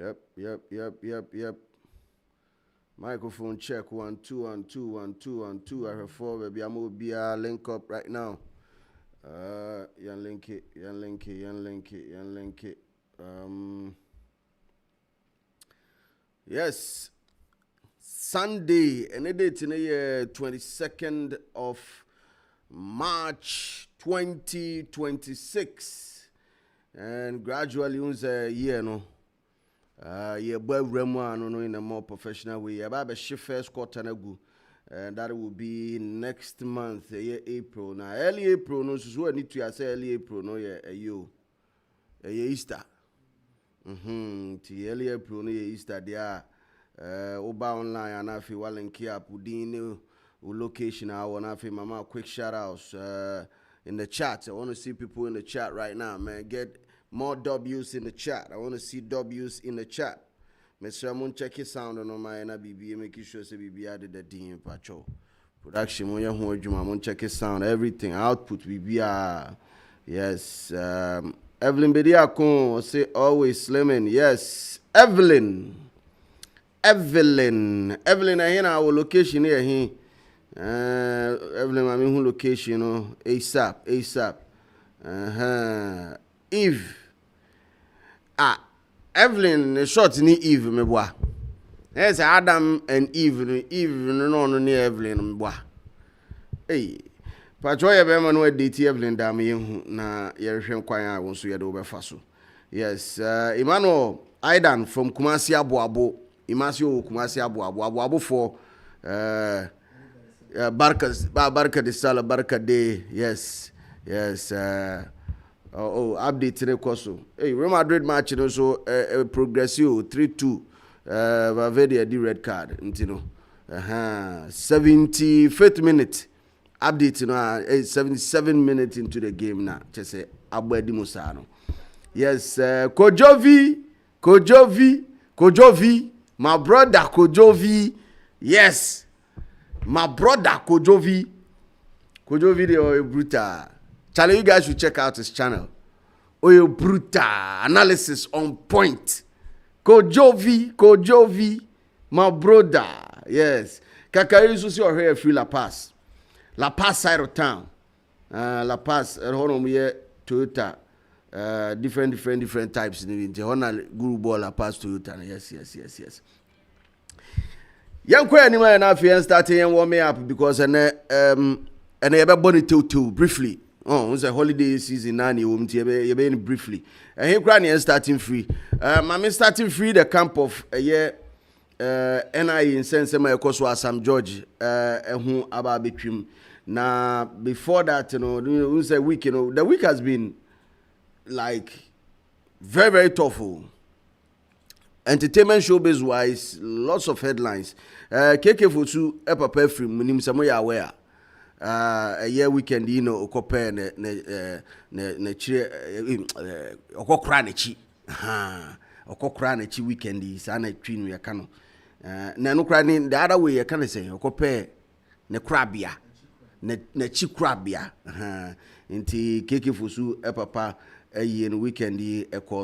Yep. Microphone check 1 2 1 2 1 2 1 2. I have 4 baby. I'm gonna be link up right now. Yan link it. Yes. Sunday, and it is in the year 22nd of March 2026. And gradually, a year, no. Yeah, boy, Remo, no, in a more professional way. About a shift first quarter, and that will be next month, April. Now, early April, no, so I need to say early April, no, Easter. Early April, no, Easter, there. Oba online, and I feel well in Kia Pudini location. I want to feel mama quick shoutouts in the chat. I want to see people in the chat right now, man. Get more W's in the chat. I want to see W's in the chat. Mr. Ramon, check his sound on my BB, making sure say BB added the D in Pacho. Production, when you're home, check his sound, everything, output, BB. Yes. Evelyn Bediakon, say always slimming. Yes. Evelyn, I hear our location here. Evelyn, I mean, who location, ASAP. Eve. Evelyn, short ni Eve, me boy. Yes, Adam and Eve, no, near Evelyn, boy. Hey, Patroya Beman, where DT Evelyn, damn, na Yerisham Kwaya, wants to get over Fosu. Yes, Emmanuel Aidan from Kumasi Abuabo. Imasio Kumasi Abu for Barka de Sala Barka de yes update in the course. Hey, Real Madrid match also progressive 3-2 Valverde the red card 75th minute update 77 minutes into the game now just say Abedi Musano. Yes, Kojovi, my brother Kojovi, yes, my brother Kojovi, the brutal. Charlie, you guys should check out his channel. Oh, brutal analysis on point. Kojovi, my brother, yes. Kakari so see here free La Paz side of town. La Paz, hold on here Toyota. Different types in the Honor Guru Ball La Paz Toyota. Yes. Young queer anyway and I starting and warm me up because and I ever bonnet to briefly. Oh, it's a holiday season now. You be briefly. And here granny starting free. I'm starting free the camp of a year. NI in sense my course was Sam George. Who about between now before that, it's a week. The week has been like very tough. Entertainment showbiz wise, lots of headlines. Fosu papa film minim samoya aware. A year weekend, okope ne chire okokra ne chi. Okokra ne chi weekend is ana twin we kano. Na no kra the other way you can say okope ne krabia. Ne chi krabia. Inti Fosu papa in weekend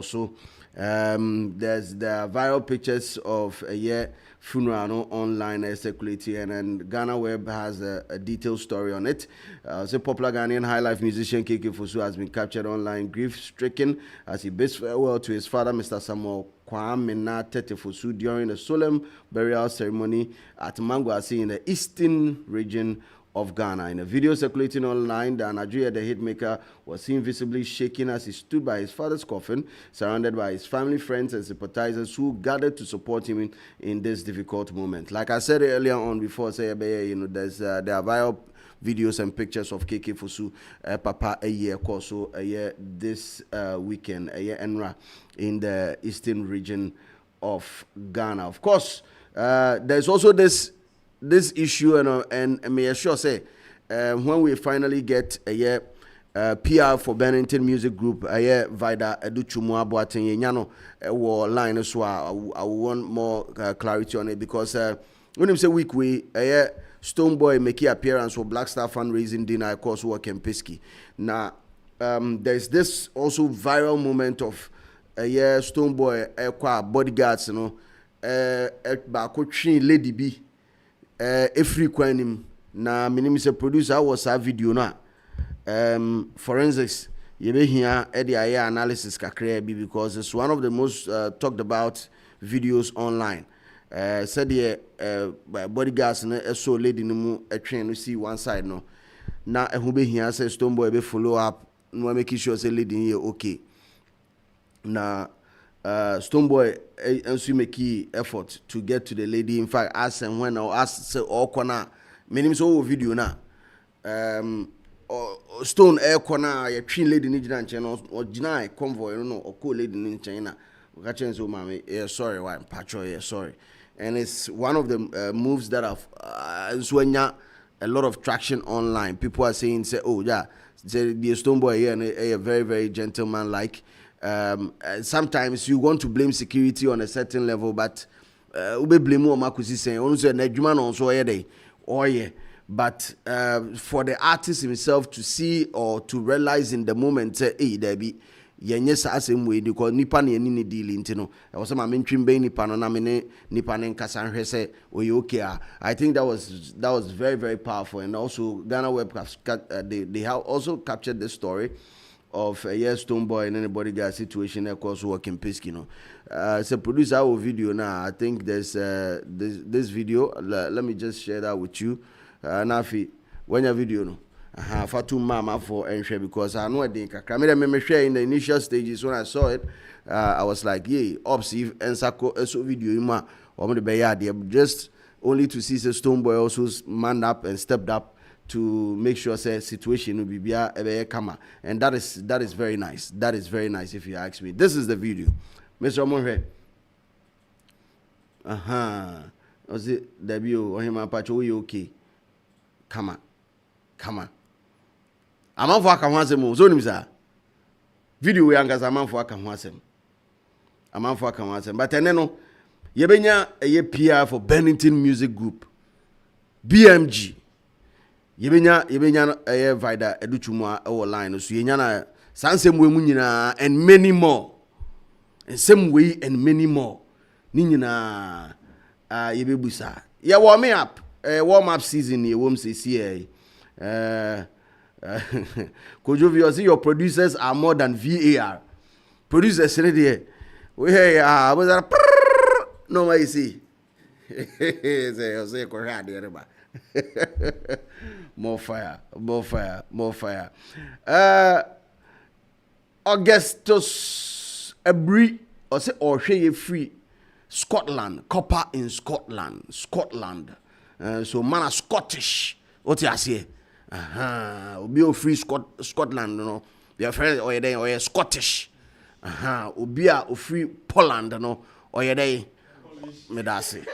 so there's the viral pictures of a year funeral online circulating, and then Ghana Web has a detailed story on it. The popular Ghanaian high life musician Fosu has been captured online, grief stricken as he bids farewell to his father, Mr. Samuel Kwame Tete Fosu, during the solemn burial ceremony at Mangwasi in the eastern region of Ghana. In a video circulating online, the Nigeria, the hitmaker, was seen visibly shaking as he stood by his father's coffin, surrounded by his family, friends, and sympathizers who gathered to support him in this difficult moment. Like I said earlier on, before there are viral videos and pictures of Fosu, Papa a year so a year this weekend, a year enra in the eastern region of Ghana. Of course, there's also this issue and may I sure say when we finally get a year PR for Bennington Music Group a year Vida Educhumu Abuaten Yano line so I want more clarity on it because when you say week we a year Stonebwoy make appearance for Black Star fundraising dinner of course work in Pisky. Now there's this also viral moment of yeah, Stonebwoy bodyguards no ba ko twi lady bi every kwanim na minim se producer was a video no forensics you be here the analysis kakra bi because it's one of the most talked about videos online. Said the bodyguards no so lady no mu atwen no see one side no na ehun be here say Stonebwoy be follow up no make sure say lady here okay na Stonebwoy also make effort to get to the lady. In fact, ask and when or ask say all corner minim so video na Stone air corner ya twin lady ni gina nche no or gina convoy no or call lady ni nche na we ka so mama yeah sorry why patrol yeah sorry. And it's one of the moves that have a lot of traction online. People are saying say oh yeah the Stonebwoy here a very very gentleman like. Sometimes you want to blame security on a certain level, but ube blame o makusi saying also na adwuma no so dey or yeah. But for the artist himself to see or to realize in the moment say hey there be yenye sa asem we because nipa na ni deal intino e was ma mentwim be nipa no na me ne nipa ne nkasa nhwe say oye okay. I think that was very very powerful. And also Ghana Web they have also captured the story of Stonebwoy and anybody got situation of course working Pisky, it's a producer our video now. I think there's this video. Let me just share that with you. Nafi, when your video no. Fatu mama for entry because I know I think I remember share in the initial stages when I saw it. I was like, yeah, obviously and so video ima or the bayard just only to see the Stonebwoy also manned up and stepped up to make sure say situation will be a kama, and that is very nice. That is very nice if you ask me. This is the video, Mr. Monre. Was it debut or him apacho? You okay? Come on. I'm on for Akamwasem. Zonim sa video we angas I'm on for Akamwasem. But no, yebenya a PR for Bennington Music Group, BMG. Yebenya vida educhumwa our line so yenya na sansem we mu nyina and many more and same way and many more ni nyina yebebusa ya warm up season ye wom say see Kojovi, see your producers are more than VAR producers there we I was no way see say Korea there ba more fire. Augustus Ebri or say or shey free Scotland, copper in Scotland. So man Scottish. What you say? Obi free Scotland, no. Your friend or you or Scottish. Obi a free Poland, no. Or you dey me da say.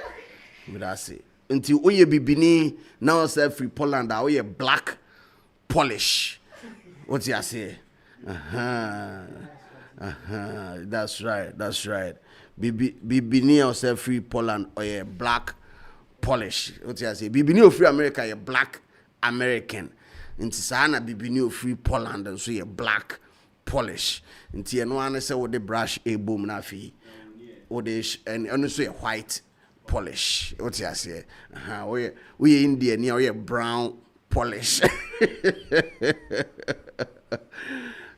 Until oye bibini now say free Poland oye black Polish. What you say? That's right. Bibini say free Poland oye black Polish. What you say? Bibini free America ye black American. Until sana bibini free Poland and so ye black Polish. Until no one say what the brush a boom na fi. What they and also a white Polish. What you say? We Indian, near brown Polish.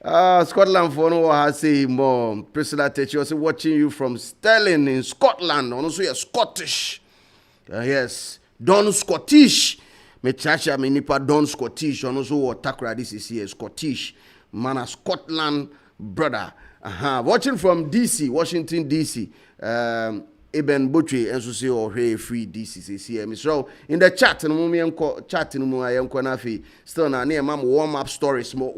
Scotland for no has say more. Priscilla Techi was watching you from Stirling in Scotland. Also you're Scottish. Yes. Don Scottish. Me chacha me nipa Don Scottish. Also what Takra this is here Scottish. Man a Scotland brother. Watching from DC, Washington DC. Eben Butchie and so say or hey free DC so in the chat no me enko chat no mu ayenko na fi still na near mam warm up stories no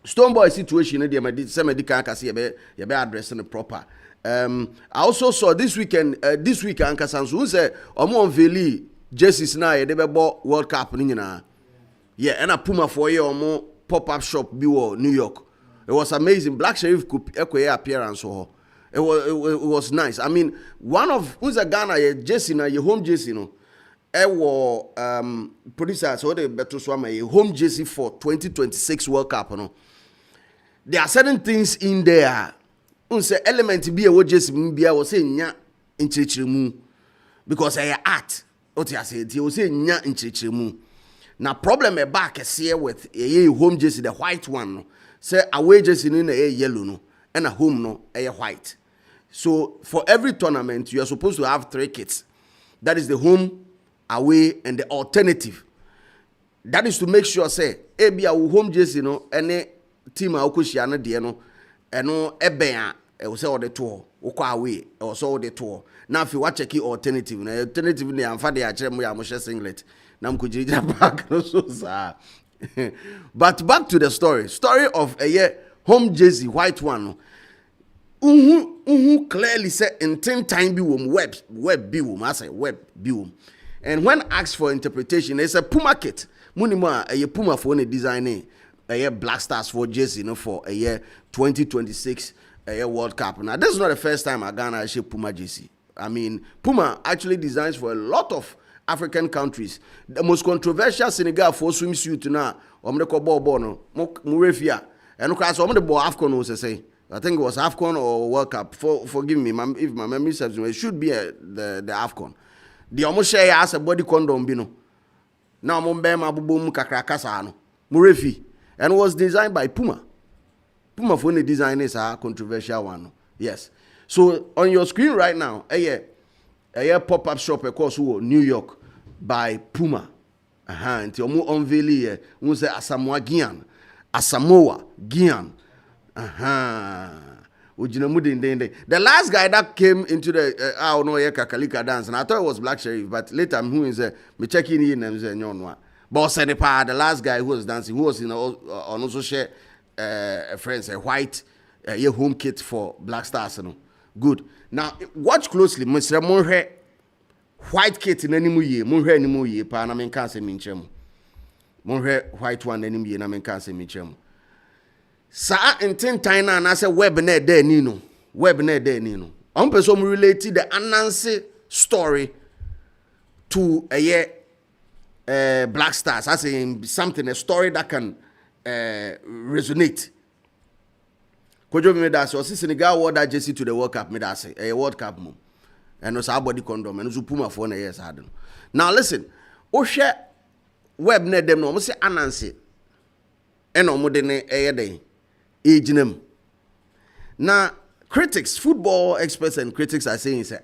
Stonebwoy situation dey me say me kan kase ye be address no proper. I also saw this week ankasan so say omo unveil jerseys na ye dey be World Cup ni nyina yeah and a Puma for ye omo pop-up shop bi wo New York. It was amazing. Black Sheriff could equate appearance so it was nice. I mean, one of who's a Ghana Jesse na your home Jesse no. Producer so they better swam a home Jesse for 2026 World Cup no. there are certain things in there. Unse element be a what just be I was saying nya inchirichirimu because I art. What I said, you say nya inchirichirimu. Now problem a back here with a home jersey the white one. No. Say away jersey in a yellow no and a home no a white. So for every tournament you are supposed to have 3 kits. That is the home, away, and the alternative. That is to make sure say be a home jersey no any team akushia no de no eno eben a say all the tour okwa away or so the tour. Now if you watch check alternative na alternative na amfa de a kire mo ya mo singlet na mkujirija back no so sir. But back to the story of a year home jersey white one. Clearly said in 10 time be web be I say web be. And when asked for interpretation, it's a Puma kit. Munima a Puma for any designing a year Black Stars for jersey, for a year 2026 a year World Cup. Now this is not the first time I Ghana ship Puma jersey. I mean, Puma actually designs for a lot of African countries. The most controversial Senegal for swimsuit now, Omdeko Bono, Murefia, and of course, the ball AFCON was say. I think it was AFCON or World Cup. Forgive me, if my memory serves me. It should be the AFCON. The almost share as a body condom bino. Now Mombema Bubum Kakrakasano. Murefi. And was designed by Puma. Puma for the design is a controversial one. Yes. So on your screen right now, a pop-up shop across New York by Puma. Until more unveil here. We say Asamoah Gyan. Asamoah Gyan. The last guy that came into the I don't know Kakalika dance, and I thought it was Black Sheriff, but later who is me checking in and say no. But said the last guy who was dancing, who was on also share friends a white home kit for Black Stars. Good. Now watch closely, Mr. Monhe white kit in any year, Monhe any more year, Panaman can't say Minchem. Monhe white one any year, Naman can't say Minchem. Sa in 10 time and I say web ne de nino. Web ne de nino. I'm person related the Anansi story to a year Black Stars. I say something, a story that can resonate. Kojo me da so Senegal wore that jersey to the World Cup me da say a World Cup mom. And no sa body condom and so Puma for na years had. Now listen, o share web ne dem no say Anansi. And no more than a day. Age now, critics, football experts and critics are saying, say,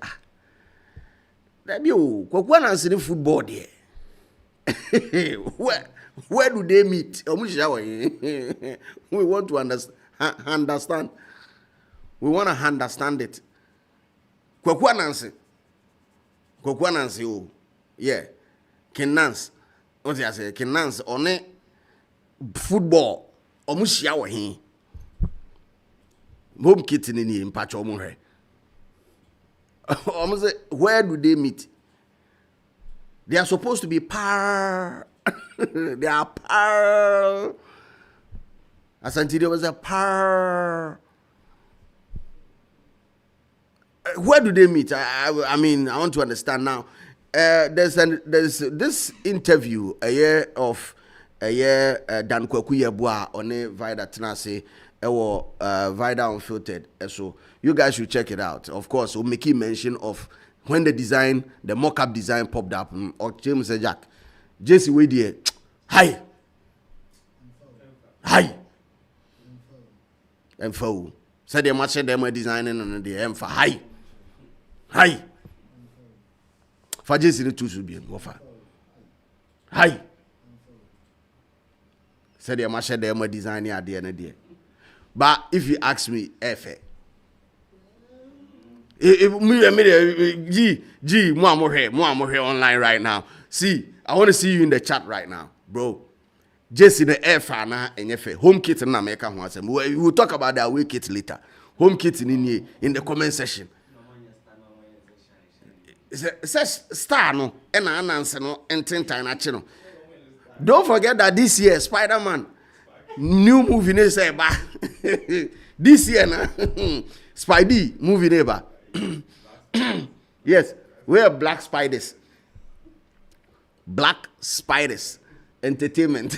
that you, Kokwana is in football there. Where do they meet? We want to understand. We want to understand it. Kokwana, oh, yeah, Kenance. What I say, Kenance on it. Football almost shower him. Home kitten in him, patch almost. Almost where do they meet? They are supposed to be par. They are par. Asantide was a par. Where do they meet? I mean, I want to understand now. There's this interview a year of. Dan Kwaku Yeboah on a Vida Tenase Vida Unfiltered. So you guys should check it out. Of course, we'll make mention of when the mock-up design popped up. Or James said, Jack, Jesse Wade, hi. And for said they must say them were designing on the M for hi. For Jesse the two should be in offer. Hi. Said they must share them designing at the end of the day. But if you ask me, more here online right now. See, I want to see you in the chat right now, bro. Just in the air fan and if home kit in America, we will talk about the away kit later. Home kit in the comment section. It says star no and answer no and 10 time channel. Don't forget that this year, Spider-Man, new movie neighbor. This year, Spidey movie neighbor. Yes, we are black spiders. Black spiders. Entertainment.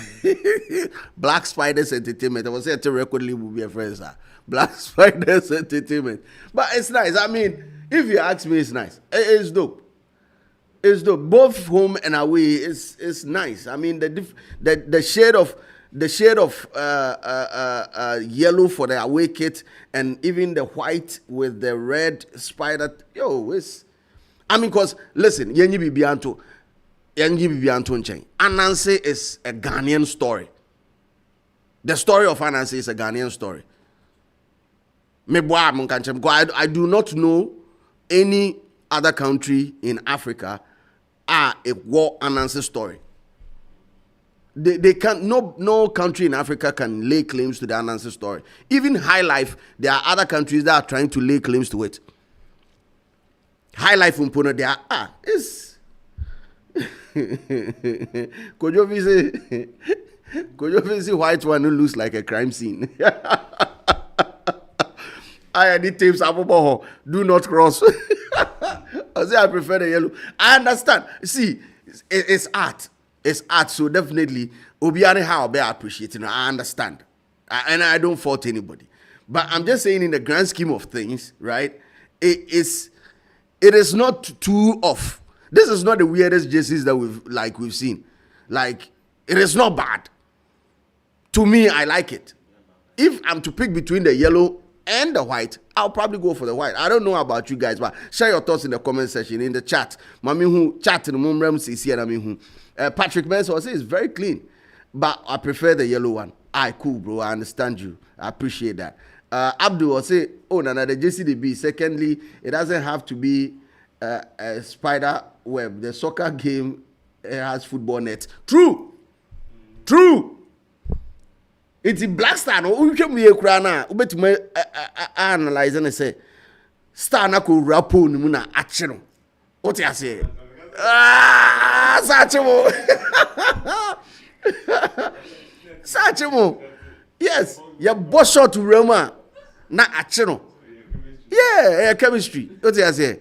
Black Spiders Entertainment. I was saying to record label will be a friend, sir. Black Spiders Entertainment. But it's nice. I mean, if you ask me, it's nice. It's dope. It's dope. Both home and away is nice. I mean, the shade of yellow for the away kit and even the white with the red spider. Yo, it's. I mean, cause listen, Yenyi Bibianto Anansi is a Ghanaian story. The story of Anansi is a Ghanaian story. I do not know any other country in Africa a war Anansi story. They can't. No country in Africa can lay claims to the Anansi story. Even High Life, there are other countries that are trying to lay claims to it. High Life Umpono, they are it's. Could you see white one who looks like a crime scene? I need tapes. Do not cross. I say I prefer the yellow. I understand. See, it's art. It's art. So definitely, Obiani how be appreciating. I understand, and I don't fault anybody. But I'm just saying, in the grand scheme of things, right? It is not too off. This is not the weirdest jerseys that we've seen. Like, it is not bad. To me, I like it. If I'm to pick between the yellow and the white, I'll probably go for the white. I don't know about you guys, but share your thoughts in the comment section, in the chat. Mami who chat in the mumram CC and I mean who. Patrick Benson says it's very clean, but I prefer the yellow one. Cool, bro. I understand you. I appreciate that. Abdul will say, oh, no, the JCDB. Secondly, it doesn't have to be a spider web. The soccer game has football net. True. It's a black star. No, we can be a crana. We bet me analyze and say, star na ko rapo ni mu na achino. What you say? Sachimo. Sachimo. Yes, your boss shot to Roma na achino. Yeah, chemistry. What you say?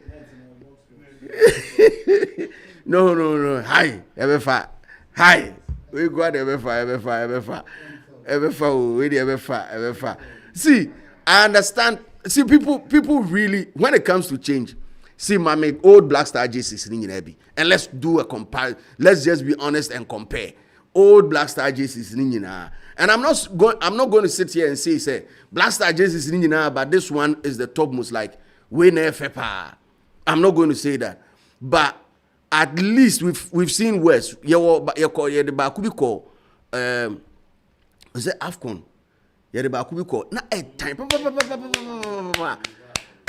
No. Hi, ever far. Hi. We go ever far. See, I understand. See, people really, when it comes to change, see, my old Black Star jerseys and let's do a compare. Let's just be honest and compare. Old Black Star jerseys, and I'm not going to sit here and say Black Star jerseys, but this one is the topmost, like winner fepa. I'm not going to say that, but at least we've seen worse. The Bakubi call. Is it AFCON? Yeah, the Bakubi call. Na time.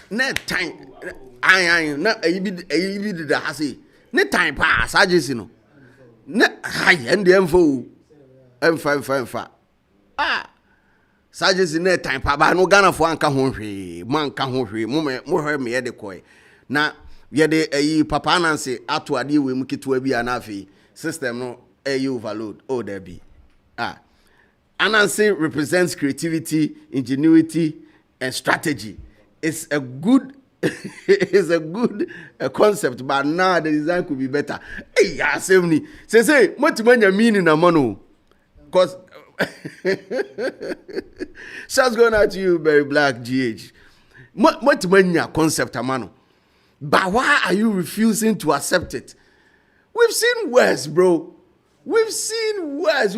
Na time. I na ebi the hasi. Na time pass. I just know. Na high and the info. M5. Sajesi na time pa ba no Ghana for anka ho hwe. Man ka ho hwe. Mo hwe me ye de koy. Na ye de papa Nancy ato ade we mu keto bi anafi. System no overload. Oh there be. Anansi represents creativity, ingenuity, and strategy. It's a good concept, but now the design could be better. Hey, yeah, say, what do you mean in a mono? Because shouts going out to you, Very Black GH. What do you mean concept, Amano? But why are you refusing to accept it? We've seen worse, bro. We've seen worse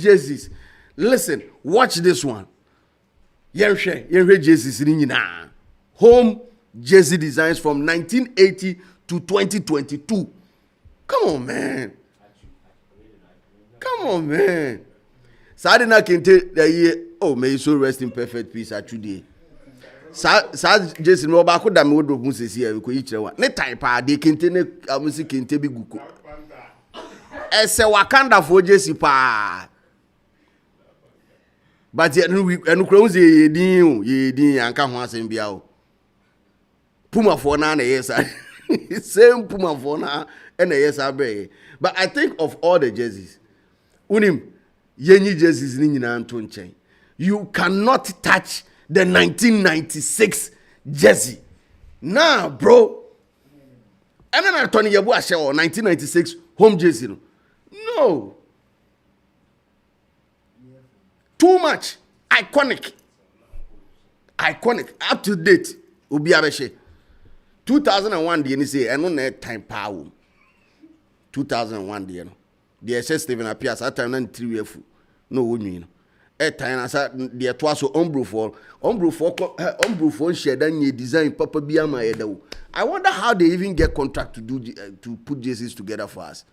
jerseys. Listen, watch this one. Yenre jerseys nina. Home jersey designs from 1980 to 2022. Come on, man. Sadina Kente the year. Oh, may you so rest in perfect peace at today. Sad jersey no ba ko da me wodo mu sesi e ko yi kire wa. Ne time pa de Kente ne amusi Kente bi guko. Ese Wakanda for jersey pa. But enu kura unze yedin anka ho asem bia o. Puma for na yesa. Same Puma for na na yesa be. But I think of all the jerseys, unim yenyi jerseys ni nyina nto nchen. You cannot touch the 1996 jersey. Nah, bro. And then Tony Yabu ashe 1996 home jersey no. too much iconic up to date obi abeshe 2001 dey ni say eno na time power 2001 dey no the SS Stephen appears at time na 3 years no wonwi no time na sa dey to aso ombro for share dan ye design papa bi ama ye dawo. I wonder how they even get contract to put jerseys together for us.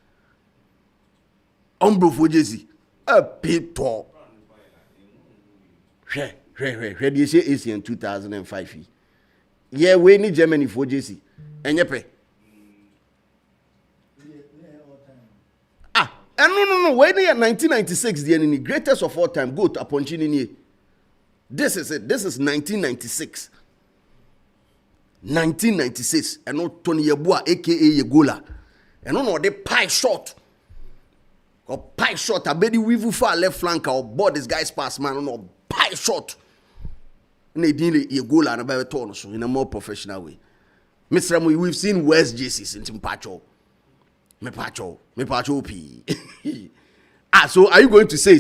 Ombro for jersey a pito where do you say AC in 2005 yeah we need Germany for jersey enye pe no when in 1996 the enemy greatest of all time goat Aponchini. This is it. This is 1996 and not Tony Yeboah aka Yegola and no the pie shot I bet the weave far left flank or board this guy's pass man no pie shot Yegola and about turn so in a more professional way. Mr. We've seen West jerseys in Timpacho. Me pacho P. So are you going to say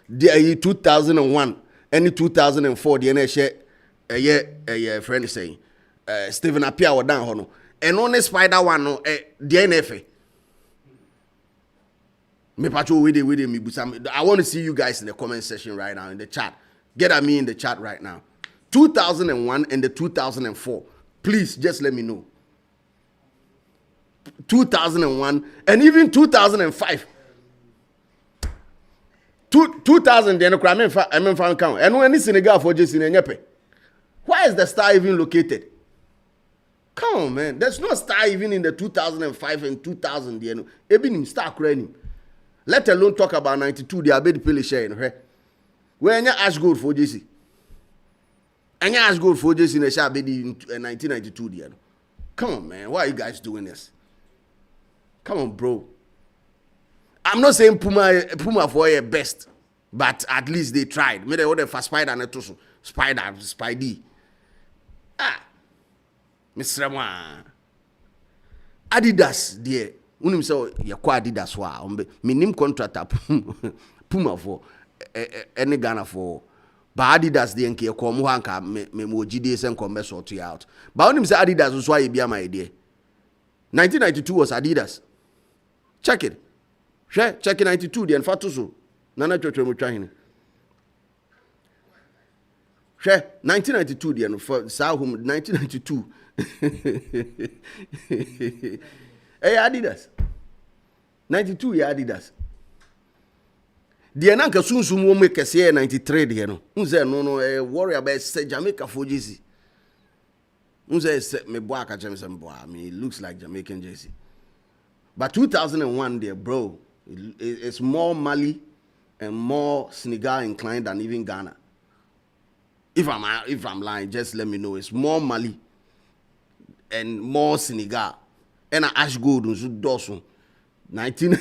the 2001 and 2004 the NHL friend is saying Stephen Appiah was down hono and on the spider one no the NFA. Me pacho with me busam. I want to see you guys in the comment section right now in the chat. Get at me in the chat right now. 2001 and the 2004. Please just let me know. 2001 and even 2005. 2000 then I mean count. And when is Senegal for just in Enyepe? Why is the star even located? Come on, man. There's no star even in the 2005 and 2000. Even star crying. Let alone talk about 92. They are bed pele share. When you ask gold for JC. And you ask gold for JC in the shop in 1992. Come on, man. Why are you guys doing this? Come on, bro. I'm not saying Puma for your best, but at least they tried. Maybe they ordered for Spider and Spidey. Mr. Mwa. Adidas, dear. Unim so yakwa Adidas wa. Minim contractor Puma for any Ghana for. But Adidas the nke komu hanka me mojide sen kombe sort you out. But unim say Adidas was why you be my idea. 1992 was Adidas. Check it. Check it 92 the enfatuso. Nana chocho mo twa hene. 1992 the for sa home 1992. Hey Adidas. 92 ya Adidas. The nanka sunsun wo make kese 93 de no. Unze no worry about say Jamaica for jersey. Unze me boa ka chem sem boa. Me looks like Jamaican jersey. But 2001 there, bro, it's more Mali and more Senegal inclined than even Ghana. If I'm lying, just let me know. It's more Mali and more Senegal. And Ash Gold on Dawson 19.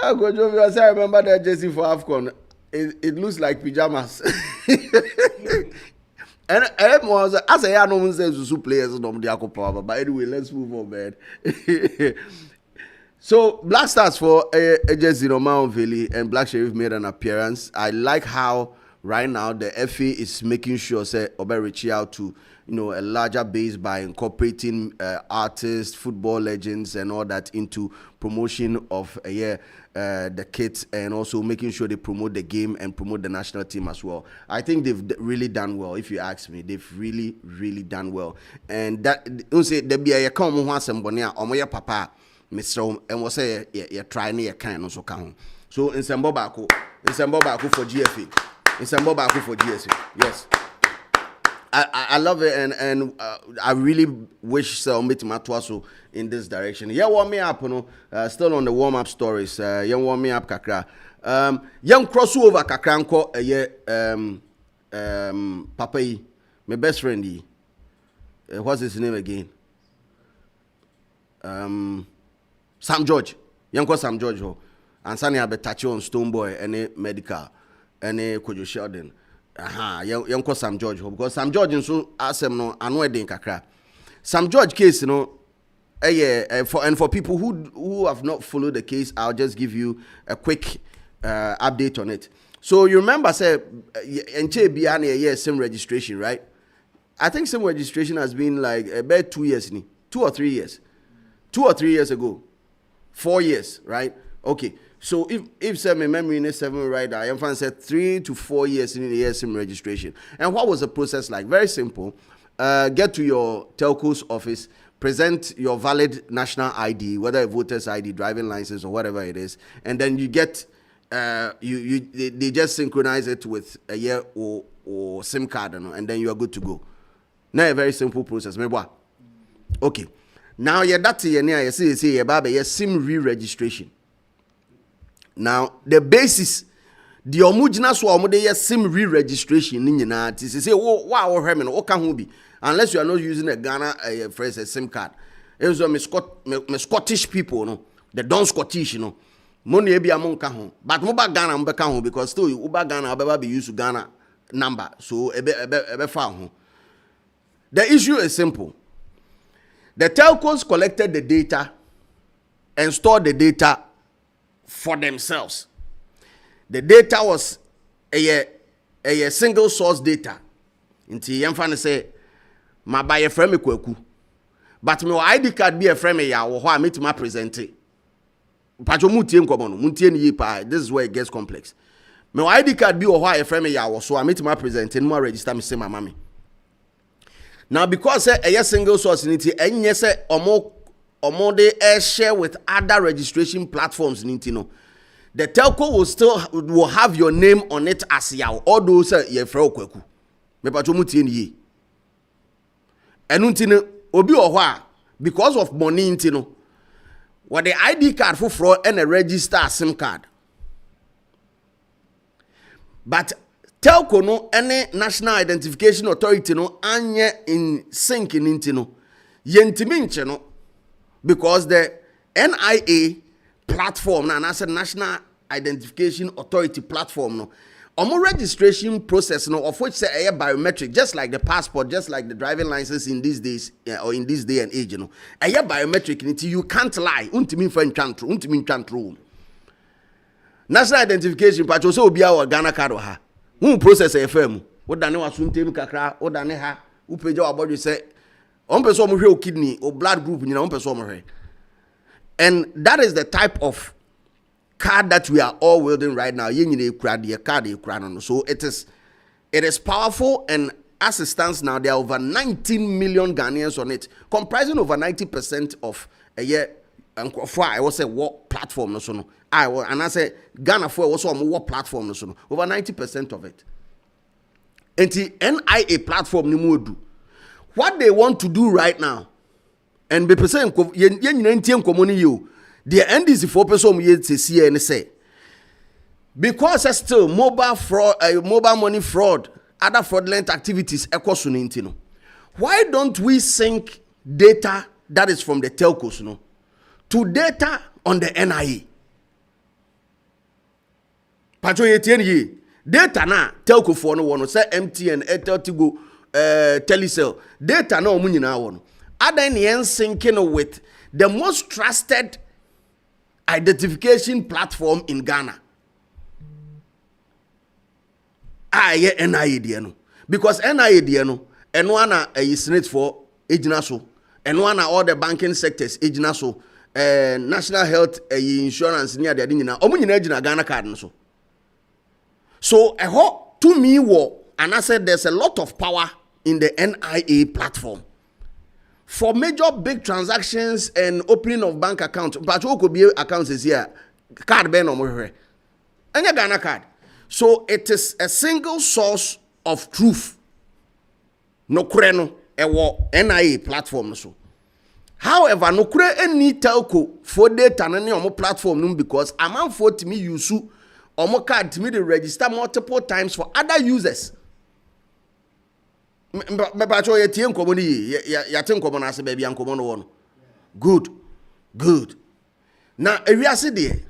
I remember that jersey for AFCON. It looks like pajamas. And was as I know Zuzu players but anyway, let's move on, man. So Black Stars for jersey Mount Valley and Black Sheriff made an appearance. I like how right now the FA is making sure say Obe reach out to a larger base by incorporating artists, football legends, and all that into promotion of the kids, and also making sure they promote the game and promote the national team as well. I think they've really done well. If you ask me, they've really done well. And that say there be a come on Sambonia or my papa, Mr. and was say trying a kind also count. So in Sambobako for GFA, in Sambobako for GSA, yes. I love it, and I really wish Selmit Matwaso in this direction. Yeah, warm me up, still on the warm-up stories. Yeah, warm me up, kakra. Young crossover kakranko, Papai, my best friend. What's his name again? Sam George. Young Sam George, and Sunny Abetachi on Stonebwoy, any medical, any Kojo Sheldon. Young Sam George because Sam George so asem no ano eden kakra. Sam George case for people who have not followed the case, I'll just give you a quick update on it. So you remember, say, SIM registration, right? I think SIM registration has been like about 2 years, 2 or 3 years, 2 or 3 years ago, 4 years, right? Okay. So if say my memory is 7 right, I am said 3 to 4 years in the SIM registration. And what was the process like? Very simple. Get to your telco's office, present your valid national ID, whether a voter's ID, driving license, or whatever it is, and then you get they just synchronize it with a year or SIM card, and then you are good to go. Now a very simple process. Okay. Now that's you see SIM re-registration. Now the basis, the omujina so omode SIM re-registration ni nyina ti say wa wo hwe me no ka ho bi, unless you are not using a Ghana phrase a SIM card. It's me Scottish people, no, the don Scottish, no, money e bia mo nka ho, but mo ba Ghana mo be ka ho, because still you ba Ghana be use Ghana number, so ebe fa ho. The issue is simple. The telcos collected the data and stored the data for themselves. The data was a single source data. Inti yemfa say ma buy a frame kwaku. But my ID card be a frame ya wo ho a meet ma present it. Pacho mutie nkomo no, muntie ni pa. This is where it gets complex. My ID card be wo ho a frame ya wo so a meet ma present and mo register me say mama me. Now because a single source niti enye say omo de share with other registration platforms niti no, the telco will have your name on it as yaw, all those ye fra okwaku me pacho mutie ni enu nti no obi o ho a because of money nti no what the ID card for fraud and a register SIM card, but telco no any national identification authority no anye in sync in no yentimi nche no, because the NIA platform na as a national identification authority platform no omo registration process no, of which say a biometric, just like the passport, just like the driving license in these days, or in this day and age, you know, a biometric you can't lie untimi fan chantro untimi chantro national identification patcho so obi a Ghana card ha who process a firm what dane wasuntem kakra what dane ha who page your body say on person mo hwe kidney or blood group nyina on person mo hwe. And that is the type of card that we are all wielding right now. So it is powerful, and as it stands now, there are over 19 million Ghanaians on it, comprising over 90% of a year. And for I was a work platform, and I say Ghana for also a work platform, over 90% of it. And the NIA platform ni mo do. What they want to do right now, and be percent you the end is for person to see and say, because it's still mobile fraud, mobile money fraud, other fraudulent activities. Why don't we sync data that is from the telcos, no, to data on the NIA? Data na telco for no one say MTN, Airtel, Tigo, Telecel. Data no munyina one. Other than syncing with the most trusted identification platform in Ghana. NIA no. Because NIA no, and one is net for ejinaso, and one all the banking sectors ejinaso, national health insurance near the adinina. Omunyina ejina Ghana card no so. So I hope to me and I said there's a lot of power in the NIA platform. For major big transactions and opening of bank accounts, but what could be accounts is here, card ben or more, and your Ghana card. So it is a single source of truth. No kreno a NIA platform so. However, no kure any telco for data on your platform because amount for to me use or more card to me to register multiple times for other users. Good. Now, if you see there,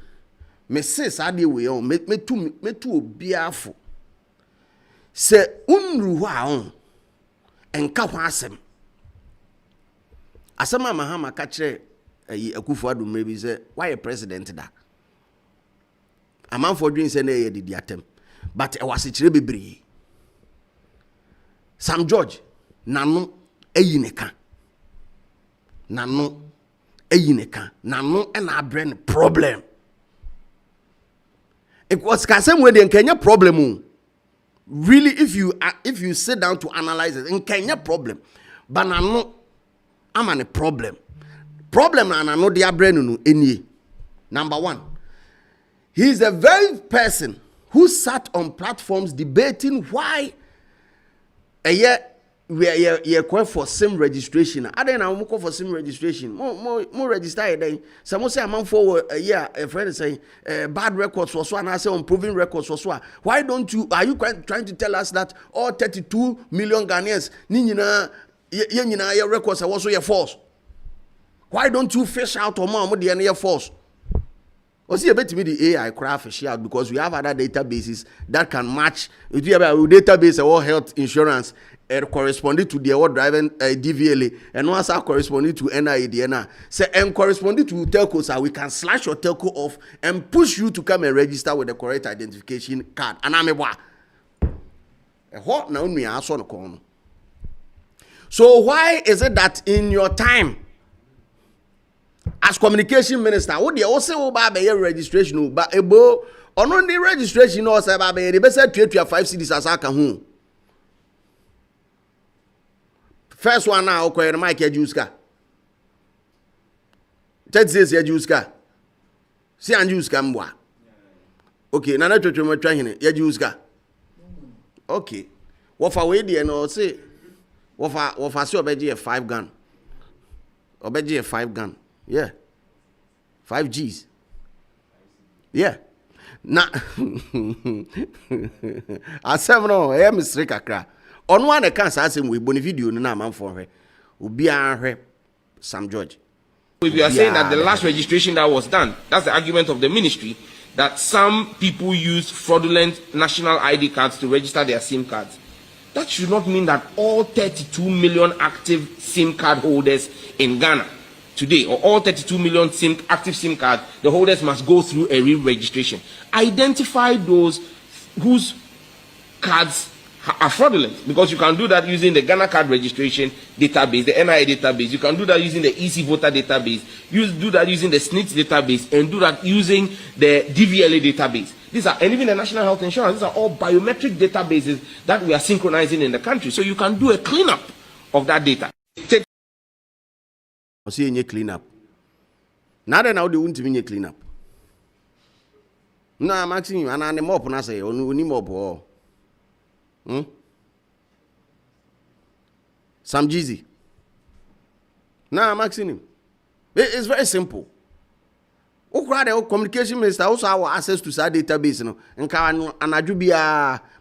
me say sadi we on me too biafo. Say unru wa on enka ho asem. asama mahama ka kire Akufo-Addo maybe say why a president da amanfo dwen say na ye didi atem but e wase kire bebre Sam George nano eyi ne ka nano eyi ne ka nano e na abre problem it was kasem we dey nkanya problem really if you sit down to analyze it nkanya problem but nano ama ne problem na nano dey abre no enie. Number 1, he is the very person who sat on platforms debating why we call for SIM registration. I don't know call for SIM registration. More register then. Some say among for a year. A friend say bad records for so, and I say unproven records for so. Why don't you? Are you trying to tell us that all 32 million Ghanaians ni your records are also your false? Why don't you fish out or more the your false? Or see a bit me the AI craft fish out because we have other databases that can match. If you have a database or health insurance. Corresponding to the award driving DVLA and once are corresponding to NIDNA. Say and corresponding to telco, so we can slash your telco off and push you to come and register with the correct identification card. And I'm a hot now me aso no corner. So why is it that in your time as communication minister, what they also about the registration, but ebo on the registration also about the best 5 cities as I can. First one now, okay, the mic Juska. 10 says Juska. See and Juska mwa. Okay, na to me trying it. Juska. Okay. What for we dey no say what for say obeji a 5 gun. Obeji a 5 gun. Yeah. 5 Gs. Yeah. Na asem no e mistake akra. On one can say we boni video na man for her. Obi an Sam George. If you are saying that the last registration that was done, that's the argument of the ministry, that some people use fraudulent national ID cards to register their SIM cards. That should not mean that all 32 million active SIM card holders in Ghana today, or all 32 million active SIM card, the holders must go through a re-registration. Identify those whose cards are fraudulent, because you can do that using the Ghana card registration database, the NIA database. You can do that using the EC voter database. Do that using the SNIT database, and do that using the DVLA database. These are, and even the National Health Insurance. These are all biometric databases that we are synchronizing in the country. So you can do a cleanup of that data. Take. See any cleanup. Now they won't even cleanup. No, I'm asking you, and I'm more na say only more. Sam Jeezy. Now I'm asking him. It's very simple. The communication minister also have access to that database. And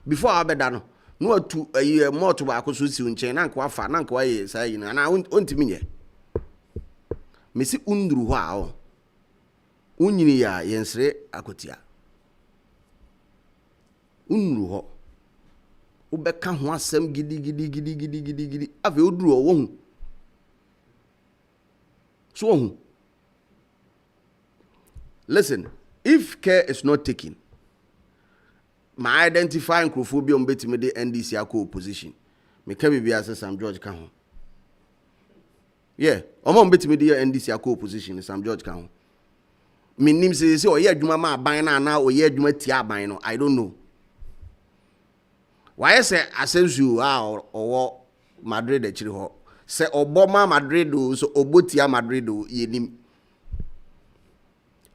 before I be done, no to a year more to back so soon. China and Quafa, Nanqua, say, and I won't me. Missy Undru Wow Unia Yensre Akotia Unru. Ubeka ho asem gidi ave oduru owo so listen, if care is not taken, my identifying crophobia on betime de NDC akọ opposition me ka bibia say Sam George ka ho yeah omo betime de NDC akọ opposition Sam George ka ho me nim say oye adwuma ma aban na oye adwuma tia aban no I don't know. Why say Asensu or Madrid actually ho say Obama Madrid so Obotia Madrid yenim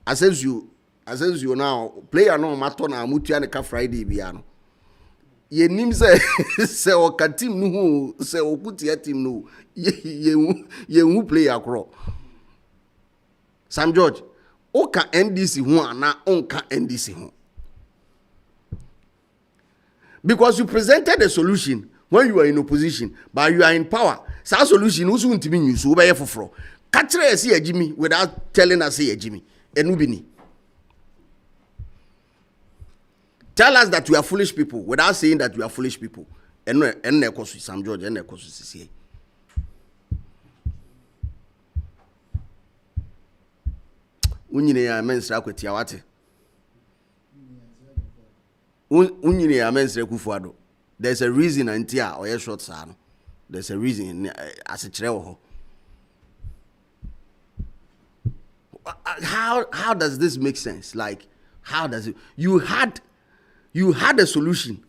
Asensu now player no matter na mutua ne ka Friday bia no yenim say o ka team no say okutia team no ye hu player kro Sam George o ka NDC ho ana on ka NDC ho. Because you presented a solution when you are in opposition, but you are in power. So solution also won't be used. So be for Katre say Jimmy without telling us say Jimmy. Enubini. Tell us that we are foolish people without saying that we are foolish people. And Sam George and say. unyine ya mensra kwetia wate unyine ya mensra kufuado. There's a reason until or short sano. There's a reason as a treho. How does this make sense? Like, how does it? You had a solution.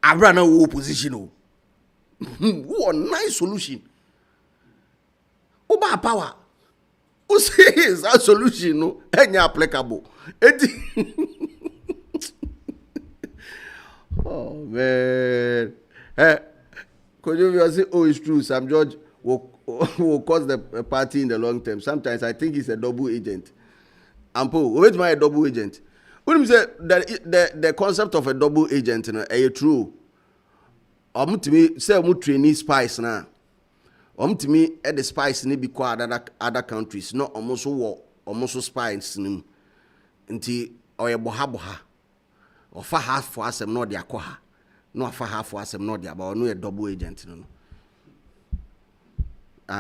I ran a opposition. What a nice solution. Oba power. Who says that solution no any applicable? Oh man. Could you say, oh, it's true, Sam George will cause the party in the long term. Sometimes I think he's a double agent. Ampo, wait, my double agent. When you say that the concept of a double agent, is true. To me, say we trainee spies now. To me, the spies need be quite other countries, not almost war, almost spies. Until or a boha or for half for us, not the aqua. No for half for us, not the about no a double agent. No.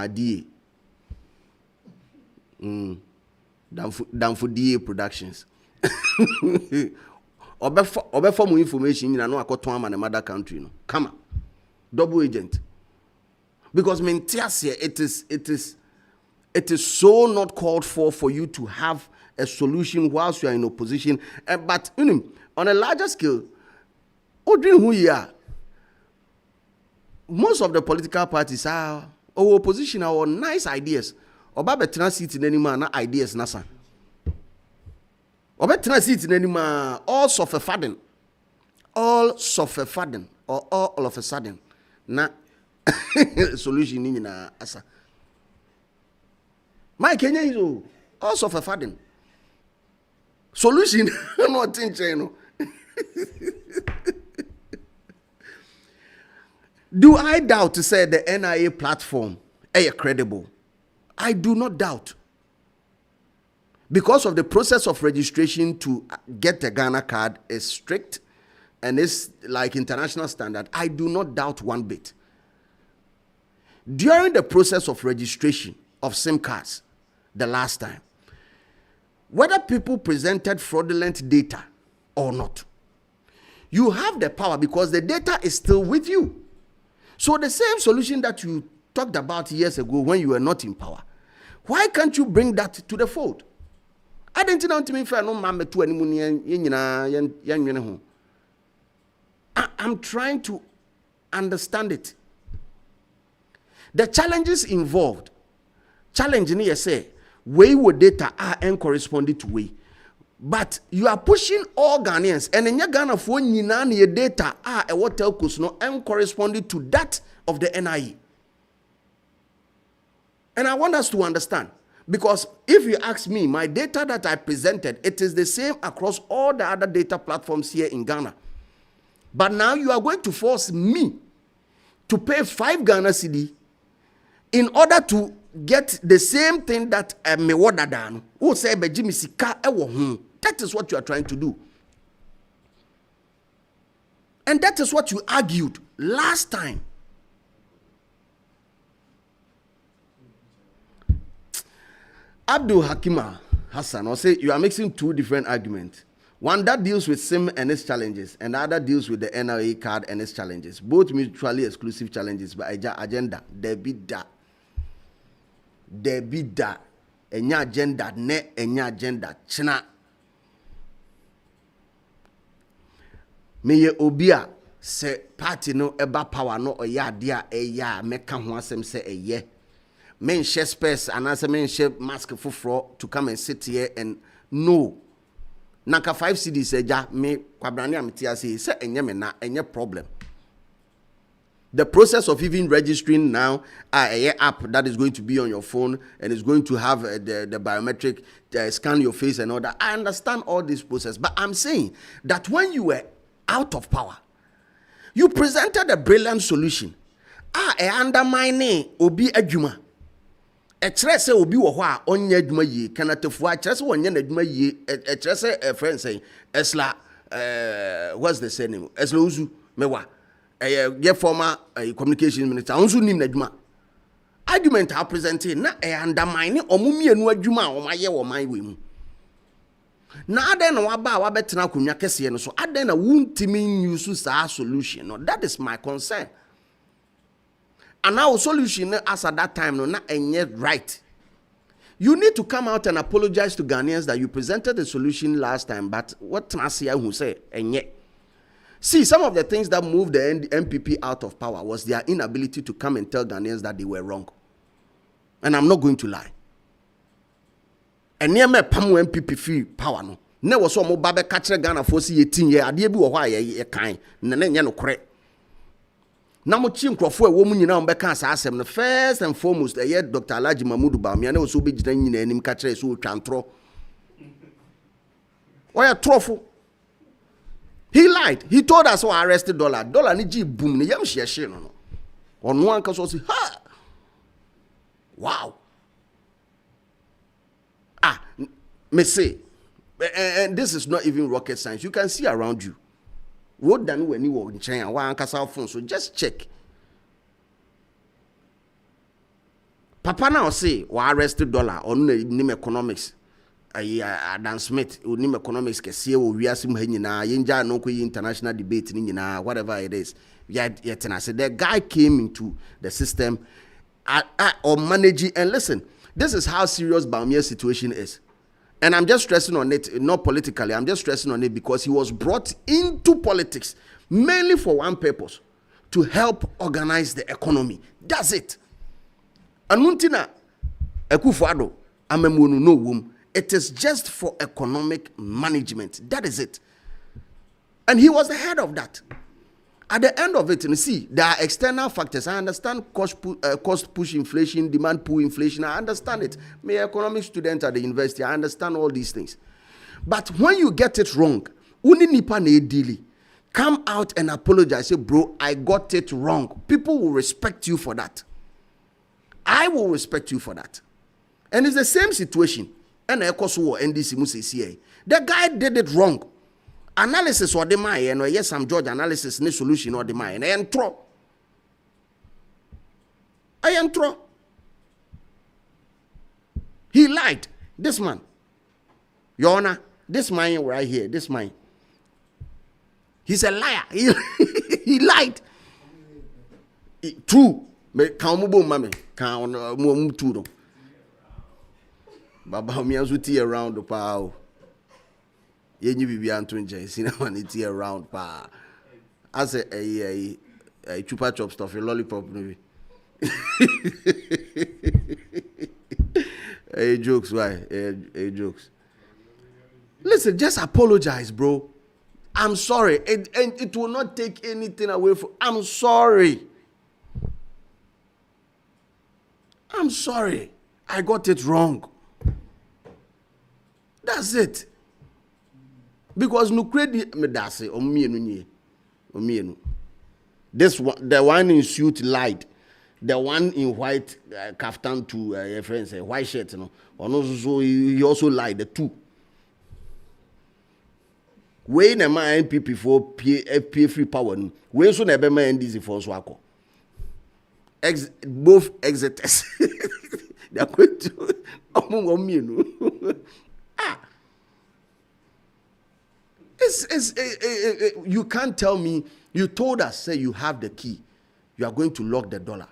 DA. Down for DA Productions. Obe for more information, you know, I got to man mother country. No, come on, double agent. Because it is so not called for you to have a solution whilst you are in opposition. But on a larger scale, who you are, most of the political parties are opposition are nice ideas. Oba transit in any man ideas nasa. Oba transit in any man all suffer faden, or all of a sudden na solution in na asa. My Kenya is all suffer faden. Solution not in China. Do I doubt to say the NIA platform is credible? I do not doubt. Because of the process of registration to get a Ghana card is strict and it's like international standard, I do not doubt one bit. During the process of registration of SIM cards, the last time, whether people presented fraudulent data or not, you have the power because the data is still with you. So the same solution that you talked about years ago when you were not in power, why can't you bring that to the fold? I didn't know to me if I know mamma to any. I'm trying to understand it. The challenges involved, challenging you say, way with data are uncorresponded to way. But you are pushing all Ghanaians, and in your Ghana for your data are a what telcos no uncorresponded to that of the NIE. And I want us to understand, because if you ask me, my data that I presented, it is the same across all the other data platforms here in Ghana. But now you are going to force me to pay 5 Ghana cedi in order to get the same thing that me wada dan. Who say be Jimmy sika ewo hu. That is what you are trying to do. And that is what you argued last time. Abdul Hakima Hassan will say you are mixing two different arguments. One that deals with SIM and its challenges, and the other deals with the NRA card and its challenges. Both mutually exclusive challenges by agenda. There be that. Enya agenda ne enya agenda china. Meye obia se party no eba power no oya dia eya meka ho asem se eye. Men share space and as men share mask fufro to come and sit here and no. Naka 5 cedis eja me kwabrane amtia say enye me na enye problem. The process of even registering now, a app that is going to be on your phone and is going to have the biometric scan your face and all that. I understand all this process, but I'm saying that when you were out of power, you presented a brilliant solution. Undermine obi adwuma. Ekyere se obi wo ho a onye adwuma yi kanatefo a kyere se wonye na adwuma yi ekyere se a friend say esla what's the surname esla uzu mewa former communication minister also nim na adwuma. argument I presented na undermine omumienu adwuma o maye wo man we mu. Na aden na waba wabetena konwa kese no so aden na wuntimi use sa solution no. That is my concern. And our solution as at that time no na enye right. You need to come out and apologize to Ghanaians that you presented the solution last time, but what Tracia who say enye. See, some of the things that moved the MPP out of power was their inability to come and tell Ghanaians that they were wrong. And I'm not going to lie. And near me pamu MPP free power no. Ne was so mo babe catch Ghana for 18 years. Ade bi wo hwa ye kan. Ne nya no kore. Na mo chi nkrofo e wo mu nyina mbeka asa asem no first and foremost Dr. Alhaji Mahmoud Bawumia na so be gina nyina anim ka kire so twantro. Oya trofo. He lied. He told us I arrested dollar. Dollar ni ji boom ni yam share no. On one cause say ha. Wow. Me say, and this is not even rocket science. You can see around you. What done when you were in China? Why Ankasa phone? So just check. Papa now say, "Wa arrested dollar on nim economics." Adam Smith, nim economics. Kesiye wo wiase mu hanyina. Yenja no ko international debate ni nyina. Whatever it is, yet I said the guy came into the system, or managing. And listen, this is how serious Bawumia's situation is. And I'm just stressing on it, not politically. I'm just stressing on it because he was brought into politics mainly for one purpose, to help organize the economy. That's it. And muntina Akufo-Addo amemwonu no wom. It is just for economic management. That is it. And he was the head of that. At the end of it, you see, there are external factors. I understand cost push inflation, demand pull inflation. I understand it. Me, economic student at the university, I understand all these things. But when you get it wrong, uni nipa ne dili, come out and apologize. Say, bro, I got it wrong. People will respect you for that. I will respect you for that. And it's the same situation. And NDC Musi, the guy did it wrong. Analysis or the mind, and yes, I'm George analysis, no solution or the mind. I am. He lied. This man, Your Honor, this man right here, this man, he's a liar. He lied. True. Can't move, can't move to them. Baba Miazuti around the power. Yenyi bibi antunje sinamani around pa. As a chupa chop stuff, a lollipop maybe. Hey jokes, why? Hey jokes. Listen, just apologize, bro. I'm sorry. And it will not take anything away from. I'm sorry. I'm sorry. I got it wrong. That's it. Because no credit me dase omienu. This one, the one in suit lied. The one in white kaftan to your friend say white shirt, you know. Also, he also lied. The two. When a man NPP for FPA free power, when so never man NDC for swako. Both exiters. They are going to omienu. You can't tell me. You told us, say you have the key. You are going to lock the dollar.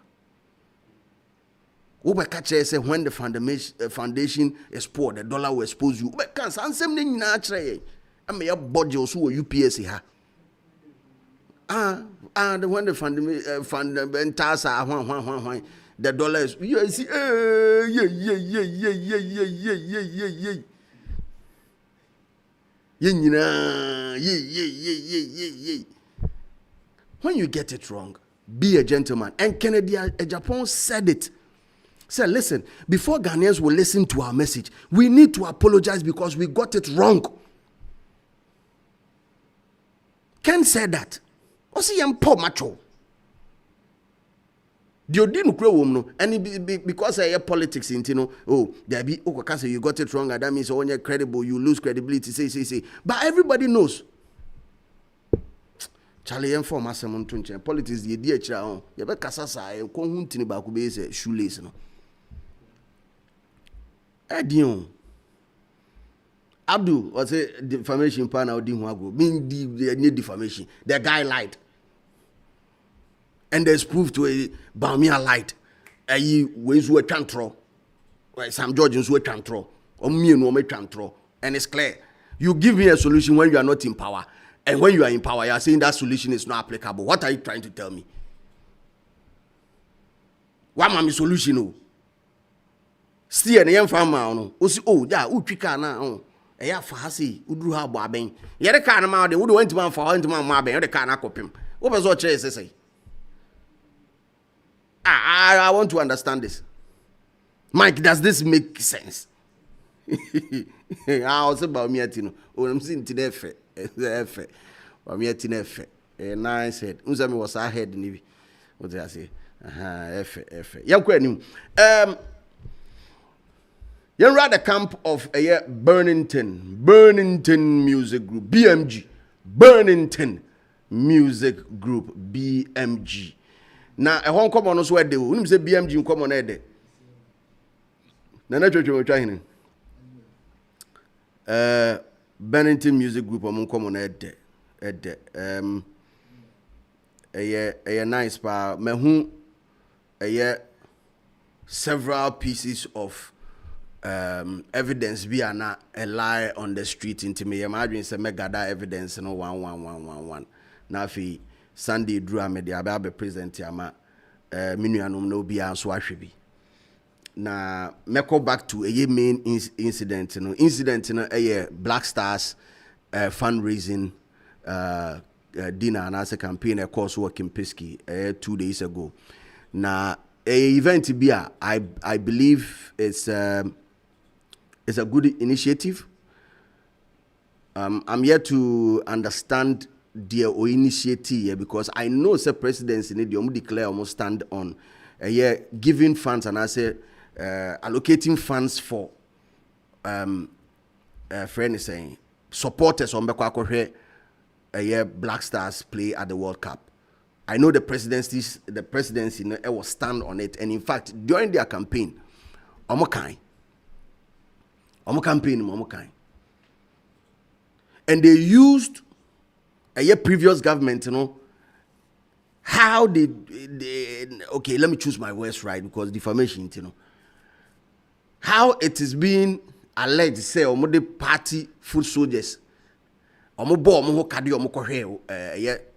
Ubekache say when the foundation is poor, the dollar will expose you. Ubekans ansem ne nyina akire. Ame ya body also UPS ha. When the fundamentals are the dollar is you see when you get it wrong, be a gentleman. And Kennedy Japan said it. Said, listen, before Ghanaians will listen to our message, we need to apologize because we got it wrong. Ken said that. Osi yam poor macho. The didn't grow no, and because I hear politics in oh, there be say you got it wrong, and that means when you're credible, you lose credibility. Say. But everybody knows. Charlie and form asem nto nche politics the di akira on ye be kasa sa e ko hu ntini ba ko be say shoelace no edion Abdul was a defamation pan out di hu ago mean the defamation the guy lied and there's proof to a Bamia lied ayi we zo atwantro Sam George zo atwantro o mienu o metwantro and it's clear you give me a solution when you are not in power. And when you are in power, you are saying that solution is not applicable. What are you trying to tell me? What am I solution? No. See an young farmer. No. Oh, yeah, Uchika now. Yeah, Fahasi, Udru ha Baben. Yet a kind of man, they would went to man for into my mabe, the kind of copim. What was what Chase say? I want to understand this. Mike, does this make sense? I was about me at you. Oh, I'm seeing today. Efe me atin efe nice head unzami was a head ni what do I say efe yankwa anim you run the camp of a Burnington Music Group BMG Burnington Music Group BMG na e hon come on so we dey unim say BMG come on e dey na twetwe twa hin Burnington Music Group among common ed a nice pa mehu several pieces of evidence be na a lie on the street into me imagine say me gather evidence no 11111 na fi Sunday drew amede abe present ama minuanom no bia so ahwe bi na meko back to a main incident a Black Stars fundraising dinner and as a campaign a course work in Pisky 2 days ago. Now a event be I believe it's a good initiative. I'm here to understand their initiative because I know the presidency need to declare almost stand on giving funds and I say allocating funds for friend is saying supporters on Bekwa Black Stars play at the World Cup. I know the presidency will stand on it, and in fact during their campaign, campaign, and they used a previous government, how they okay, let me choose my words right because defamation, how it is being alleged say the party foot soldiers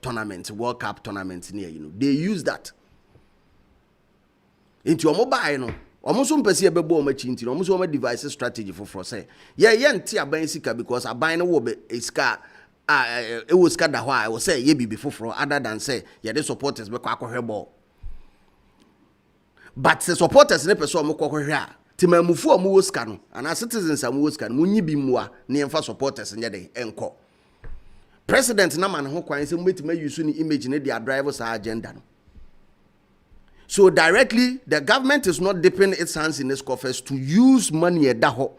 tournament World Cup tournament near they use that into mobile almost mpesi ebebo machinti almost one device strategy for say nti aban sika because aban no wo be iska it was scatter why I will say ye be before other than say the supporters be kwakwohwe ball but the supporters ne person mo kwakwohwe a timamufu amu wo ska no and as citizens amu wo ska no munyi bi mua ne emfa supporters nye den enko president na man ho kwan say metima use ni image ne their drivers agenda no. So directly the government is not dipping its hands in its coffers to use money edaho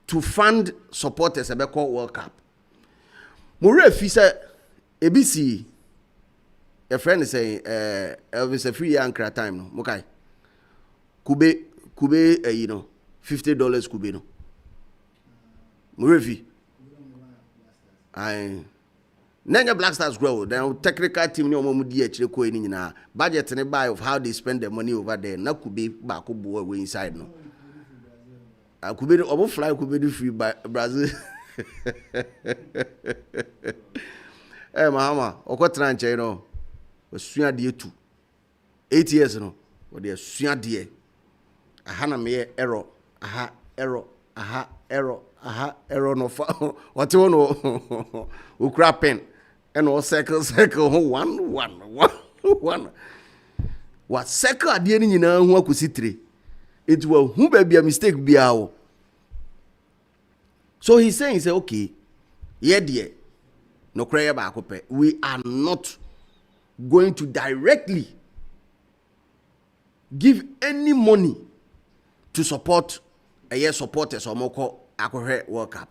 to fund supporters ebeko World Cup. More fi say ABC a friend is saying Elvis a free ankra time no mokai kube $50 kube no more fi I Nanya Black Stars grow. Then technical team no more di actually ko ni nyina budget ne buy of how they spend their money over there. Na could be back go away inside no. Could be obo fly could be free by Brazil. Eh mama, okotra nche no. Osua die 2. 8 years no. O de sua die. Aha na me error. Aha error. Aha error. Aha error no fa. What you know? Ukra pen. And all circle 1 what circle at the end in who akusitri it will who be a mistake be our so he's saying say okay yeah dear no cry back we are not going to directly give any money to support a year supporters or moko akore World Cup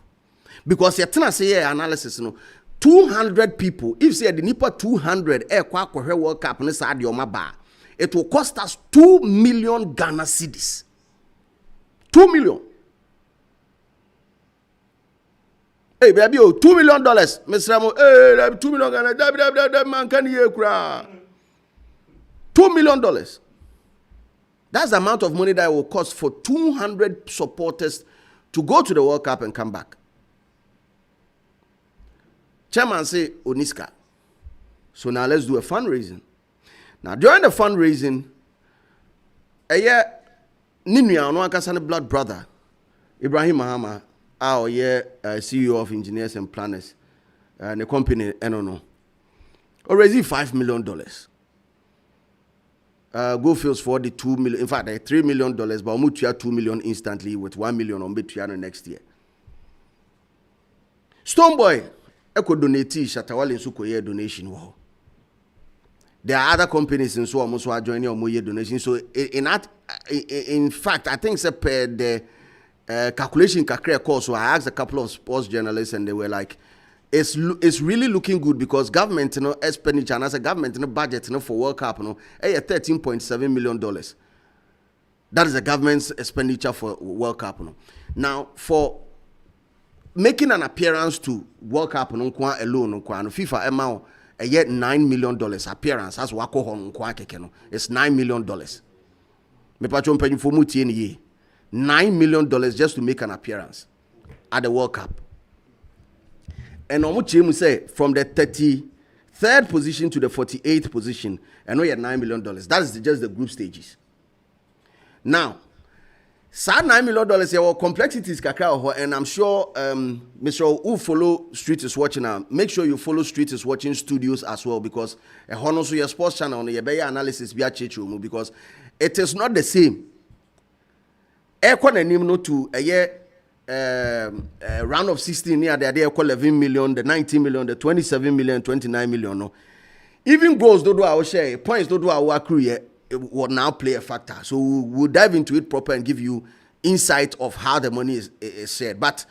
because you say analysis no 200 people, if say the nipa 200 World Cup it will cost us 2 million Ghana cedis. 2 million. Hey, baby, $2 million. Mr. Ramo, hey, $2 million Ghana. Man, can you cry? $2 million. That's the amount of money that it will cost for 200 supporters to go to the World Cup and come back. Chairman say Oniska. So now let's do a fundraising. Now during the fundraising, Ninuya Onwakasane blood brother Ibrahim Mahama, our CEO of Engineers and Planners, and the company Enono, already $5 million. Go fields for the 2 million, in fact, $3 million, but Omutia $2 million instantly with 1 million on Betriano next year. Stonebwoy, Eko donate Shatta Wale Nsuko donation. There are other companies in so almost are joining on Moye donation. So in fact, I think per the calculation kakre course. So I asked a couple of sports journalists and they were like, it's really looking good because government expenditure and as a government budget for World Cup $13.7 million. That is the government's expenditure for World Cup. Now for making an appearance to World Cup alone, FIFA amount $9 million appearance as wako hon kekeno. It's $9 million. Me patron penny for muti $9 million just to make an appearance at the World Cup. And Omuchi say from the 33rd position to the 48th position, and we had $9 million. That is just the group stages. Now, $9 million here, complexities kakao, and I'm sure Mr. who follow Street is Watching now. Make sure you follow Street is Watching Studios as well because a honoso your sports channel on your analysis because it is not the same. No to a year round of 16 near the idea 11 million, the 19 million, the 27 million, 29 million. No. Even goals don't do our share, points don't do our career. It will now play a factor. So we'll dive into it proper and give you insight of how the money is shared. But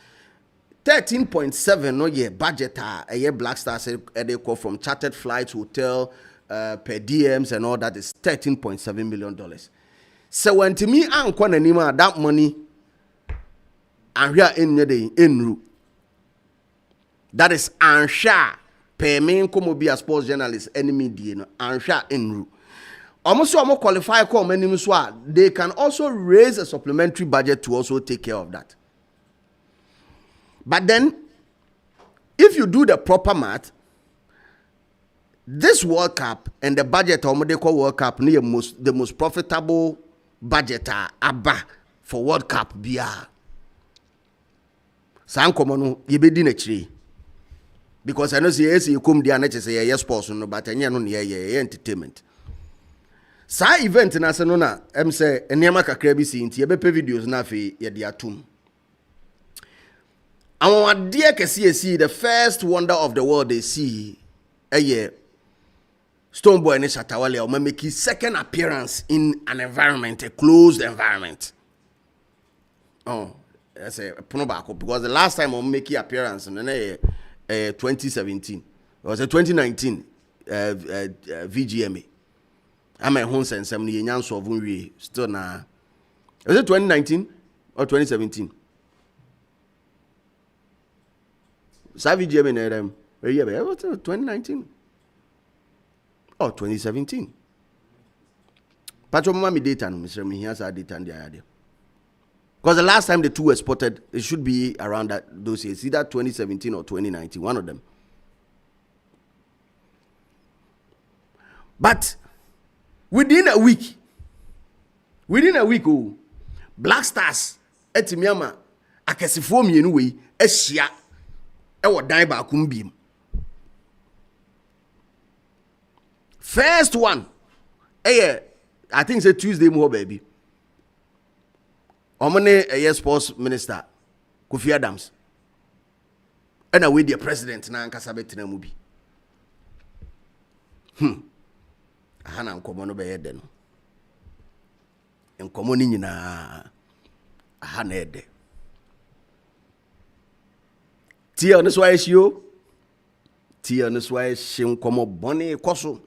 13.7 no year budget a year Black Stars they call from chartered flights, hotel, per DMs and all that is $13.7 million. So when to me and that money and here in that is ansha per main come be a sports journalist enemy dino ansha in almost qualify call many they can also raise a supplementary budget to also take care of that. But then if you do the proper math, this World Cup and the budget they call World Cup near the most profitable budget abba for World Cup bia san komono yebedi na chiri because I know say you come there na say yes sports no but anya no ye entertainment sa event na se no na say enema kakra bi si nti ye be videos na fe ye de atum awon ade kese see the first wonder of the world they see Stonebwoy and Shatta Wale will make his second appearance in an environment, a closed environment. Oh, that's a Punobako because the last time I make his appearance in 2017, it was a 2019 VGMA. I'm a home sense. I'm the young so still now. Was it 2019 or 2017? VGMA 2019. Oh, 2017. Patro mama data no Mr. Me here's our data and the idea. Because the last time the two were spotted, it should be around that those years, either 2017 or 2019, one of them. But within a week, Black Stars etimiama akesifo mienu we ehia e wo dan ba kumbim. First one, I think it's a Tuesday more baby. Omane sports minister Kofi Adams. And away the president na nkasabet na mubi. Ahana nkomo no be yede no. Nkomo ni nyina ahana yede. Tia on this why is you? tia no so shim komo bone koso.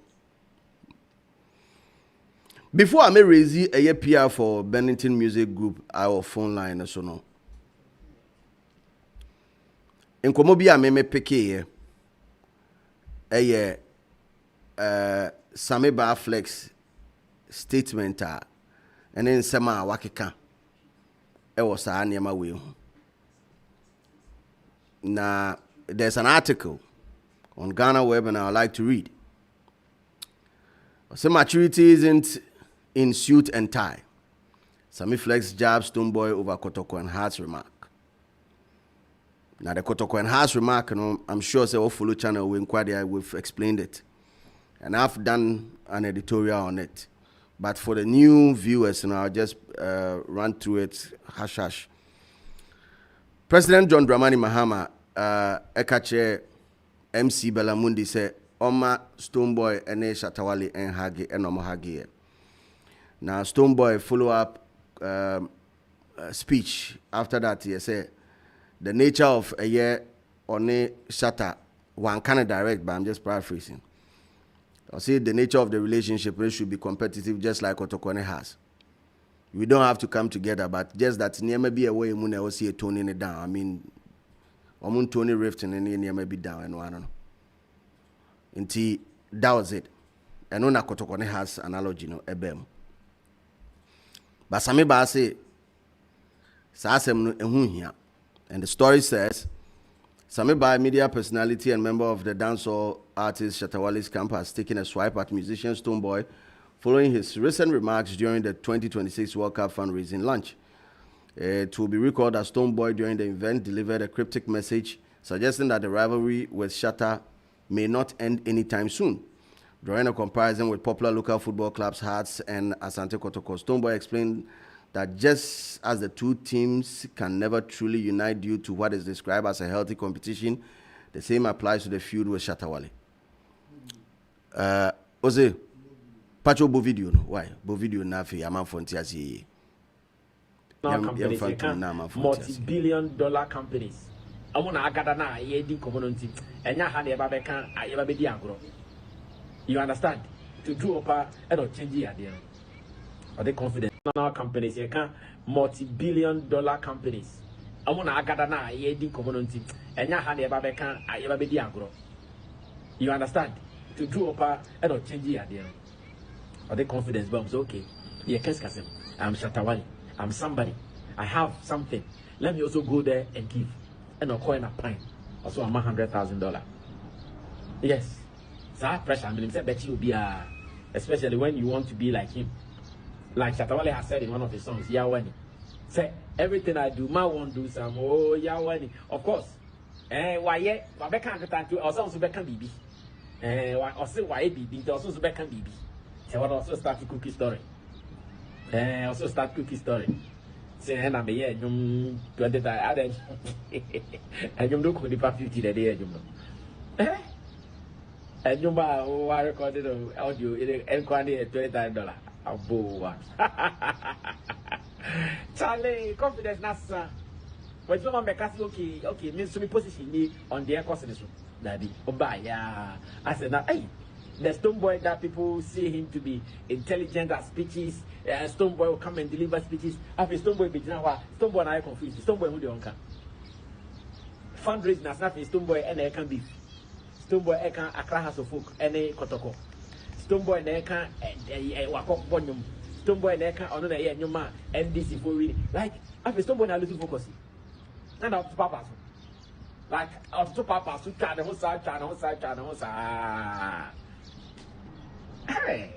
Before I may raise a PR for Bennington Music Group, our phone line so no. In Komobia me pick Same Bar Flex statement and then Sama Wakika. It was a near way. Now there's an article on Ghana Web and I would like to read. Some maturity isn't in suit and tie. Sami Flex jabs Stonebwoy over Kotoko and Hart's remark. Now the Kotoko and Hart's remark, I'm sure say all follow channel will inquire, we've explained it. And I've done an editorial on it. But for the new viewers, I'll just run through it, hash. President John Dramani Mahama, Ekache MC Belamundi said, Oma Stonebwoy and Shatta and Hagi and Omohagi. Now Stonebwoy follow up speech after that. He said, the nature of a year on Shatta, one kind of direct, but I'm just paraphrasing. I'll say the nature of the relationship should be competitive, just like Otokone has. We don't have to come together, but just that near may be a way you will see a toning it down. I mean, Tony rift and near may be down and one. Until that was it. And no Kotokone has analogy, no, ebem. But Sami Ba say, Sasem ehun here. And the story says, Sami Ba, media personality and member of the dancehall artist Shatta camp, has taken a swipe at musician Stonebwoy following his recent remarks during the 2026 World Cup fundraising lunch. It will be recalled that Stonebwoy during the event delivered a cryptic message suggesting that the rivalry with Shatta may not end anytime soon. Drawing a comparison with popular local football clubs Hearts and Asante Kotoko, Stonebwoy explained that just as the two teams can never truly unite due to what is described as a healthy competition, the same applies to the feud with Shatta. Oze, Pacho bo video no? Why? Bo video na fi yaman fontiasi. Multi-billion-dollar companies. I want to agada na yedi community. Enya hande eba beka eba bedi agro. You understand? To do up and not change it. Are they confident? National companies, you can multi-billion-dollar companies. I want to agada na yedi community. Enya hande eba beka eba bedi agro. You understand? To do up and not change it. Are they confidence bombs? Okay. Yeah, Keskasim. I'm Shatta. I'm somebody. I have something. Let me also go there and give. And I'll coin a pine. Also, I'm $100,000. Yes. So I pressure. I mean, bet you will be especially when you want to be like him. Like Shatta has said in one of his songs, Yawani. Say everything I do, ma won't do some. Oh, Yawani. Of course. Why yeah? Why can't do? Also, so can be. Also, why be? Also, so can be. So what also start a cookie story. Also start cookie story. Say, and I'm here, you 20 times. And you look with the 50 the day, you know. And you buy what recorded audio and $20 $20. Charlie, confidence, Nasa. But someone make us okay, means to be positioned on their course. Daddy, yeah. I said, now, hey. The Stonebwoy that people see him to be intelligent at speeches, Stonebwoy will come and deliver speeches. After Stonebwoy be now, Stonebwoy and I confused. Stonebwoy who they on can. Fundraising as nothing. Stonebwoy and I can beef. Stonebwoy I can Accra House of Folk and a Kotoko. Stonebwoy and I can Wakok Bonyum. Stonebwoy and I can honor a new man NDC for reading. Like after Stonebwoy I lose focus. And up to Papa. Like up to Papa, so China, who side, Hey,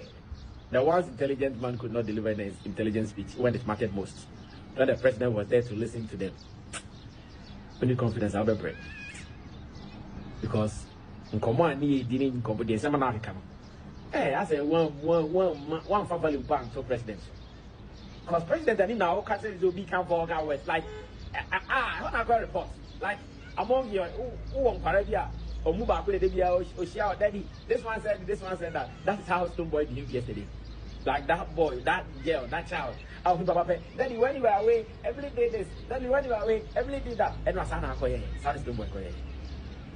the once intelligent man could not deliver an intelligent speech when it mattered most. When the president was there to listen to them. Only confidence I'll be break. Because in command didn't come with some African. Hey, I said one family bank to president. Because president and now catches will be come for West. Like when I got reports, like among your who on Paradia. Or move back with the Oshia, daddy. This one said that. That is how Stonebwoy behaved yesterday. Like that boy, that girl, that child. I was Papa. Daddy, when you were away, every day this. Daddy, when you were away, every day that. And my son, Stonebwoy.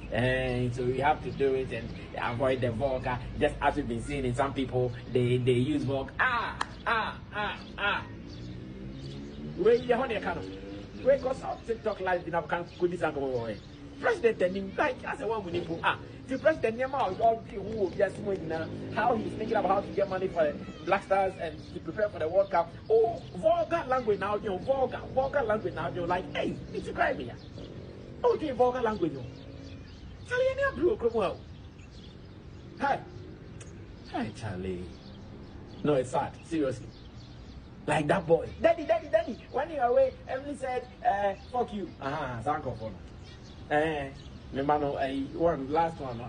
And so we have to do it and avoid the vulgar. Just as we've been seeing in some people, they use vulgar. Where you on your kind of where cause of TikTok live in our country this and go away. President and him like as a one with him. The president never all who just how he's thinking about how to get money for Black Stars and to prepare for the World Cup. Oh, vulgar language now, you know, vulgar language now, you're like, hey, it's a crime here. Oh, do vulgar language. Charlie, Hi, Charlie. No, it's sad. Seriously. Like that boy. Daddy. When you were away, Emily said, fuck you. Sanko for me. One last one.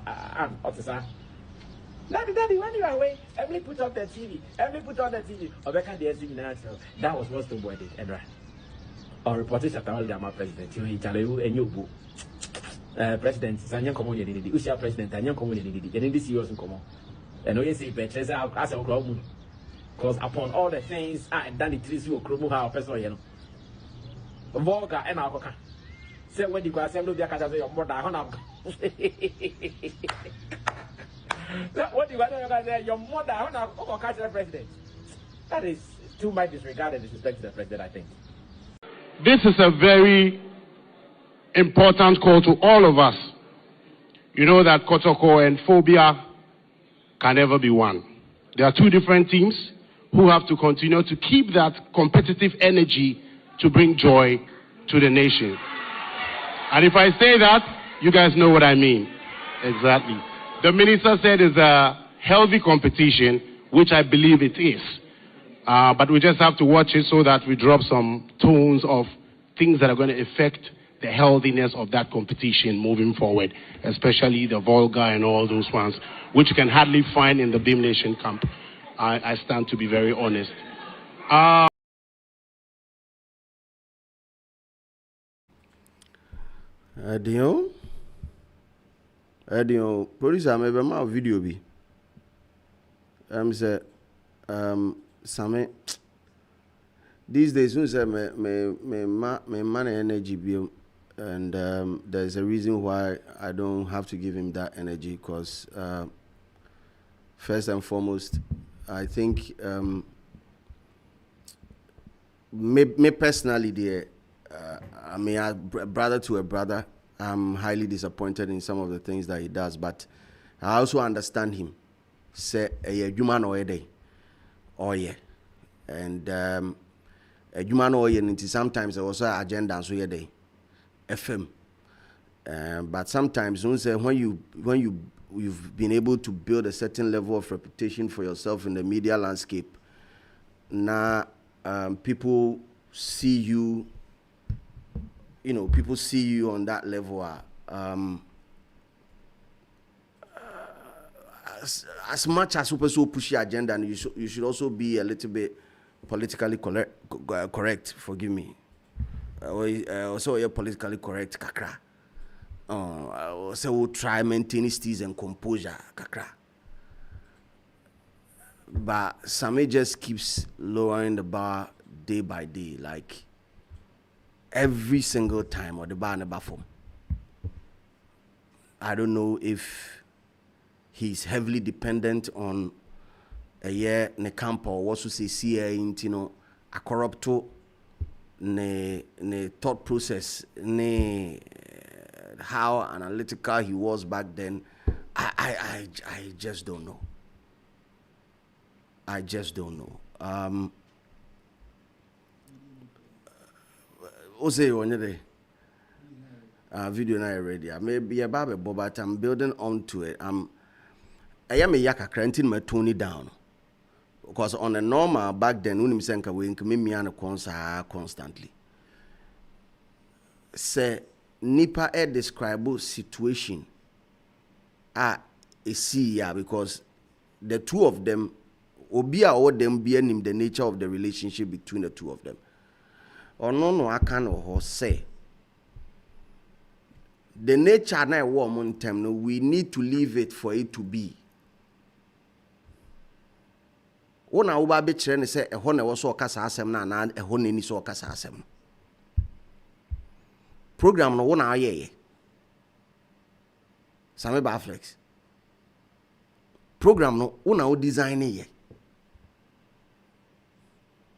Daddy, when you were away, Emily put on the TV. Obeka the SC natural. That was what Stonebwoy did. And right. Or reported Shatta, my president. You and you book. President, Sanyan Community, Usha President, and young community, and in this year's common. And we say, Petres, as a problem. Because upon all the things, and done it is you, Krumu, person, you know. Vulgar and Alcoca. Say when you go assemble the Academy of more than what you want to say, your mother, or catch the president. That is too much disregard and disrespect to the president, I think. This is a very important call to all of us. You know that Kotoko and phobia can never be one. There are two different teams who have to continue to keep that competitive energy to bring joy to the nation. And if I say that, you guys know what I mean. Exactly. The minister said it's a healthy competition, which I believe it is. But we just have to watch it so that we drop some tones of things that are going to affect the healthiness of that competition moving forward, especially the vulgar and all those ones, which you can hardly find in the Beam Nation camp. I stand to be very honest. Edio, police are maybe my video be. Say, Same. These days, you say me man energy be. And there's a reason why I don't have to give him that energy because first and foremost, I think me personally, I mean, a brother to a brother, I'm highly disappointed in some of the things that he does, but I also understand him. Say a human or a day, oh yeah, and a human or yeah, sometimes there was an agenda and so yeah day. FM, but sometimes when you've been able to build a certain level of reputation for yourself in the media landscape, now people see you. You know, people see you on that level. As much as super so push your agenda, and you should also be a little bit politically correct. Forgive me. Also, you're politically correct, kakra. So we'll try maintaining steeze and composure, kakra. But Same just keeps lowering the bar day by day, like every single time, or the bar never form. I don't know if he's heavily dependent on a year ne camp or what to say, a corrupt. Ne thought process, ne how analytical he was back then, I just don't know. I just don't know. Ose one day, video na already. Maybe about it, but I'm building onto it. I am a yaka cranting my Tony down. Because on a normal back then, when we we me and constantly. Say nipa describe situation. See because the two of them, obia or them being the nature of the relationship between the two of them. Or no, I can or say the nature na woman time. No, we need to leave it for it to be. Ona uba be chere ne se ehon na wo so kasa asem na ehon na ni so kasa asem program no wona aye Same ba flex. Program no una design ye.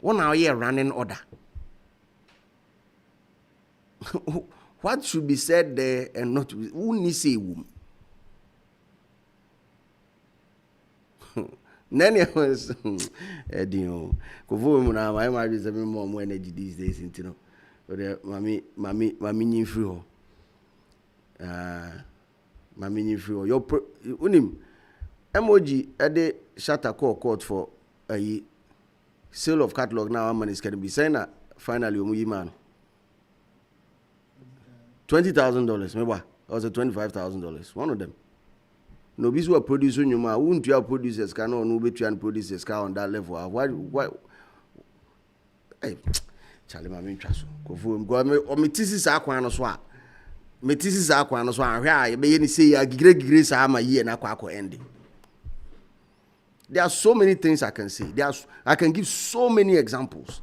Una ye running order. What should be said there and not who need say wom. Nene was Edio. Kovo mu na my marriage is even more energy these days, you know. But mami nyi free ho. Mami nyi free ho. Your unim emoji ede Shatta call court for a sale of catalog now. Money is can be saying that finally omuyi man $20,000 maybe or was it $25,000 one of them. No bis were producing you ma won't you producers can no be try and producers can on that level. Why hey Charlie mami ntwaso ko fu go me o metisi sa akwan no so a metisi sa akwan no so a hwe a be ye ni say ya gigre sa ma ye na akwa ending. There are so many things I can say. I can give so many examples.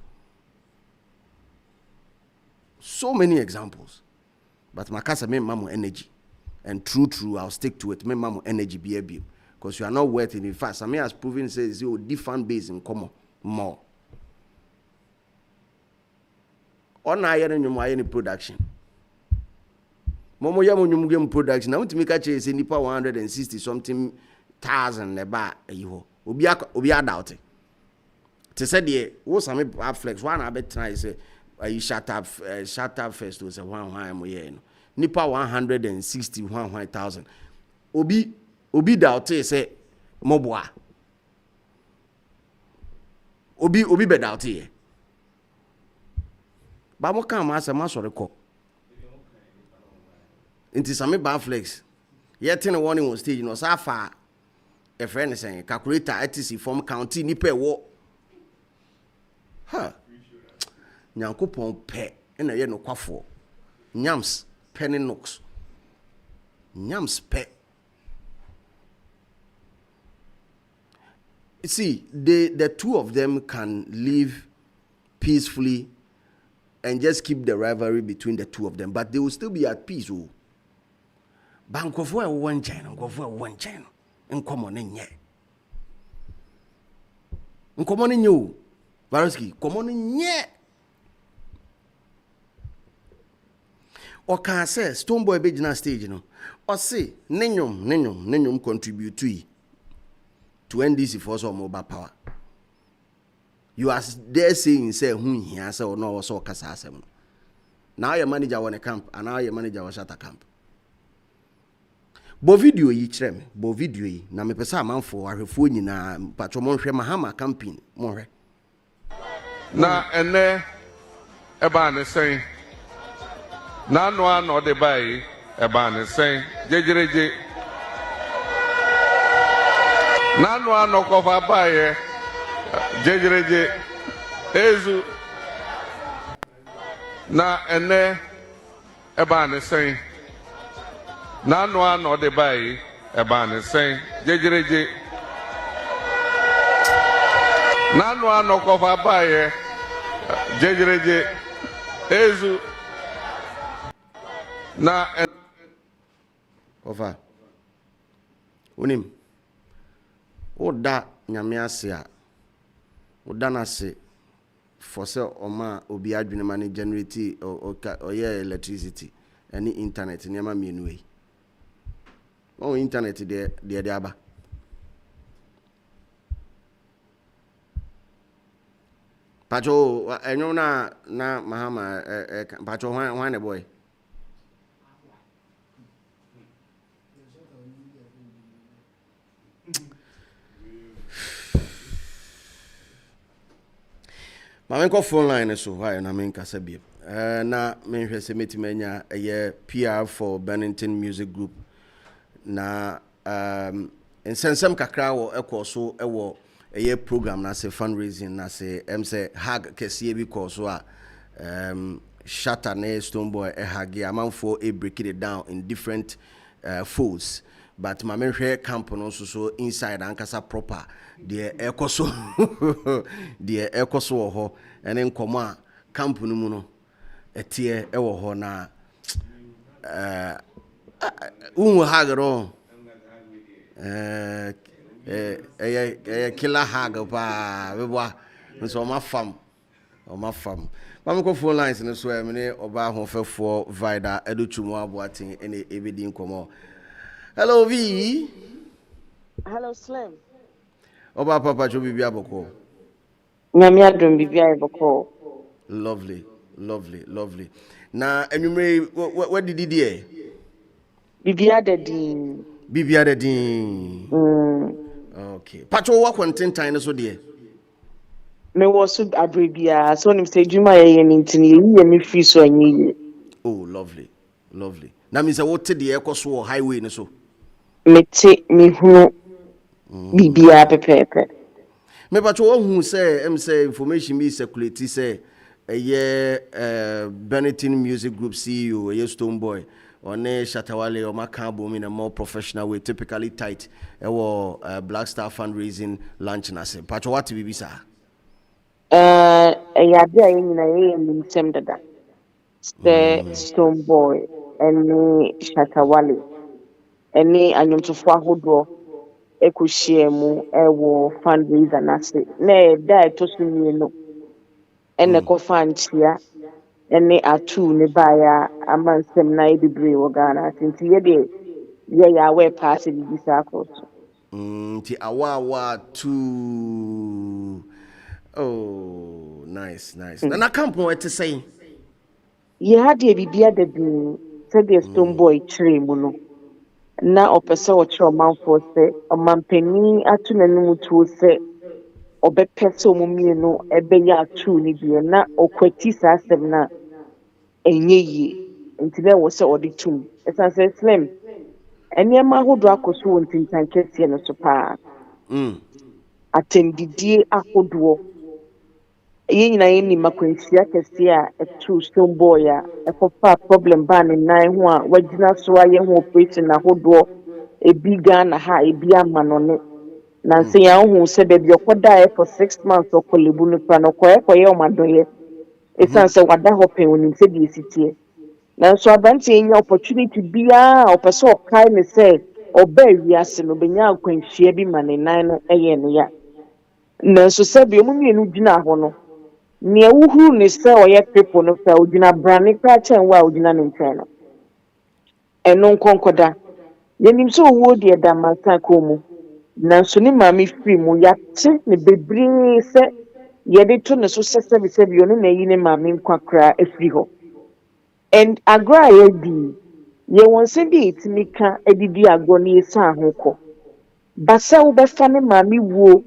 So many examples. But my casa me mamu energy. And true, I'll stick to it. Me mamu energy be because you are not worth it. In fact, Samir has proven says you different base in common more. On any production. Momo yamu nyum production. I want to make a chase in nipa 160 something thousand eba eho. Obi doubt it. To say the wo some flex one I bet try say you shut up first to say one ye no. Nipa 161,000. Obi doubt it say moboa. Obi be doubt it. Ba mo kan ma asema sori ko. Inti some ba flex. Yet in a warning on stage no sa fa a friend is saying calculator etc from county nipa wo. Ha. Nyankopon pe na ye no kwafo. Nyams penny nooks. Nyams pe. See, the two of them can live peacefully and just keep the rivalry between the two of them, but they will still be at peace. Oh, bank of where one channel, in common in ye. In common in you, Varsky, common in ye. Or can say Stonebwoy be na stage, you know, or say Nenyum contribute to NDC for some mobile power. You are there saying say who he answer or no so kasa. Now your manager want a camp and now your manager was at a camp. Bo video yi chrem, bo video yi na me pesa amanfo ahwefo nyina patro monhwe mahama campaign monhwe. Na ene eba ne sen. Na no ano de bai eba ne sen. Jejereje. Na no ano kofa bai jejereje ezu na ene eba ne sen na no de bai eba ne sen jejereje na no ano kofa bai jejereje ezu na kofa unim oda nyame ase a udana se for sale oma obi adwene ma ne generate or electricity any internet nyama mienu yi internet de aba pacho enyo na mahama pacho hwan ne boy my phone line is so high na me nkasa biem na me hwɛ sɛ metimanya PR for Bennington Music Group na nsensem kakra wo ekoso ewo program na se fundraising na se say hag kese bi koso a Shatta na Stonebwoy hag amanfo break it down in different folds. But my menhwe camp no so inside ankasa proper the ekoso the ekoso ho ene nkomo a camp no mu no etie ewo ho na Hagro. Killer hag pa so my farm. On my farm. Mamko phone lines in the swear mini oba hofe for vida educhumu aboatin any ebedi nkomo. Hello V. Hello, Slim. Oba papa cho bibi aboko. Nyame adom bibia eboko. Lovely, lovely, lovely. Na enwumre what did he there? Bibia de din. Bibia de din. Okay. Pacho wa kwantentan so there. Me was so abribia so nim say djuma ye ntini ye me free so anyi. Oh, lovely. Lovely. Na me say what the ekoso highway ne so. Mete me hu bibia pepepe. Me pacho wo hu say say information be circulate say Benetton Music Group CEO Stonebwoy on Shatta Wale or Macabo in a more professional way, typically tight. Black Star fundraising launch na say. Pacho what be sir? Ya dia nyina ye nim dada. Stonebwoy ene Shatta Wale ene anyomtofo ahodo ekohie mu ewo fundraiser na say. Na da to so no. Ene ko fanchia ene atu ne baya amansem na ebibre wo Ghana tinti ye de ye ya we pass the bisa akoso Ti awa tu. Oh, nice. Na campo et say. ye had ye bibia de bin said the Stonebwoy chire mu no na opese o chiro manfo se o mampani atu nanum tu se obepese omumienu ebenya atu ni bi na okwati sa asem na enye yi nti be wo se oditum esa se Slim enema ahodo akoso won tintan kese no so pa atendidie ahodo ye nyina ye ni makwansia kese a etu Stonebwoy a ekofa problem ba ne nan ho a wagina so aye ho operation ahodo ebi Ghana ha ebi amanone na nse ya hu se be bi okoda for 6 months okolebu no pa no koye omadoye esan se wada hopen onim se bi esitie na so abanti enya opportunity bia opeso okai ne se oba wiase no benya akwanhia bi mane nan no eye ne ya na so se bi omumienu gina ho no ne wuhuru ne se oye people no fa ogina brane kra chen wa ogina ne nten no eno nkonkoda yenim so wo de da mansa komu na so ni mami free mu ya te ne bebre se ye de to ne so se bi onu na yi ne mami nkwakra afri ho and agra ye di ye won se bi itimika edidi agro ne yesa ahoko basa wo befa ne mami wo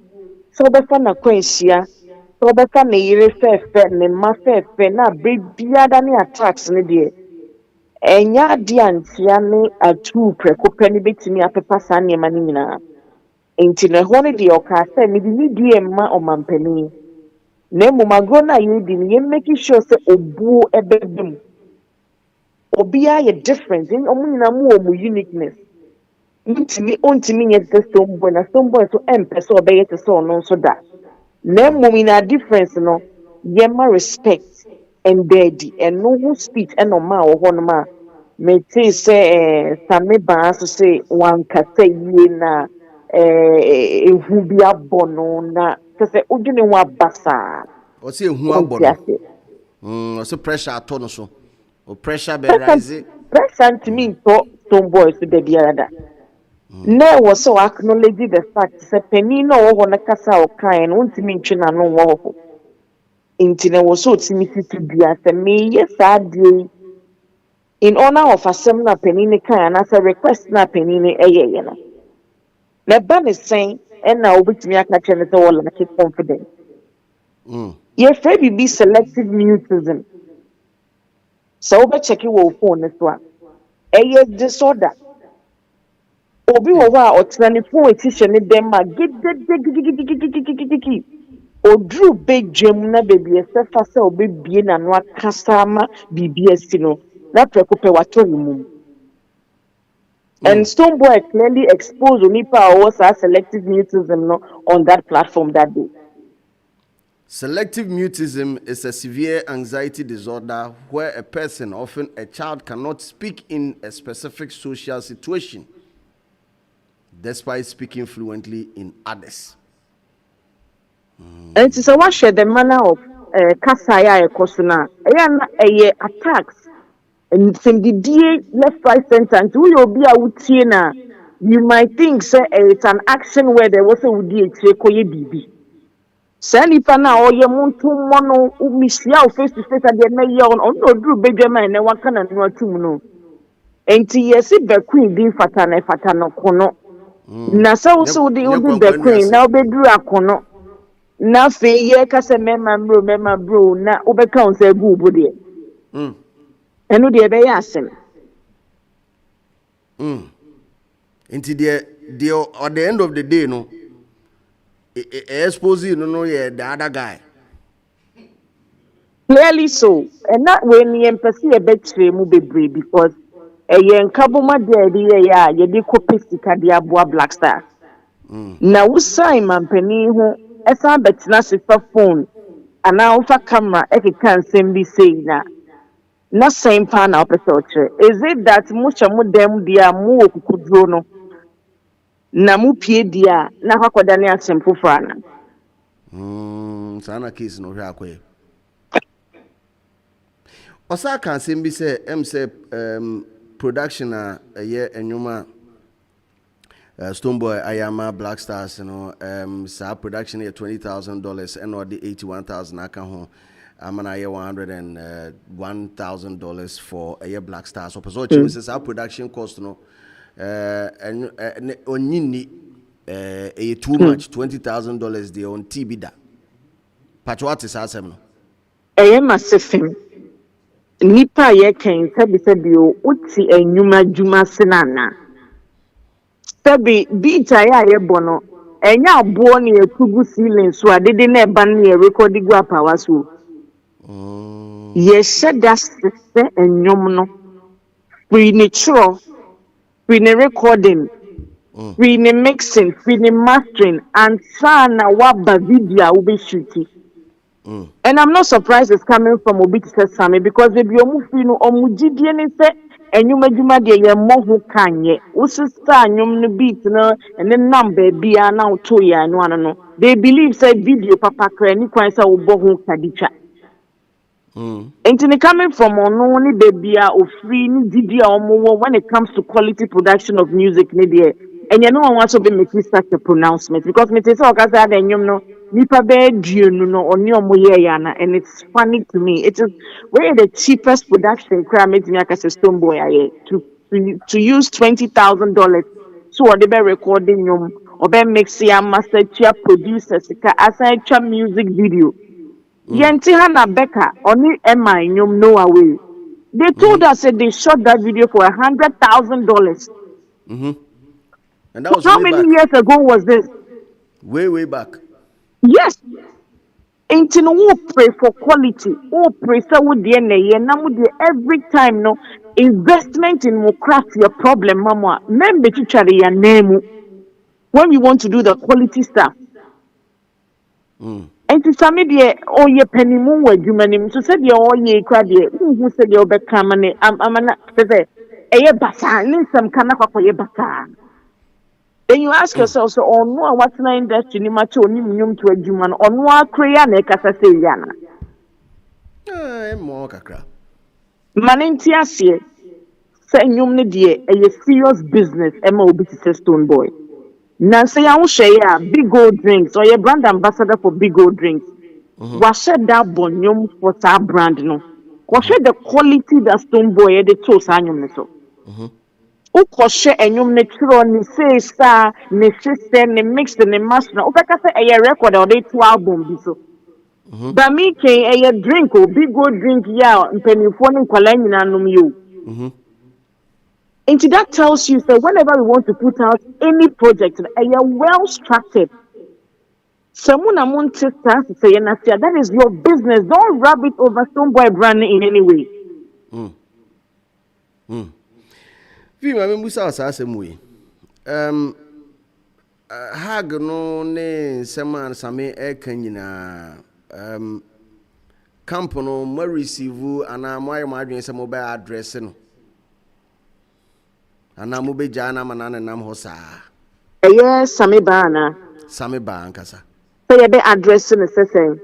so wo befa na kwanhia so wo befa ne yire fefe ne ma fefe na bebia da ne attacks ne de enya di antia ne atu prekope ne betimi apepa sa ne ma ne nyina enti ne ho ne de oka se me di di emma o mampani na mumagro na ye di ne make sure se obuo ebedum obia ye different in omunyina mu o mu uniqueness ntimi nye the Stonebwoy na Stonebwoy so empese obeye te so no so da na mumina difference no ye ma respect and daddy and no who speech and no ma wo no ma me say same ba so say wan kasa yie na ehu bi abono na se odwene ho abasa O say ehu abono. O say pressure ato no so. O pressure be rise. Pressure to me to Stonebwoy so de biara na was so acknowledge the fact say penny no wo na kasa o kan no ntimi ntwe na no wo ho inti na was so timisi to bia say me yes adie in honor of asem na penny ne kan na say request na penny ne eye no na ba ne sen and na obitimi aka che ne say wo la keep confident ye free be selective mutism so be check wo phone ne so a eye disorder obi wo wa otena phone etihye ne dem ma gidegidegidegidegidegi odru bedwam na bebi esefa se obebie na no akasa ma BBS no na prekope watori mum and Stonebwoy clearly exposed onipa was selective mutism no on that platform that day Selective mutism is a severe anxiety disorder where a person, often a child, cannot speak in a specific social situation despite speaking fluently in others. And so what share the manner of kasaya ekosuna eye attacks and some the left right sentence we will be a na you might think say it's an action where there was a wudi koye bibi. Say nipa na oye muntu mono umisia face to face ade na ye on no duru bedwama na waka na no atum no. Enti yesi be queen din fata no kono. Na so the be queen na obeduru akono. Na fe ye kase mema bro na obeka on say gu obo de. Enu de be ya asem. Into the at the end of the day, no, expose you no, yeah, the other guy. Clearly so, and that when you empathy a bit mu bebre because a yen kabuma de ya ye de copy sika dia boa Black Star. Na wo sign man pani ho esa betina sifa phone ana ofa camera e kan sem bi say na same pa na opese is it that mucha mu dem dia mu okukudro no na mu pie dia na kwakoda ne asem fofora na sana case no hwe akoye osa kan sem bi say say production ye enwuma Stonebwoy Ayama Black Stars, you know, sa production here $20,000 and or the $81,000 aka ho. Amana here $101,000 for a year Black Stars. So so our production cost no and onini too much $20,000 there on TB da. Patwat is asem no. Massive nipa ye ken sabi o uti enwuma dwuma senana. Sabi beat aya ye bono enya abo ne ekugu ceiling so adede na eba na recording gu apawa so ye sheda se enyom no we ne chro we ne recording we ne mixing we ne mastering and sana waba video we be shooting and I'm not surprised it's coming from Obi to Sami because they be omu fi no omugidie ne se enyuma dwuma de ye mohu kanye usista anyum no beat no and then number bia na to ya no ano they believe say video papa kra ni kwan say wo hu kadicha Entini coming from ono ni bebia ofri ni didi a omo when it comes to quality production of music ni de enye no one wants to be making such a pronouncement because me say okasa de enyum no nipa be duonu no oni omo ye ya na and it's funny to me it is where the cheapest production cra make me akase Stonebwoy aye to use $20,000 so what they be recording yum or be mix ya master chia producers ka aside cha music video Yenti Hana Becca only Emma Nyum no away. They told us that they shot that video for $100,000. And that was how many years ago was this? Way back. Yes. Ain't no who pray for quality. Who pray so with the every time no investment in more craft your problem, mama. Remember to try your name when we want to do the quality stuff. And to some idea, oh, ye penny moon were human. So said your oh, ye crabby, who said your back coming. I'm not say, a bassa, some canapa for your bassa. Then you ask yourself, so on no, what's my industry, much on him to a human, on what crayon, as I say, Yana. More cacra. Manentiasie, say, you dear, a serious business, MOB to Stonebwoy. Now say I will share big gold drinks or your brand ambassador for big gold drinks. Wash that bonyum for that brand no. Wash the quality that Stonebwoy the toast anyum so. Ukoshe enyum natural ni say star ni system ni mix ni master. Upeka say a record or they 2 album biso. But me can a drink or big gold drink ya penifone kwala nyina num you. And that tells you that whenever we want to put out any project, a well structured. Someone among sisters say, that is your business. Don't rub it over Stonebwoy brand in any way. Vima me musa asase muyi. Hag no ne seman same eka nyina camp no mo receive ana mo ayi mo adwen se mo be address no ana mo be jana manana nam ho saa same bana same ba ankasa say ye be address no say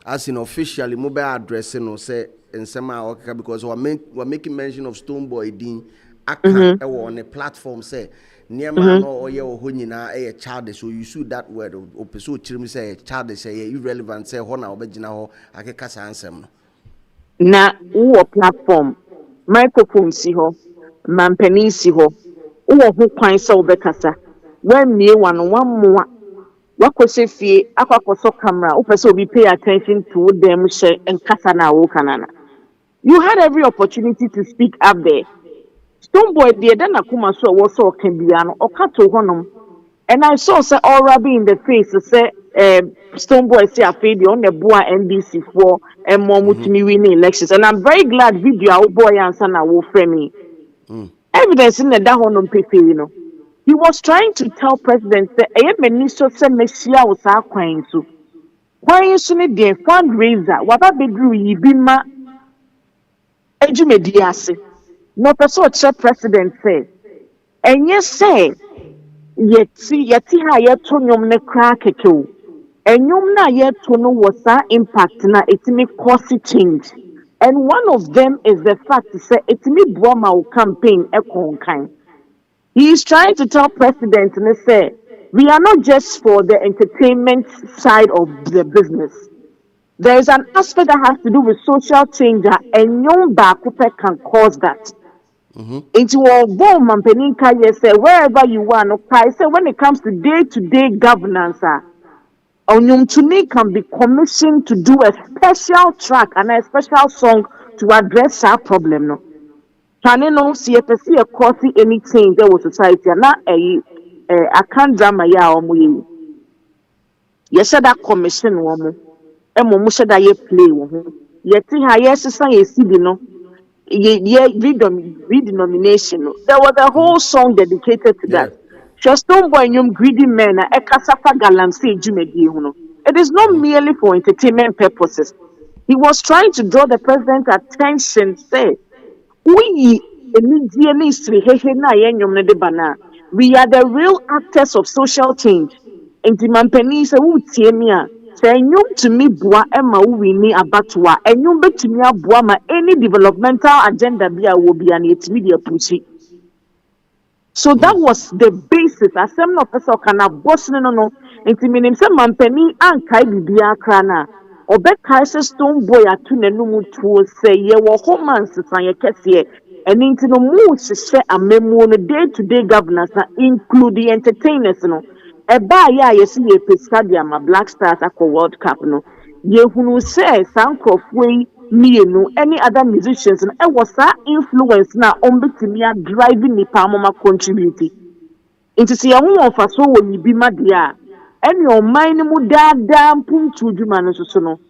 as in officially mo be address no say nsema okaka because we making mention of Stonebwoy din aka e wo on a platform say niema no oye wo ho nyina e childish so you use that word o person chirim say childish say irrelevant say ho na obegina ho akeka sa ansem no na wo platform microphone si ho mampani si ho wo ho kwan say obekasa when mie wan moa wakose fie akwakoso camera wo person obi pay attention to them share enkasa na wo kanana. You had every opportunity to speak up there. Stonebwoy the then akuma so was so can be an okato honum. And I saw say already in the face say Stonebwoy say afedi on the boa NDC for and more mutimi winning elections. And I'm very glad video boy and son will frame me. Evidence in the that honum pepe, you know. He was trying to tell president that I am minister say Messia was our queen so. Why is the fundraiser? What about bedru yibima ejumedi ase no person che president say enye say yeti ha yeto nyom ne kra kekew enyom na yeto no was impact na etimi cause change and one of them is the fact say etimi boama o campaign ekonkan. He is trying to tell president and say we are not just for the entertainment side of the business. There is an aspect that has to do with social change and young bakupe can cause that. Into all bomb and peninka, say wherever you are, no price. Say when it comes to day-to-day governance, Onyum Tuni can be commissioned to do a special track and a special song to address our problem. No, can you know see a causing any change there was society and not a can't drama ya omu. Yes, that commission woman. Emo musha da ye play wo ho yeti ha yes san ye sibi no ye redenomination no there was a whole song dedicated to that Stonebwoy nyum greedy men na ekasafa galamsey jumedi hu no it is not merely for entertainment purposes. He was trying to draw the president's attention say we immediately na ye nyum ne de bana we are the real actors of social change enti mampani se wo tie mi a enyum to me boa ema wini abatwa enyum betumi aboa ma any developmental agenda bia wo bia na etimi dia pushi. So that was the basis asem no person kana boss no enti minim se mampani ankai bibia kra na obekai se Stonebwoy atu nanum tuo se ye wo homans san ye kese eni nti no mu hye amemu no day to day governance na include the entertainers no eba ya yesi ye pescadia ma Black Stars akọ World Cup no ye hunu say sankrofwe mienu any other musicians no e was that influence na ombetimi a driving ni pa mama contribute into see hu ofa so wo yibi ma dia any o mine mu dada mpuntu dwuma no so no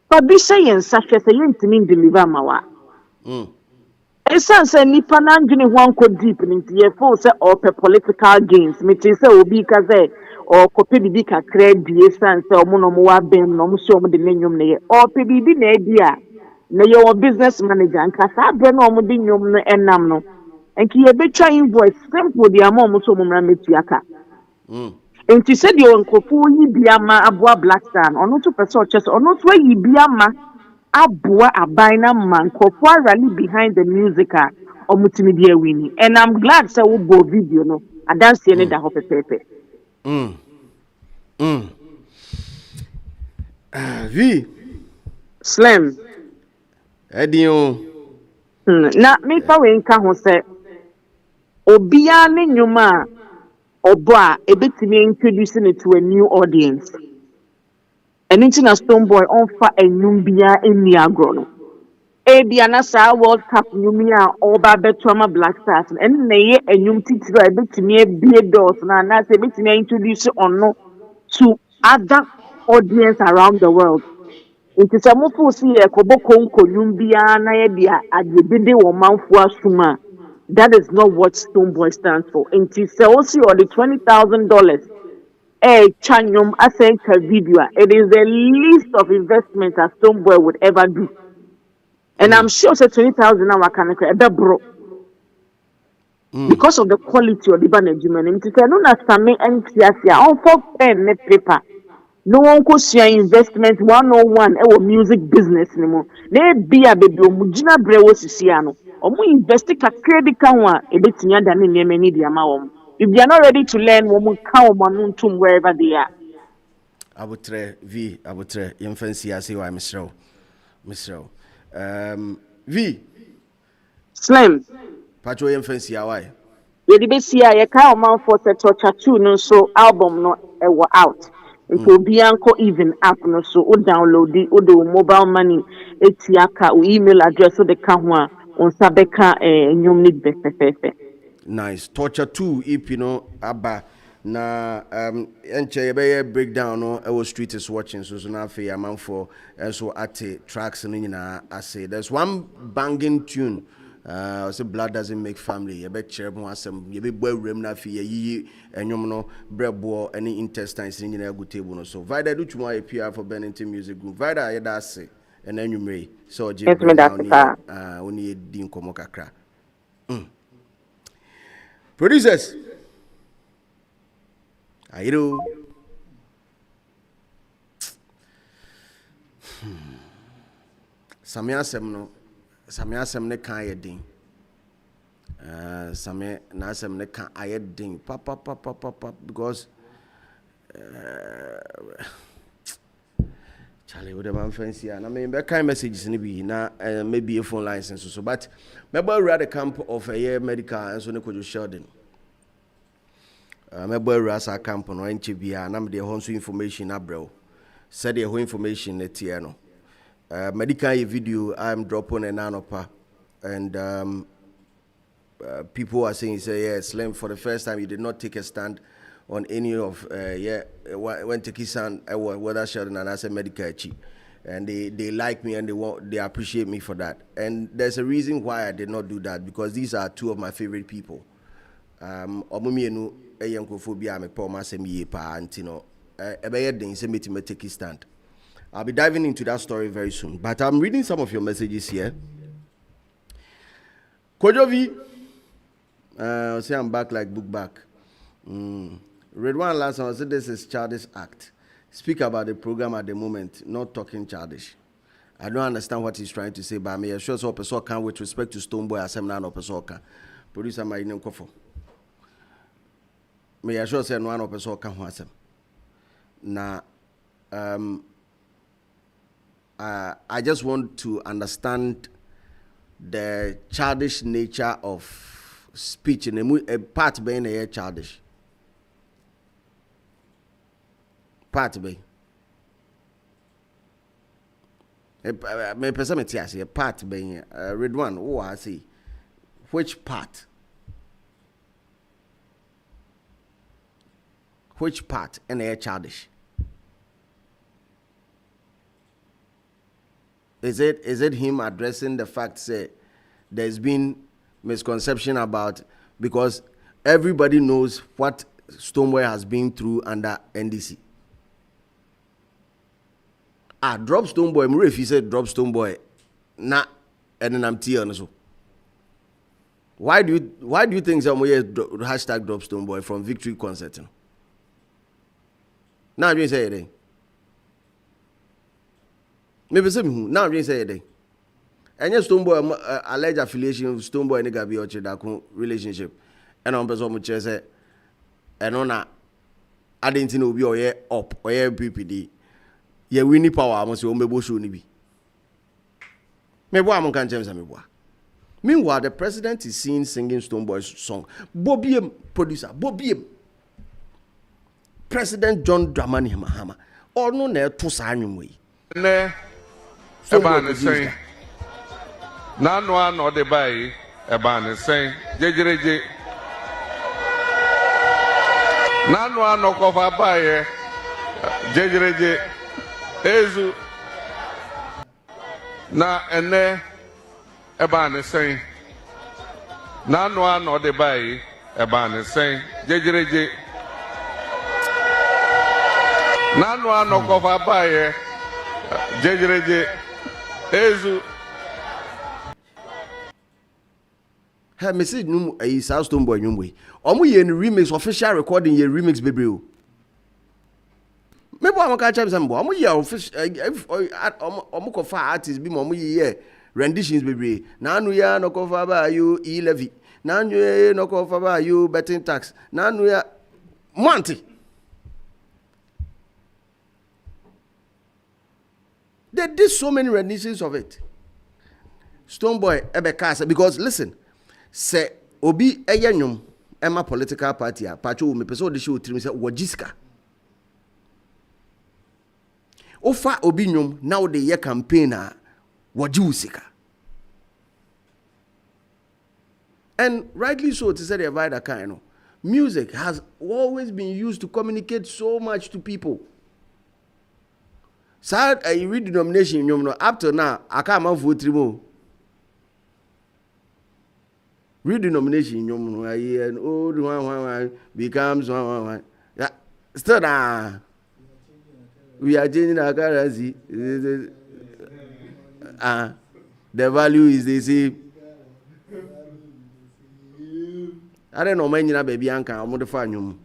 pa bi say yen sahwe say yentimi deliver mawa Esan nipa na ndwene ho anko deep nti ye fo se ope political gains meti se obi ka se o kope bibi kakra die san se omo no mo wa bem no mo so omo de nenwom ne ye ope bibi na edi a na ye o business manager nka sa bre no omo de nwom no enam no enki ye betwa invoice simple di ama omo so omo mra metu aka enti se di onkofu yi bia ma aboa Black Star ono to person chese ono to yi bia ma abua abaina man kofwa rally behind the music omutimi dia wini and I'm glad say we go video no I don't see any that hope pepe V slim edio na me fa we nka ho say obia ne nyuma obo a ebetimi introducing it to a new audience. And into na Stonebwoy on fa enyum bia eni agro no ebia na sa World Cup nyumi a oba betoma Black Stars and na ye enyum titiro ebetimi ebie doors na say ebetimi introduce ono to other audience around the world. It is a move see e koboko nkonyum bia na ye dia adebede wo manfo asuma. That is not what Stonebwoy stands for. And it is also on the $20,000 chanyum asenka video. It is the least of investment that Stonebwoy would ever do. And I'm sure say 20,000 now can bro. Because of the quality of the management. It is no some NCSia on for pen net paper. No one could share investment 101 music business anymore. They be a baby mujina brewo sisiano. Omu invest credit kanwa ebetinya than in many diamawom. If they are not ready to learn, woman count manuntum wherever they are. Abutre V abutre yemfancy ase wa misro. V Slim. Pacho yemfancy awai. Yedi be see a ka man for se torture 2 no so album no e out. Nti obi anko even app no so o download it o do mobile money etiaka o email address o de ka ho a on sabeka nyom ni befefefe. Nice. Torture 2 EP no aba na enche yebeye breakdown no e was street is watching so na fe am for so at tracks no nyina ase. There's one banging tune say blood doesn't make family. You bet cherebo asem. You be boy rem na fi ye enyom no brebo any intestines in your good table no. So Vida do chuma APR for Bennington Music Group. Vida yeda say and enyumre so je oni din komo kakra. Producers. Ayo. Samia sem ne kan yedin. Samia na sem ne kan ayedin. Pap because Charlie with the man fancy and I mean that kind messages ni be na maybe a phone license so but maybe we at the camp of a year medical and so ne kojo sheldon. Maybe we at a camp no enche bia na me de ho so information abrew. Said the whole information net no. Medical video I'm dropping an anopa and people are saying say yeah Slim for the first time you did not take a stand on any of when take his son whether Sheldon and I said medical chief and they like me and they appreciate me for that and there's a reason why I did not do that because these are two of my favorite people omumienu eyenkophobia me Paul Masemi pa antino ebeye den say me take his stand. I'll be diving into that story very soon. But I'm reading some of your messages here. Kojovi, say I'm back like book back. Read one last one. I said this is childish act. Speak about the program at the moment, not talking childish. I don't understand what he's trying to say, but me sure so person can with respect to Stonebwoy as I'm not a person can. Producer my name kofo. Me sure say no one person can who asem. Na I just want to understand the childish nature of speech in a part being a childish. Part be. Me person me tia say part being read one. Oh, I see. Which part? Which part in a childish? Is it him addressing the fact say there's been misconception about because everybody knows what Stonebwoy has been through under NDC. Drop Stonebwoy. If he said drop Stonebwoy, nah, and then I'm tearing so. Why do you think someone hashtag drop Stonebwoy from Victory Concert? Now you say it. Maybe some now you say it. And yes, Stonebwoy alleged affiliation with Stonebwoy and Gabi Ochedako relationship. And on person much say, and on I didn't know be or up or PPD. Ye winnie power almost your mebo show nibi. Maybe I'm can change some. Meanwhile, the president is seen singing Stonebwoy's song. Bobby producer, Bobby President John Dramani Mahama. Or no ne to sign way. Ne Eban saying Nanwa no de bay Eban saying Jejereje Nanwa no kofa baye Jejereje Ezu na ene Eban saying Nanwa no de bay Eban saying Jejereje Nanwa no cover by Jejereje Ezu. Hey, message num a South Stonebwoy nyumwe. Omo ye remix official recording ye remix bebre. Maybe I'm catch up some boy. Omo ye official omo kofa artist bi mo ye renditions bebre. Na anu ya no cover by you e-levy. Na anu ya no cover by you betting tax. Na anu ya Monty. They did so many renditions of it. Stonebwoy ebe kasa because listen, say obi eyenyum ema political party a pacho me pese o de show trim say wajiska. Ofa obi nyum now the year campaign a wajiusika. And rightly so to say the divide a kind. Music has always been used to communicate so much to people. Sad I read denomination no up to now I can't vote trimo. Read denomination no and old one becomes one. Yeah, still we are changing our currency. The value is the same. I don't know when you baby anka I'm the fan.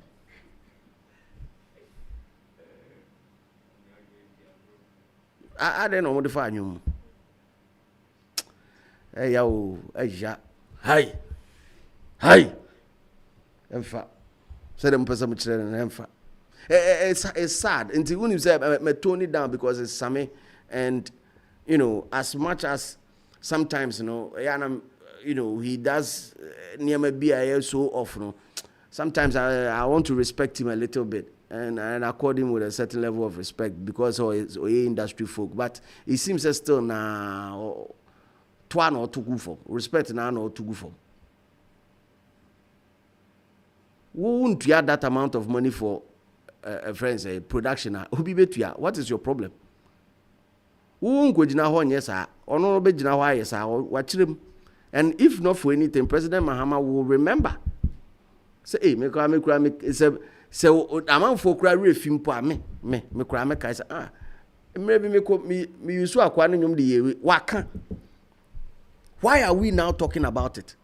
I don't know what the fan. Hey yo, hey, hi. Emfa. Say them person me children emfa. It's sad. Until when you say me tone it down because it's Sammy, and you know, as much as sometimes you know, he does near my BIL so often. Sometimes I want to respect him a little bit and accord him with a certain level of respect because of his industry folk. But it seems that still now twan or too good for respect now or too good for. We won't have that amount of money for friends production. What is your problem? We won't go jina yes sir. Or no be jina yes sir. Watch him. And if not for anything, President Mahama will remember. Say, hey, me say, among folk cry refim po me cry me kai say maybe me use to akwa nyum de yewe waka. Why are we now talking about it?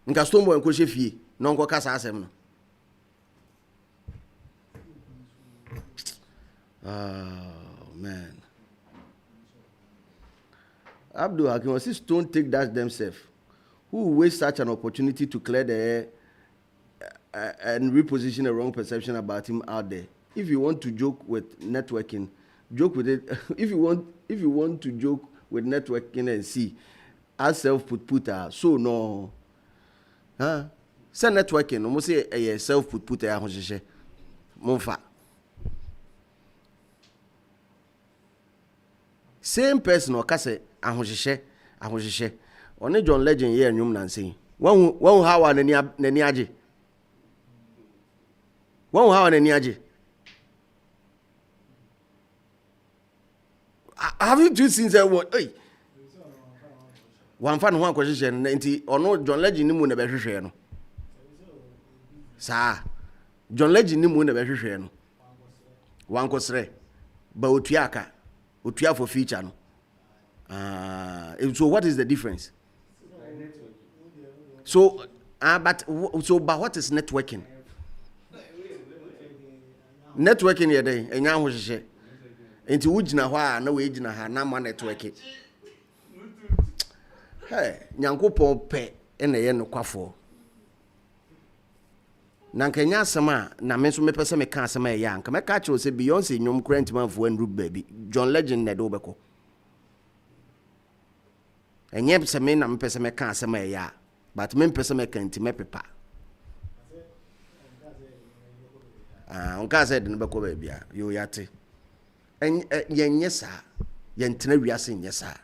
Nka Stonebwoy nko hye no nko kasa asem no. Oh man. Abdul Hakim was Stone take that themselves. Who will waste such an opportunity to clear the air and reposition a wrong perception about him out there? If you want to joke with networking, joke with it. If you want to joke with networking and see, as self put so no, huh? Say networking, almost say a self put monfa. Same person or kase ahohye one John Legend here nyum nansen won how anani age won how anani age have you two seen that one hey one fan ho akohye nti ono John Legend ni mu na be hwehwe no sa John Legend ni mu na be hwehwe no wan kosre ba otuaka for feature no. So what is the difference? So but what is networking? Networking ye dey enya ho hye. Enti wugina ho a na we gina ha na ma networking. Hey, nyankopon pe ene ye nokwafo. Na nkanya asema na me so mepese me ka asema ya nka me ka che o se Beyonce nyom current man for Andrew baby John Legend ne do beko enye pese me na mepese me ka asema ya but me pese me kan ti me pepa onka said ne beko baby a yo yate yenye sa yentena wiase nye sa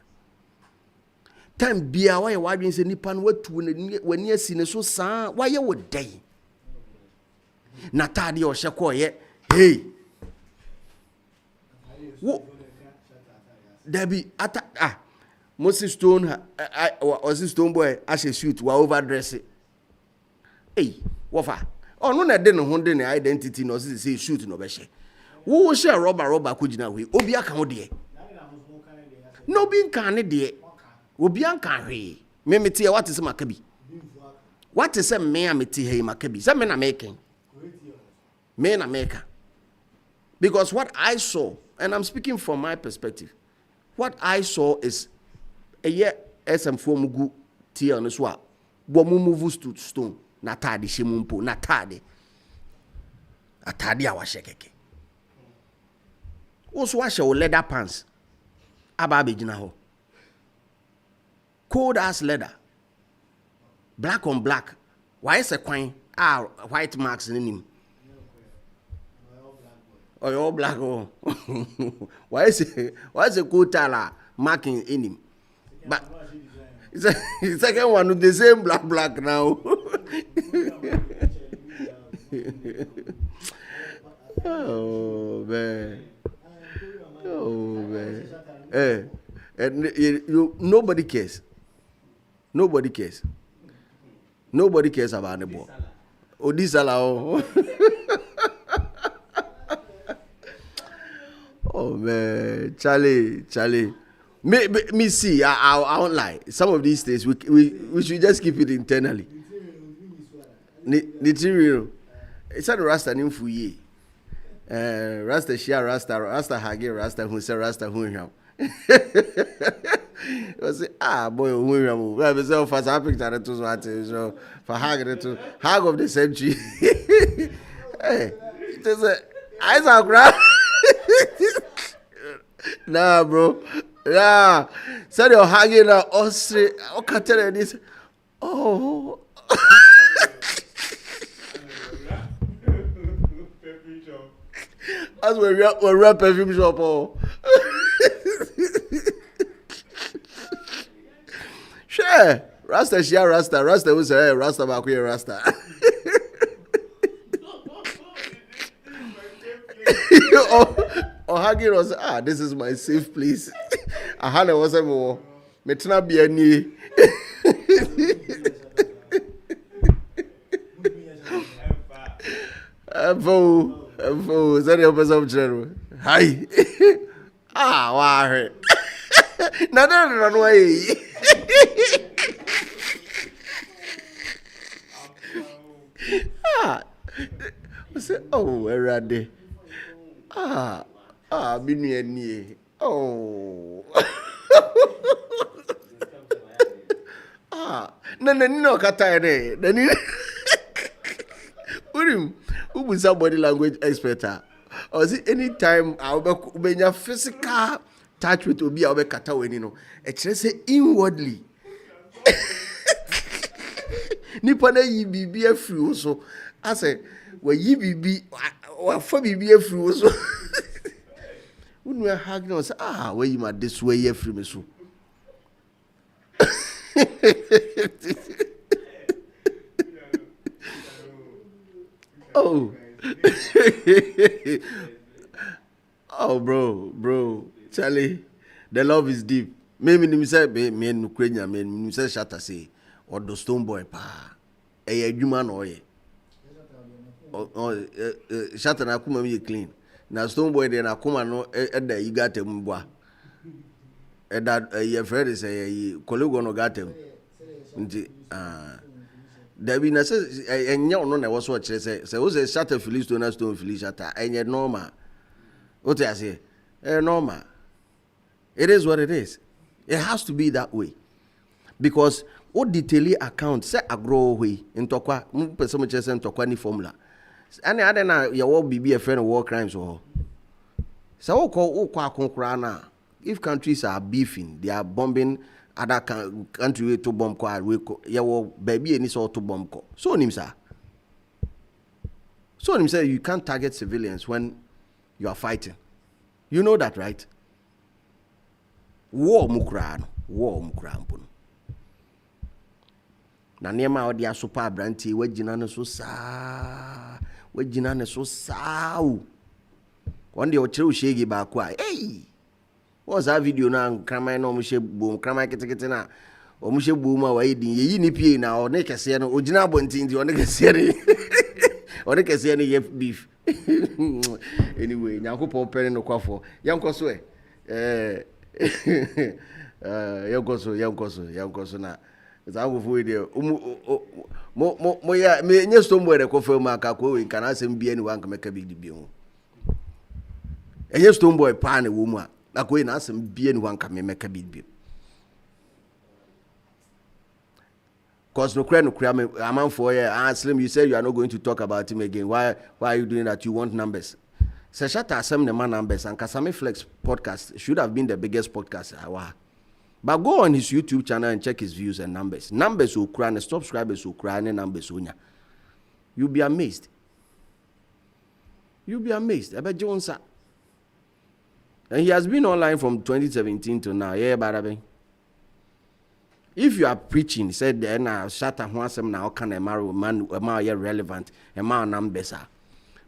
time bia wa ye wadwen se nipa no watu wani asi ne so saa wa ye wo dai na tade o hye koye hey wo Debbie ata Moses Stone was Stonebwoy as a suit wa overdress hey wofa ono na de no ho de ne identity no say shoot no be hye wo share rubber ko gina hwe obi aka ho de no bi nka ne de obi anka hwe me mete e what is makabi what is me amete he makabi say me na making me na maker because what I saw and I'm speaking from my perspective what I saw is a year SM4 mugu tie on so a bo mu move to stone na tade hye mpo na tade atade a wa hye keke also wa hye leather pants aba begina ho cold as leather black on black why is a kwan white marks in him oh your black oh why is a cold tala marking in him but the second one with the same black now oh man and you nobody cares about the boy Odisala oh man Charlie me see I won't lie some of these days we should just keep it internally Nigeria it's not Rasta nimfuye Rasta share Rasta hage Rasta who say Rasta who him I say boy who him we have so fast I picture it so what so for hag of the century hey it is eyes are grab nah bro yeah said you're hanging out Austria okay tell this oh as we rap perfume shop oh sure Rasta share Rasta who say Rasta back here Rasta or hanging was this is my safe place I had was a more metna be any Fosu zari opesa mchero hi wahe na no yi say erade binu eni no kata ne nani urim ubusa body language expert or is it any time I physical touch with obi a kata weni no e kire say inwardly nipa na yi bibi afiri wo so ase wa yi bibi wa fa bibi afiri wo so unu hag no say wa yi ma this way afiri me so oh oh bro Charlie the love is deep me say me nukrenya me say Shatta say or the Stonebwoy pa adwuma na oye Shatta na kuma me clean na Stonebwoy dey na kuma no da you got him boa that your friend say colleague no got him nti Debbie na say enya ono na was what say who say Shatta Phillips to na Stone Phillips Shatta enya normal what I say normal it is what it is it has to be that way because o detail account say agro we ntokwa mu person che say ntokwa ni formula ani ade na ye wo bibi e friend war crimes ho say wo ko akonkra na if countries are beefing they are bombing other country to bomb ko we ko ye wo baby any so to bomb ko so nim say you can't target civilians when you are fighting you know that right war mukra mpo na niema odi asopa abranti wagina ne so saa one day o kire o shege ba ko hey what's that video na kraman no mo she boom kraman kitikiti na o mo she boom ma wa yidin yi ni pie na o ne kese no o gina abonti ndi o ne kese ne o ne kese ne ye beef Anyway, nyankopon pere no kwafo. Yankoso yankoso na. Zawo we there. Mo ya me nye Stonebwoy de kofa ma ka ko we kan asem bia ni wan ka meka big di ho. Enye Stonebwoy pa na wo mu a. Na ko na asem bia ni wan ka meka big bi. Cause no cry a man for Slim, you said you are not going to talk about him again. Why are you doing that? You want numbers. So Shatta some the man numbers and Kasame Flex podcast should have been the biggest podcast. But go on his YouTube channel and check his views and numbers. Numbers will cry and subscribers will cry and numbers will. You'll be amazed. You'll be amazed. I bet Jones. And he has been online from 2017 to now. Yeah, barabe. If you are preaching, said then Shatta Hwansem now can a man relevant, a man numbers are.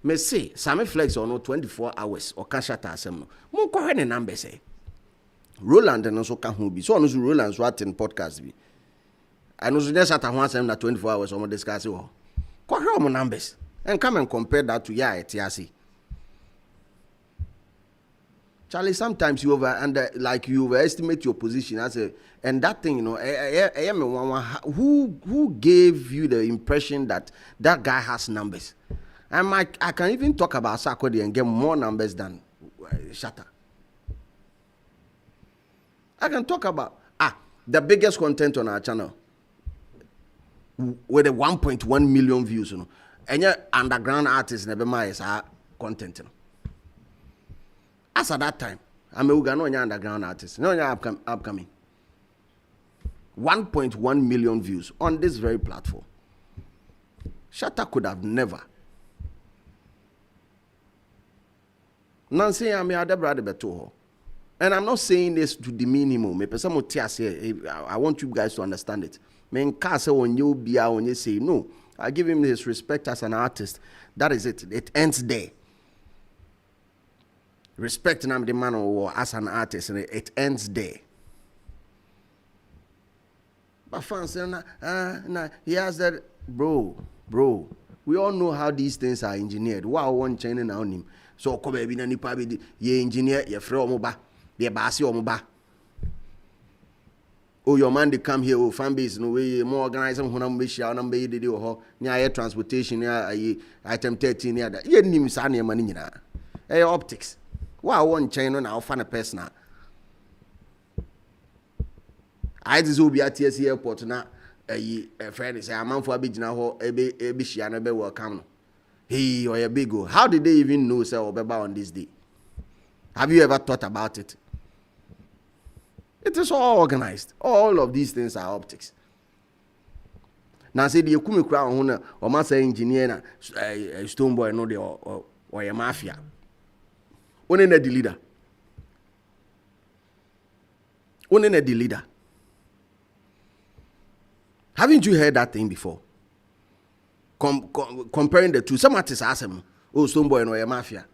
May say, Same Flex or no 24 hours or can Shatta Assem. Mo ko hen numbers say. Roland and also can who be. So on Roland's writing podcast be. I know just Shatta Hwansem na 24 hours or more discuss it. Ko hen numbers. And come and compare that to TRC. Charlie, sometimes you overestimate your position as a, and that thing, who gave you the impression that guy has numbers? And I can even talk about Sarkodie and get more numbers than Shatta. I can talk about the biggest content on our channel with the 1.1 million views, and your underground artists never mind content. As at that time, I'm a Uganda underground artist. No, upcoming. 1.1 million views on this very platform. Shatta could have never. Nancy, I'm a brother beto. And I'm not saying this to demean him. I want you guys to understand it. Men kase on you be when you say no. I give him his respect as an artist. That is it. It ends there. Respecting him the man or as an artist, and it ends there. But fans say, he has that, bro. We all know how these things are engineered. Wow, one chaining on him. So come be na nipa be ye engineer, ye free omoba, ye baasi omoba. Oh, your man they come here, oh fan base, no way more organizing when I'm be share number ye dey ho, nya transportation, nya item 13 nya that. Ye nim sa na money nyina. Optics. Wow, one China now fan a person. I just will be at TSC airport now. A friend is a man for a big now, a bishiana be welcome. Hey, or a big go. How did they even know sir Obeba on this day? Have you ever thought about it? It is all organized. All of these things are optics. Now say the Kumi crown or master engineer na Stonebwoy no the or a mafia. Only the leader. Only the leader. Haven't you heard that thing before? Comparing the two. Some artists ask him, oh, Stonebwoy no a mafia.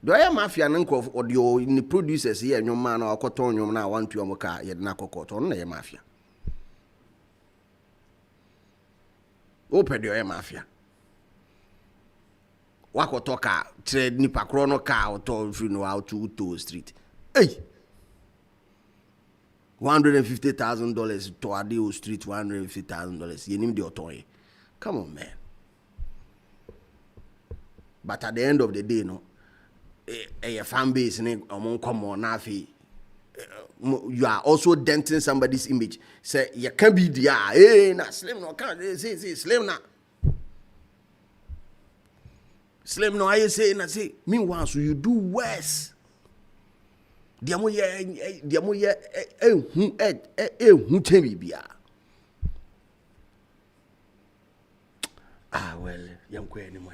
Do I have mafia or the producers here and your man or cotton you now want to your car yet na cotton a mafia. Open your mafia. Wako toka trade ni pakrono ka auto if you know how to street. Hey, $150,000 to Adio Street. $150,000. You name the auto. Come on, man. But at the end of the day, no, a fan base among come on nafi. You are also denting somebody's image. Say you can't be there. Hey, na slim no can't say slim na. Slim no I say na say meanwhile so you do worse. Diamo ye hu temi bia. Ah well, young queen him.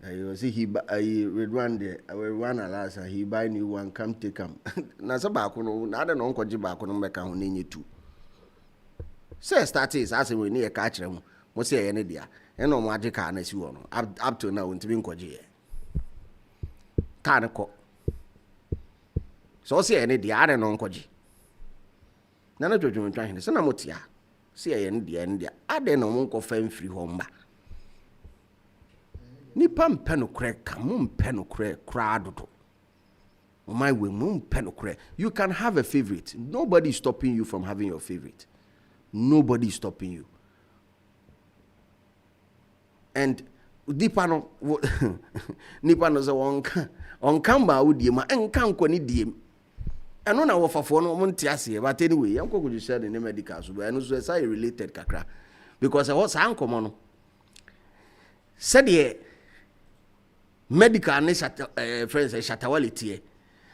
I see he run there. I will run alas and he buy new one come take him. Na so back no na de no nkoji back no meka ho nenye tu. Say start is as we near catch them. Mo say any dia. E no mo age car na si wo no. Up to now ntimi nkoji ye. Car na ko. So say any dia ade no nkoji. Na na jojo ntwa hene. Se na motia. See India. I don't know fan free home. Nippam penocre, come penocre, crowd. My way, penocre. You can have a favorite. Nobody is stopping you from having your favorite. Nobody is stopping you. And Dipano, Nipano on Kamba would you, and can't go any diem. I don't know for no montiasi, but anyway, I'm going to share the name medical, and also as I related Kakra because I was uncommon. Said ye medical, and friends, a shatawality.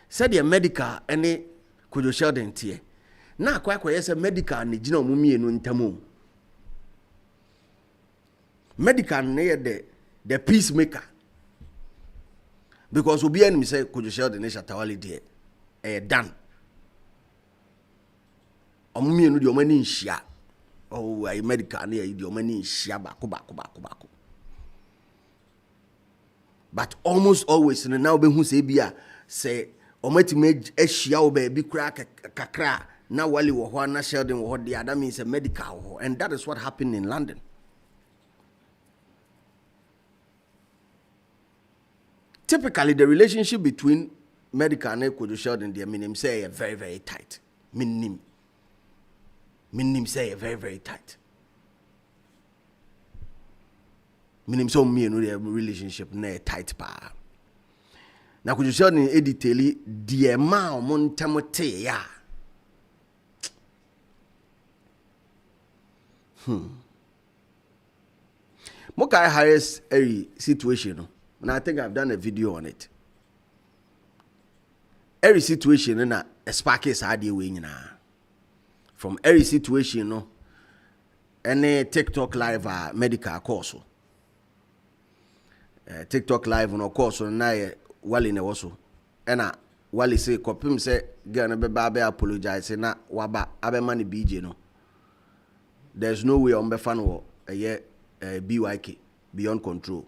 Said ye medical, and could you share them tea? Now, quite yes, a medical, and the Gino Mummy and Tamu. Medical near the peacemaker. Because we be enemy say, could you share the nation tawali done. Mummy no your money in shia. Oh, I medical near your money in shia baku. But almost always, and now be who say bia say, ometi made a shia be crack kakra. Now Wale wo na Sheldon wo the other means a medical, and that is what happened in London. Typically, the relationship between medical and Kojo Sheldon, their minim say very, very tight. Minim say very, very tight. Minim so me no their relationship na tight pa. Na Kojo Sheldon e detail the ma mon tamote ya. Mokai Harris situation. And I think I've done a video on it. Every situation in a spark is hard way from every situation, no, any TikTok live medical course. TikTok live on a course on na Wale in also. And Wale say Kopim say gonna be babe apologize na waba abe money BJ no. There's no way on be fan wo BYK beyond control.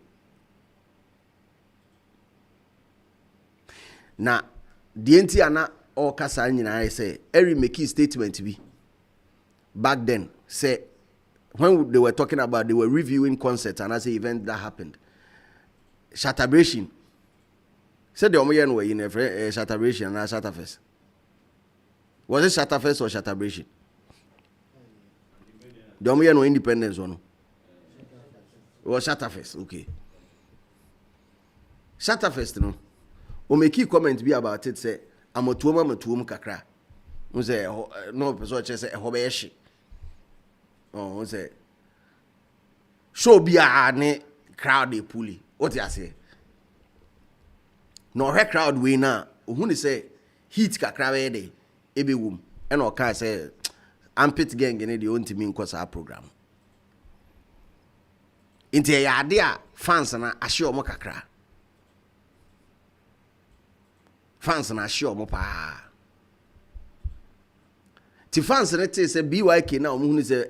Na DNT ana all kasa nyina say every make statement be back then say when they were talking about they were reviewing concerts and as an event that happened Shatta said the omoyen were in a Shatta and Shatta Fest. Was it Shatta Fest or Shatta? The omoyen were independence or no? It was Shatta Fest, okay. Shatta Fest, no. O make key comment be about it say amotuom kakra. We say no person say hobeyeshi. Oh, we say show be a ne crowd dey pulley. What you say? No her crowd we na who say heat kakra we dey ebe wom. And o can say ampit gang ne dey on timi nkosa our program. Inte ya ade a fans na ahye omo kakra. Fans na sure mo pa. Ti fans na te say BYK na omo hu say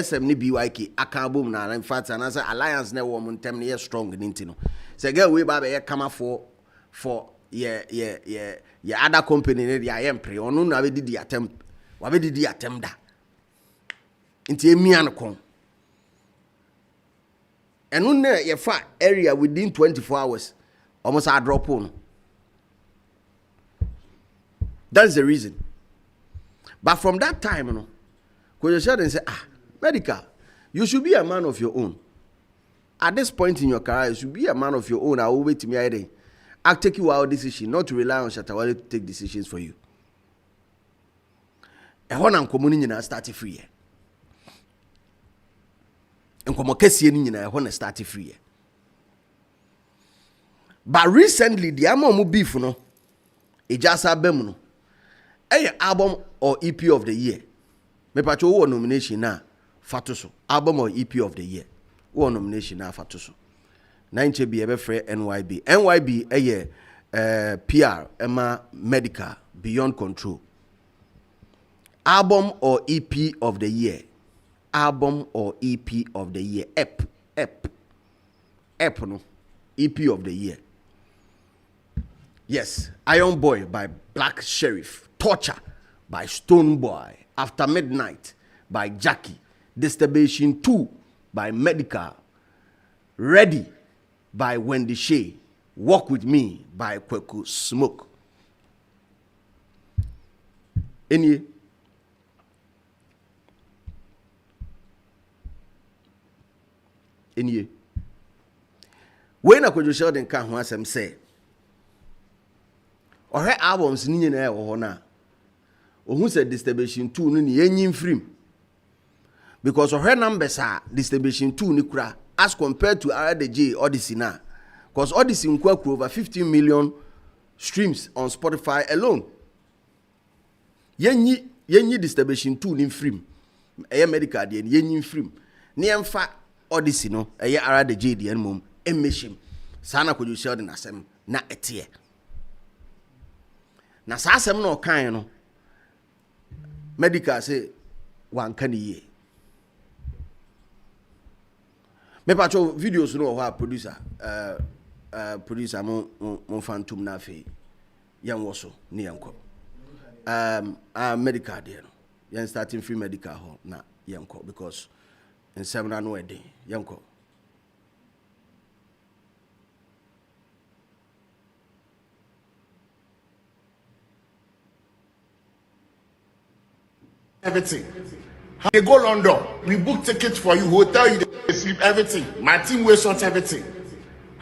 SM ni BYK aka bom na in fact and say alliance na wo mo ntem na strong ni ntino. Say girl we ba be come for other company na dia yempre onu na be didi attempt. Wa be didi attempt da. Nti emi an kon. Enu na ye fa area within 24 hours almost a drop on. That's the reason. But from that time, you know, Kojo Sheldon say, medical, you should be a man of your own. At this point in your career, you should be a man of your own. I will wait to me either. I'll take you out decision, not to rely on Shatta Wale to take decisions for you. And when I'm communing, I start free. And come on, I want to start free. But recently, the amount beef, no, it just happened, no. Album or EP of the year. Me pacho wo nomination na Fatuso. Album or EP of the year. Wo nomination na Fatuso. Na nche bi ebe frɛ NYB. NYB PR Emma Medical Beyond Control. Album or EP of the year. Album or EP of the year. EP no. EP of the year. Yes, Iron Boy by Black Sheriff. Torture by Stonebwoy. After Midnight by Jackie, Disturbation 2 by Medical, Ready by Wendy Shea, Walk With Me by Kweku Smoke. Any when I could show them can once I'm say or her albums ni na or na who said Disturbation 2 ni yenyin free because of her numbers are Disturbation 2 ni kura as compared to RDJ Odyssey na because Odyssey nkwa over 15 million streams on Spotify alone. Yenyi Disturbation 2 ni free Medical de yenyin free ni emfa Odyssey no RDJ de mom emeshim sana ko you share the asem na etie na sa asem no kan no Medical say wan kan ye me pacho videos no ho producer producer mo phantom na fe yan woso ni yanko Medical there no yan starting free Medical ho na yanko because in 7 no wedding yanko everything. They go London, we book tickets for you, hotel, you they sleep, everything. My team will sort everything.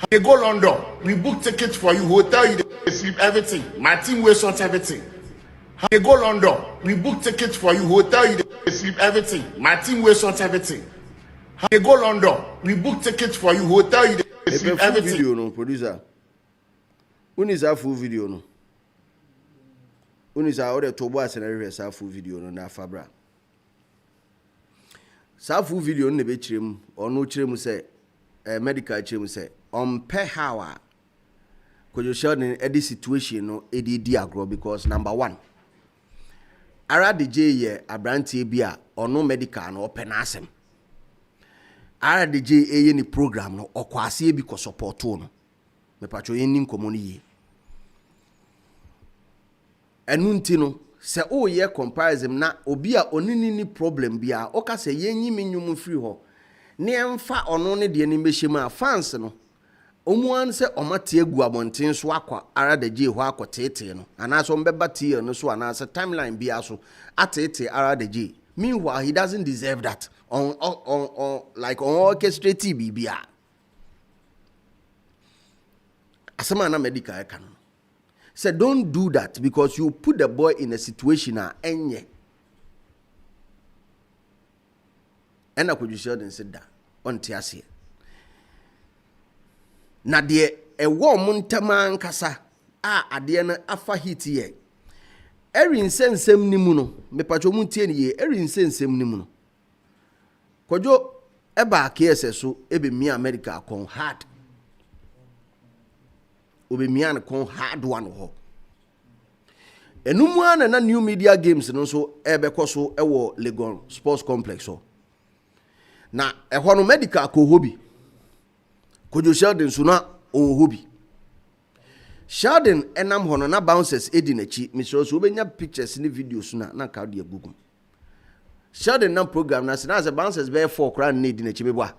They go London, we book tickets for you, hotel, you they sleep, everything. My team will sort everything. They go London, we book tickets for you, hotel, you they sleep, everything. My team will sort everything. They go London, we book tickets for you, hotel, you they sleep, everything. Video no producer. When is that full video no? Unisa order to boss and every full video no na fabra. Sa full video no be chirem or no chirem say Medical chirem say on per hour could you share in any situation no edi agro because number 1 ara DJ ye abrantie bia or no Medical no open asem ara DJ eye ni program no okwase bi ko support no me pacho yen ni nkomo ni enunti no se o ye comparison na obi a onini ni problem bia o ka se yenyi menyum free ho ne emfa ono ne de ni mehema fans no omuan se omate egu abonten so akwa ara da je ho akotete no ana so mbeba tie no so ana se timeline bia so atete ara da je meanwhile he doesn't deserve that on like on orchestrate bibia asema na Medical e kan. So don't do that because you put the boy in a situation enye. And I could you share and said that on tiasi. Na de e wo muntaman kasa ade na afa hit ye. Erin sensem ni mu no me pacho muntie ni ye erin sensem ni mu no. Kojo eba KSS so ebe mi America kon hard. Obe mian kon hard one ho enum an na new media games no so ebekọ so ewo Legon Sports Complex so na ehọ no Medical ko hobi kojo Sheldon so na o hobi Sheldon enam ho no na bouncers edi nachi misro so obenya pictures ni videos na ka de agugu Sheldon na program na se na bouncers be 4 kra na edi nachi bebo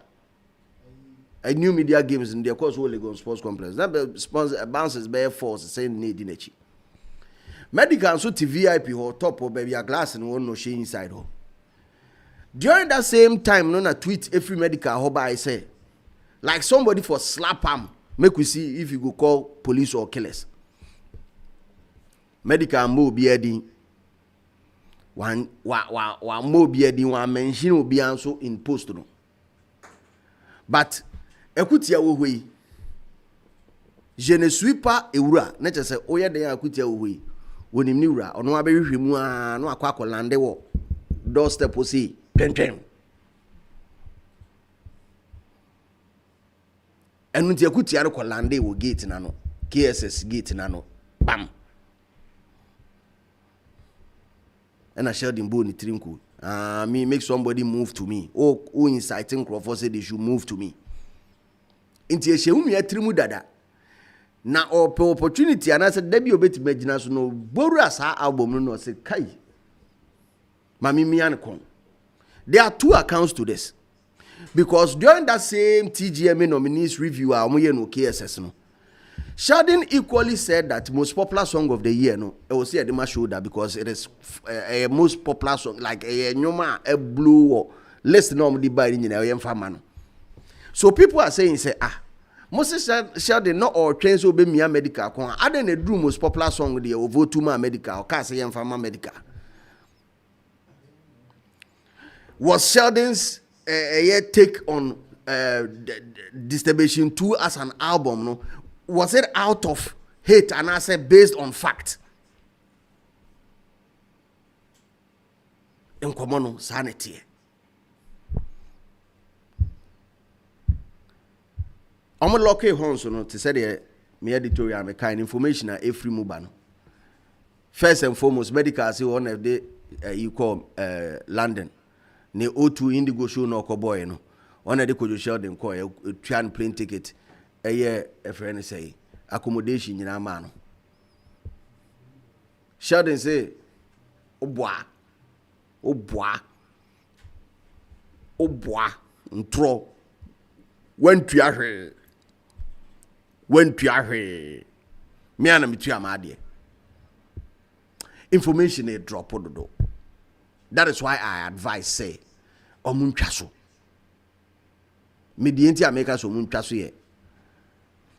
a new media games in the course Legon Sports Complex. That sponsor bounces by force saying need in echi. Medical so VIP or top or baby a glass and one no shade inside ho. During that same time, no na tweet every Medical hoba I say. Like somebody for slap him. Make we see if you go call police or killers. Medical mo biedi. One mo biedi one mention will be also in post no. But ekutia wo hoi je ne suis pas ewura na chese oye den akutia wo hoi wonim ni wura ono abehwehwemu a no akwa lande wo doorstep o si twentwen enu ti akutia re ko lande wo gate na no KSS gate na no bam and I shared in bone trinko me make somebody move to me oh inciting Crawford say they should move to me inti ehemu ya trimu dada na opportunity anase dabi obeti magina so no boru asa album no say kai mami mian kon There are two accounts to this. Because during that same TGMA nominees review, KSS, no, Sheldon equally said that most popular song of the year, no, I will say at the shoulder because it is a most popular song, like a Nyoma, a blue, or less normally by the So people are saying, say, Moses Sheldon not all trains will be Mia Medical. I didn't do most popular song with the over to my medical, or Cassie and Farmer Medical. Was Sheldon's take on Distribution 2 as an album, no? Was it out of hate and I said based on fact? In common sanity. I'm lucky horns no to say the me editorial me kind information na every mobile. First and foremost, medical say one of the you call London. Ne O2 Indigo show no Boy no. One of the Kojo Sheldon call a train plane ticket. A year a friend say accommodation in man. Sheldon say, oh boy, ntro. When to me and me to amadi. Information a drop on the door. That is why I advise say, omunchaso. Medianti America so munchaso ye.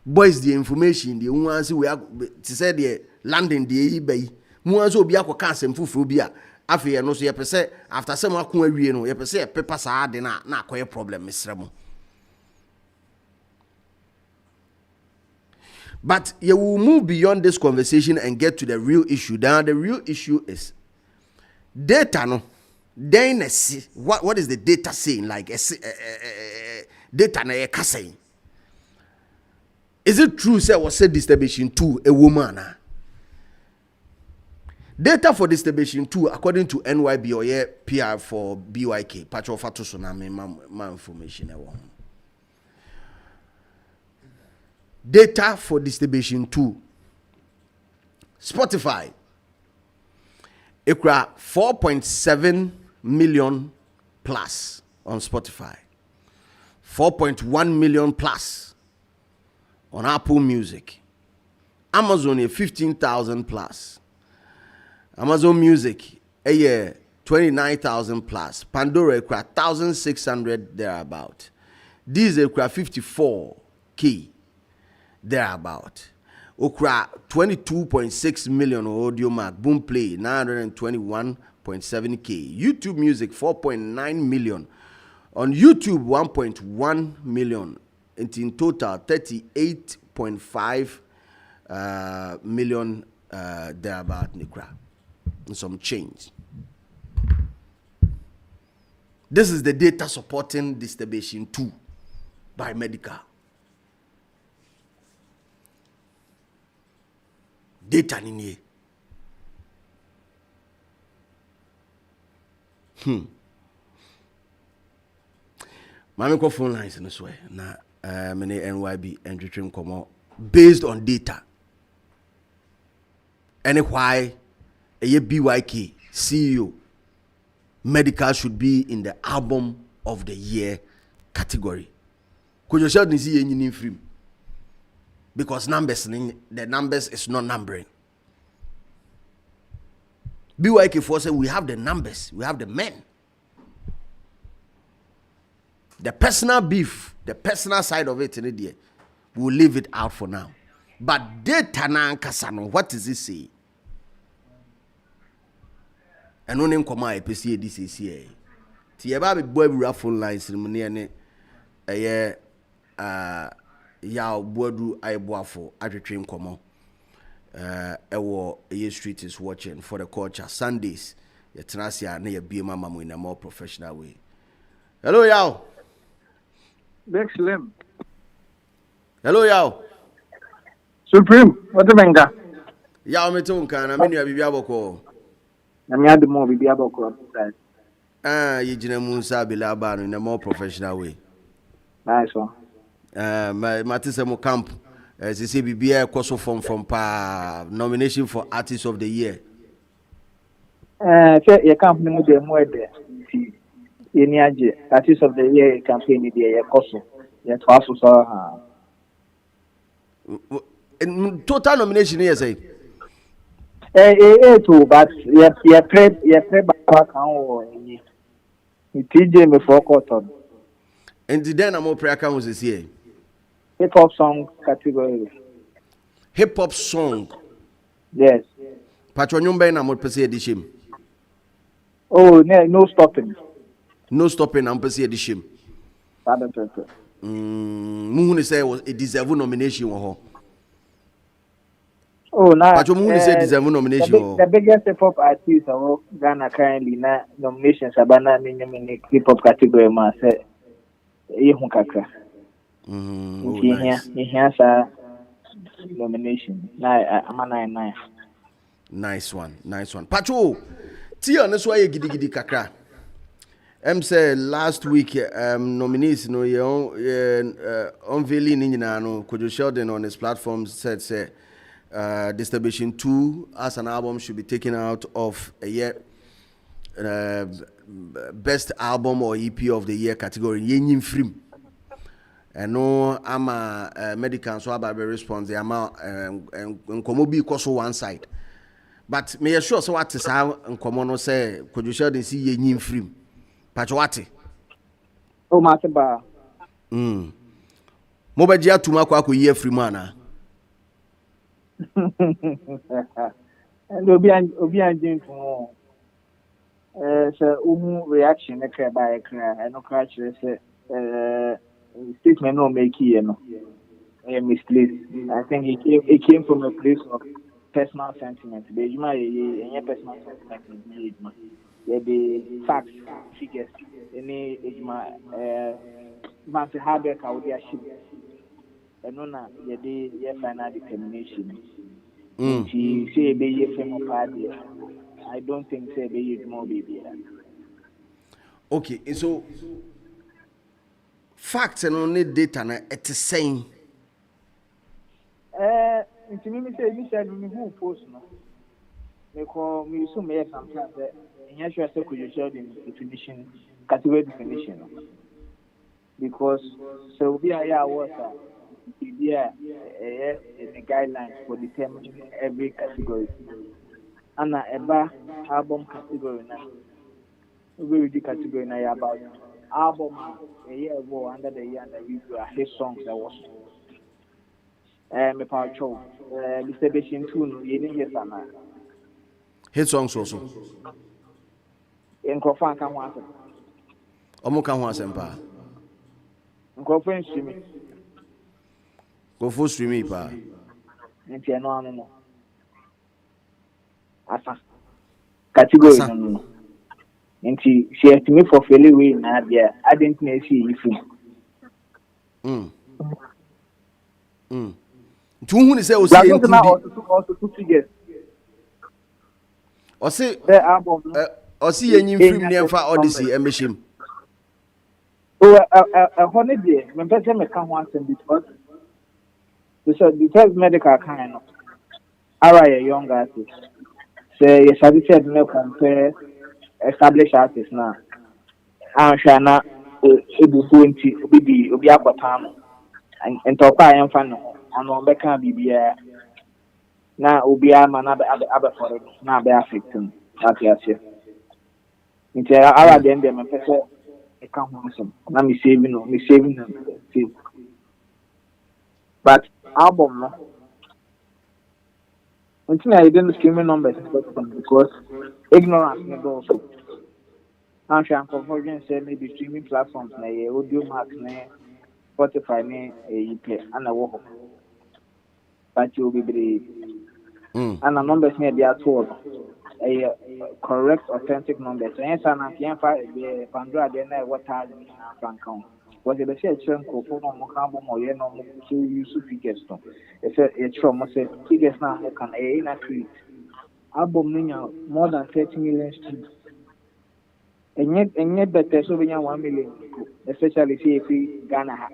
Boys the information the ones we are to say the landing the eBay. Muanzo obi akoka asem fufuru bia. Afei no so ye pese after some akon awie no ye pese paper saa de na akoye problem misremo. But you will move beyond this conversation and get to the real issue. Now the real issue is data no. Then what is the data saying? Like data na saying. Is it true say was said distribution to a woman? Data for distribution 2 according to NYB or PR for BYK patro fatu tsunami ma information e won. Data for distribution 2 Spotify ekra 4.7 million plus on Spotify, 4.1 million plus on Apple Music, Amazon 15,000 plus, Amazon Music 29,000 plus, Pandora 1,600 thereabout, Deezer 54K thereabout, Okra 22.6 million audio mark, Boomplay 921.7K, YouTube Music 4.9 million, on YouTube 1.1 million, and in total 38.5 million thereabout Nikra. Some change. This is the data supporting distribution 2 by Medical. Data in here. Mami ko phone lines in this way. Na many NYB and dream come based on data. And why a BYK CEO Medical should be in the album of the year category. Could you shout see any free? Because the numbers is not numbering. BYK for say we have the numbers, we have the men. The personal beef, the personal side of it in the we'll leave it out for now. But data na kasano, what does it say? And no name come out PCA this is here. Ti eba be boy we phone lines ceremony ne ya bodu aiboafo atwetwe nkomo ewo street is watching for the culture Sundays ye tenasia na ye bie mama mu in a more professional way. Hello yaw. Slim. Hello yaw. Supreme, what the menga? Yaw me to nkan na me nua bibia boko. Na me ade mo bibia boko. Ye gina mu nsa bila ba no in a more professional way. Nice one. Matisemo camp as you say BBA Koso from pa nomination for Artist of the Year. Say your camp no dey more there. Any artist of the year campaign the year coso. Yet also saw Total nomination here say. Too, but you pray back on TJ before cotton. And then I'm prayer count was here. Hip hop song category. Hip hop song. Yes. Patronyum ben am pese edishim. Oh, no stopping. No stopping am pese edishim. Father Pepper. Muhuni say was a deserve nomination wo. Oh, now Patronyum say deserve nomination wo. The biggest hip hop artist of Ghana currently na nominations abana in hip hop category ma say Yehu kakra. He has nomination. I'm a 9. Nice one. Pacho, Tia no so aye gidi kakra. Say last week nominees no unveiling ni nyina no Kojo Sheldon on his platform said say Distribution 2 as an album should be taken out of a year best album or EP of the year category. Yenyim film. And no, I'm a medical, so I response. I'm a be cost one side. But me assure so what is how and say could you share the see ye free? Patchwati. Oh, Master Bar. Mobajia to Makwaku year free mana. And Obian Jim for reaction occurred by a cry and no catch statement no make here no misplaced. I think it came from a place of personal sentiment. The personal sentiment the facts, figures, any Mansi Habeck out there ship. And no final determination. She say be a famous party. I don't think say be more baby. Okay, so facts and only data na it is saying. Into me say you said me who post no. Because me so may sometimes in your sure could you share the definition, category definition. Because so we are was the guidelines for determining every category. And a album category now. We read the category now about album a year ago under the year and the review his songs that was me power show distribution 2 no ye ni sana hit songs also Nkrofan ka ho asem omo ka ho asem pa Nkrofan streaming go for streaming pa nti eno anu no asa category no nti she to me for fairly way na there I didn't know see if tu hu ni say o say also two figures o say the album o see yenyim film ni emfa odyssey emeshim holiday me person me can want because medical kind no ara a young artist say you said no compare established artists now I'm sure na obi akwata and talk I am fan on Beka Bibia na obi ama na abe for na be affecting that yes nti ara dem me pese e ka ho so na me saving but album no until I didn't streaming numbers because ignorance me also I'm sure I'm converging say maybe streaming platforms na audio max na Spotify ne play and I walk but you will be and the numbers near they are told a correct authentic numbers and sana fianfa the pandora then what has been franco was the best channel for no cabo mo ye no so use figures no it's from say figures now can na create album no more than 30 million streams and yet better so we 1 million especially if Ghana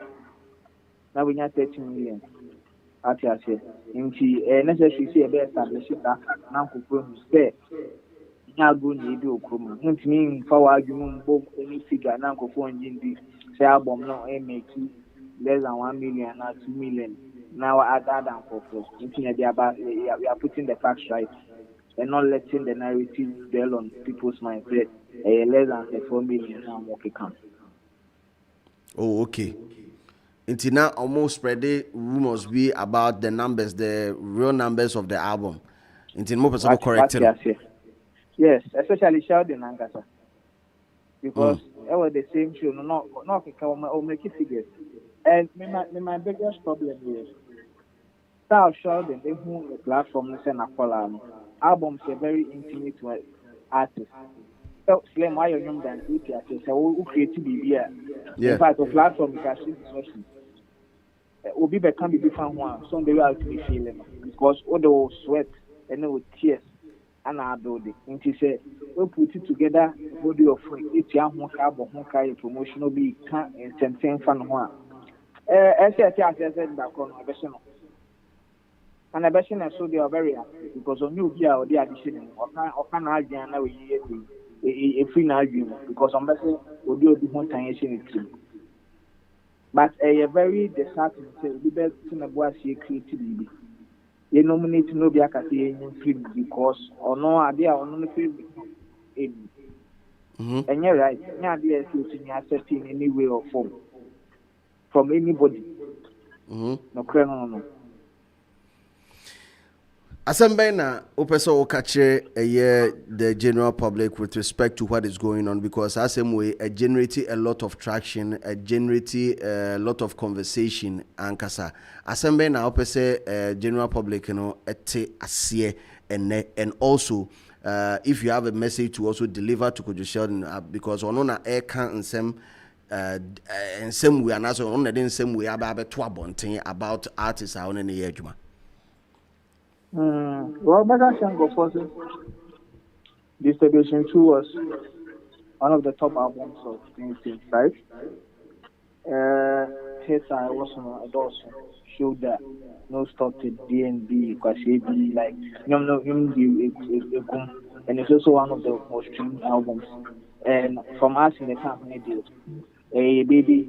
now we have 30 million at your nti necessary say be establish that now ko say go ni ebi okrom ntimi mfa wa adwuma mbo any figure na nkofo njindi say album no make less than 1 million or 2 million now other than for ntimi dey about we are putting the facts right and not letting the narrative dwell on people's minds less than 4 million now okay come. Oh, okay. Until now, almost spreading rumors be about the numbers, the real numbers of the album. Until more people correct it. Yes, especially Sheldon and Gasa. Because it was the same show, not make figures. And my biggest problem is South Sheldon, they who the platform and a albums are very intimate to artists. So Slim, why you young than it? I say, who created the in fact, the platform you can see discussion. Obi can be found one, some they will be feeling because all the sweat and no tears and I do it. And she said, we put it together, body of it's young one promotional be can't and same fun one. I said back on my best. And I bet so they are very happy because on you here or the addition or can argue now a free argument because I'm betting will do one time but a very disheartening say we better to boy see creativity. You nominate no be akasi free because or no idea or no free and you're right, no idea to accept in any way or form from anybody. No crano. Asembe na opeso okache the general public with respect to what is going on because Asemwe generated a lot of traction, generated a lot of conversation and kasa. Asembe na opese general public ete asie and also if you have a message to also deliver to Kojo Sheldon because ono na air can and same way and also on the same way about about artists are on any edge. Well, Mega Shango Fosu Distribution 2 was one of the top albums of 2025. Hits I was on a also showed that no stop to DNB, Kwashebi, like no, and it's also one of the most streamed albums. And from us in the company deal, a baby,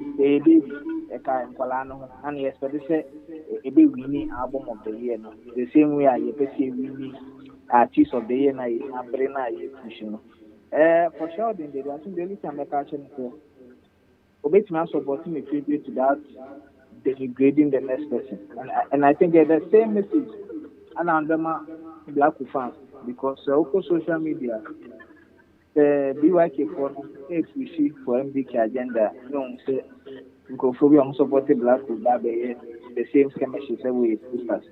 a kind Colano, and yes, but they say a big winning album of the year. No? The same way I say winning artist of the year, I pushing. For sure, then they I think the little American obey me supporting a tribute to that, degrading the next person. And I think the same message and under my black fans because social media. The BYK for HBC for MDK agenda, no, say, Nkophobia supported black with the same chemistry with sisters.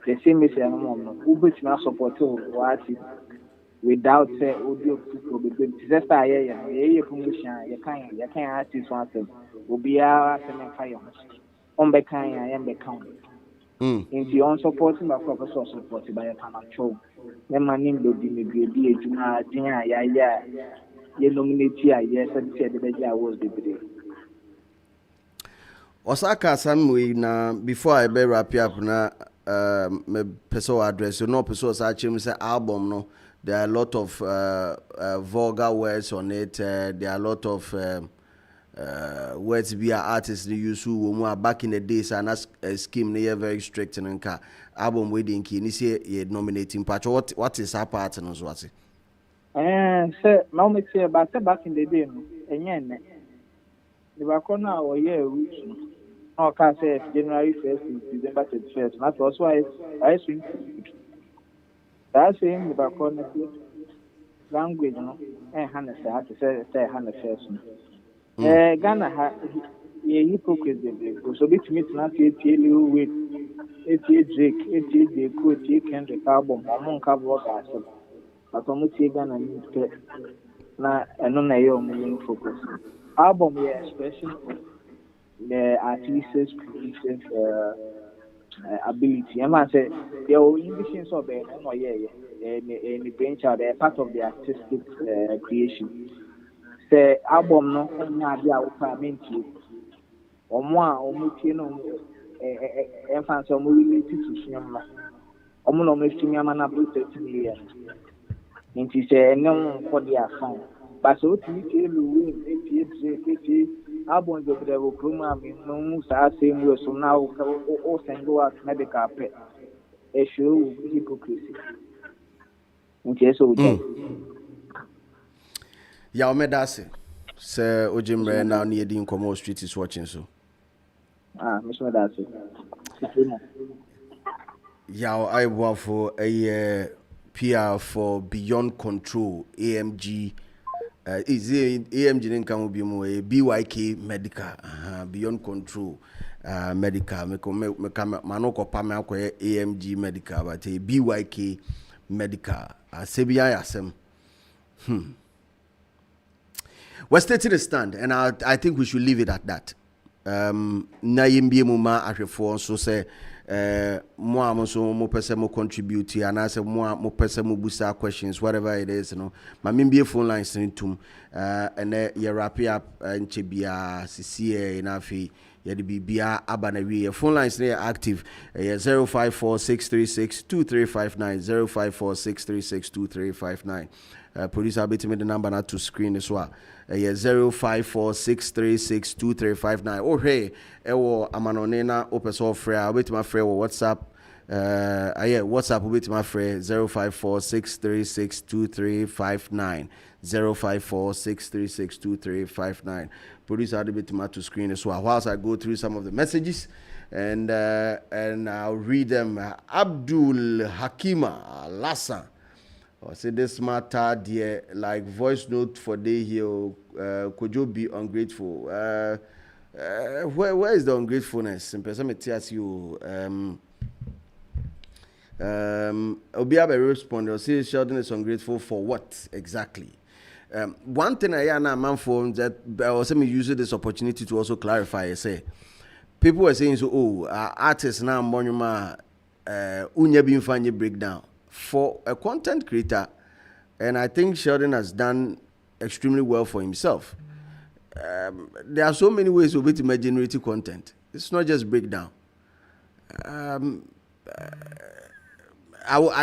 The same message, who which now support what without say audio people because just a promotion, you can't artist one thing will be our fire on the kind I am the count. Into your supporting by professor supported by a Pamacho. Then my name will be a Juna, you nominate yes, and said that I was the video. Osaka Samwe na before I be wrap up na me person address you know person say say album no there are a lot of vulgar words on it there are a lot of words be artists they use who back in the days and as scheme they are very strict and nka album wedding ki ni say you nominating patch what is her part and so what say now me say back in the day no enye the back na o year roots no can say January 1st to December 31st that was why I swing that same the back on language no Hannah say Hannah first Ghana ha hypocrisy because so bit me na say tell with Drake the quote Kendrick album among cover us but on Ghana need na eno na yo mo focus album expression of the artist's creative ability and I say the inhibitions of the no any brainchild they are part of the artistic creation. The album no nya dia upamenti omo a omutie no enfan so mo relate to sunyama omo no mestimi ama na protect me here nti sɛ ɛne ho nkɔ deɛ afan but sɛ wotumi tie Louis tie Drake tie album bebree wɔ kurom a mehu saa same way so na wo send out medical pɛ ɛhwɛ wo hypocrisy nti ɛsɛ wogyae ya o medase sɛ ojimre na ne yedi nkɔmɔ street is watching so meso that's it ya I work for a PR for Beyond Control AMG is AMG didn't come be more a BYK medical Beyond Control medical me manoko pama ko AMG medical but a BYK medical sebia yasem we're stating a stand and I think we should leave it at that na yimbi mu ma ahwefo so say mo am so mo pese mo contribute and I say mo pese mo busa questions whatever it is, you know, my mbie phone lines ntum and ye wrap up nche bia cca na fi ye de bibia aba na wi phone lines they active 0546362359 0546362359 police are betting me the number not to screen as well 0546362359 oh hey ewo amanonena opeso frere wait my frere WhatsApp WhatsApp wait my frere 0546362359 0546362359 police are betting me to screen as well whilst I go through some of the messages and I'll read them. Abdul Hakima Lassa. I say this matter, dear, like voice note for day here. Could you be ungrateful? Where is the ungratefulness? In person, me tells you. Obiabe respond. Or say Sheldon is ungrateful for what exactly? One thing I am man for that. I also me use this opportunity to also clarify. I say people are saying so. Artists now monuma unya bi mfanye breakdown. For a content creator, and I think Sheldon has done extremely well for himself. There are so many ways to generate content. It's not just breakdown. I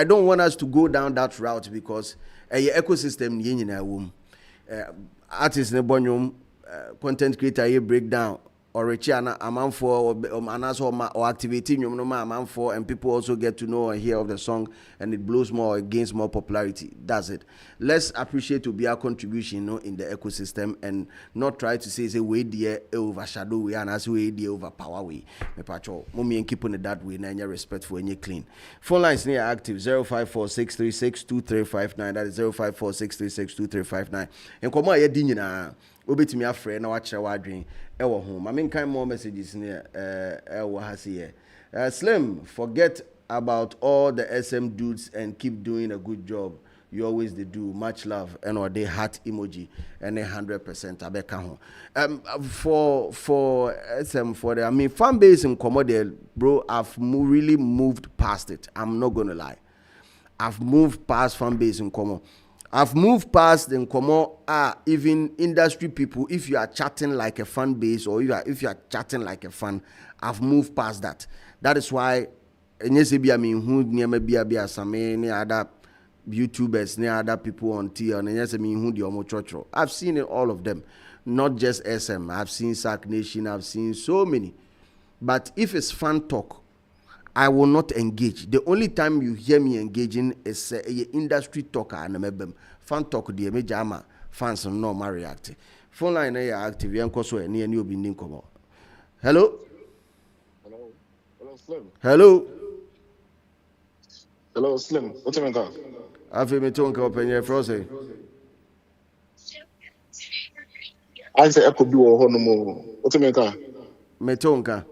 don't want us to go down that route because ecosystem artists ne bonyum content creator breakdown. Or Richiana Amanfo or Anaso or activating Amanfo, and people also get to know and hear of the song, and it blows more or gains more popularity. That's it. Let's appreciate to be our contribution, in the ecosystem and not try to say way dear overshadow we and as way dear overpower we. Me patrol. Mommy and keep on it that way, and respectful and you clean. Phone lines near active 0546362359. That is 0546362359. And come on, you're obetimi afre na wakyere wadwen ewo ho ma menkan more messages ne ewo hasiye Slim, forget about all the SM dudes and keep doing a good job. You always they do. Much love and or they heart emoji and 100% abeka ho for SM for the fan base in Commodore, bro. I've really moved past it. I'm not gonna lie, I've moved past fan base in Commodore. I've moved past the Nkomo, even industry people. If you are chatting like a fan base or if you are chatting like a fan, I've moved past that. That is why any other YouTubers, any other people on TL, I've seen it, all of them, not just SM. I've seen Sack Nation. I've seen so many. But if it's fan talk, I will not engage. The only time you hear me engaging is industry talker and a fan talk. The major fans no ma react. Phone line is active. Yanko so any new binding come. Hello. Hello, Slim. Hello. Hello, Slim. What's your name? I've been talking open here frozen. I say I could do a whole more. What's your name? Metonka.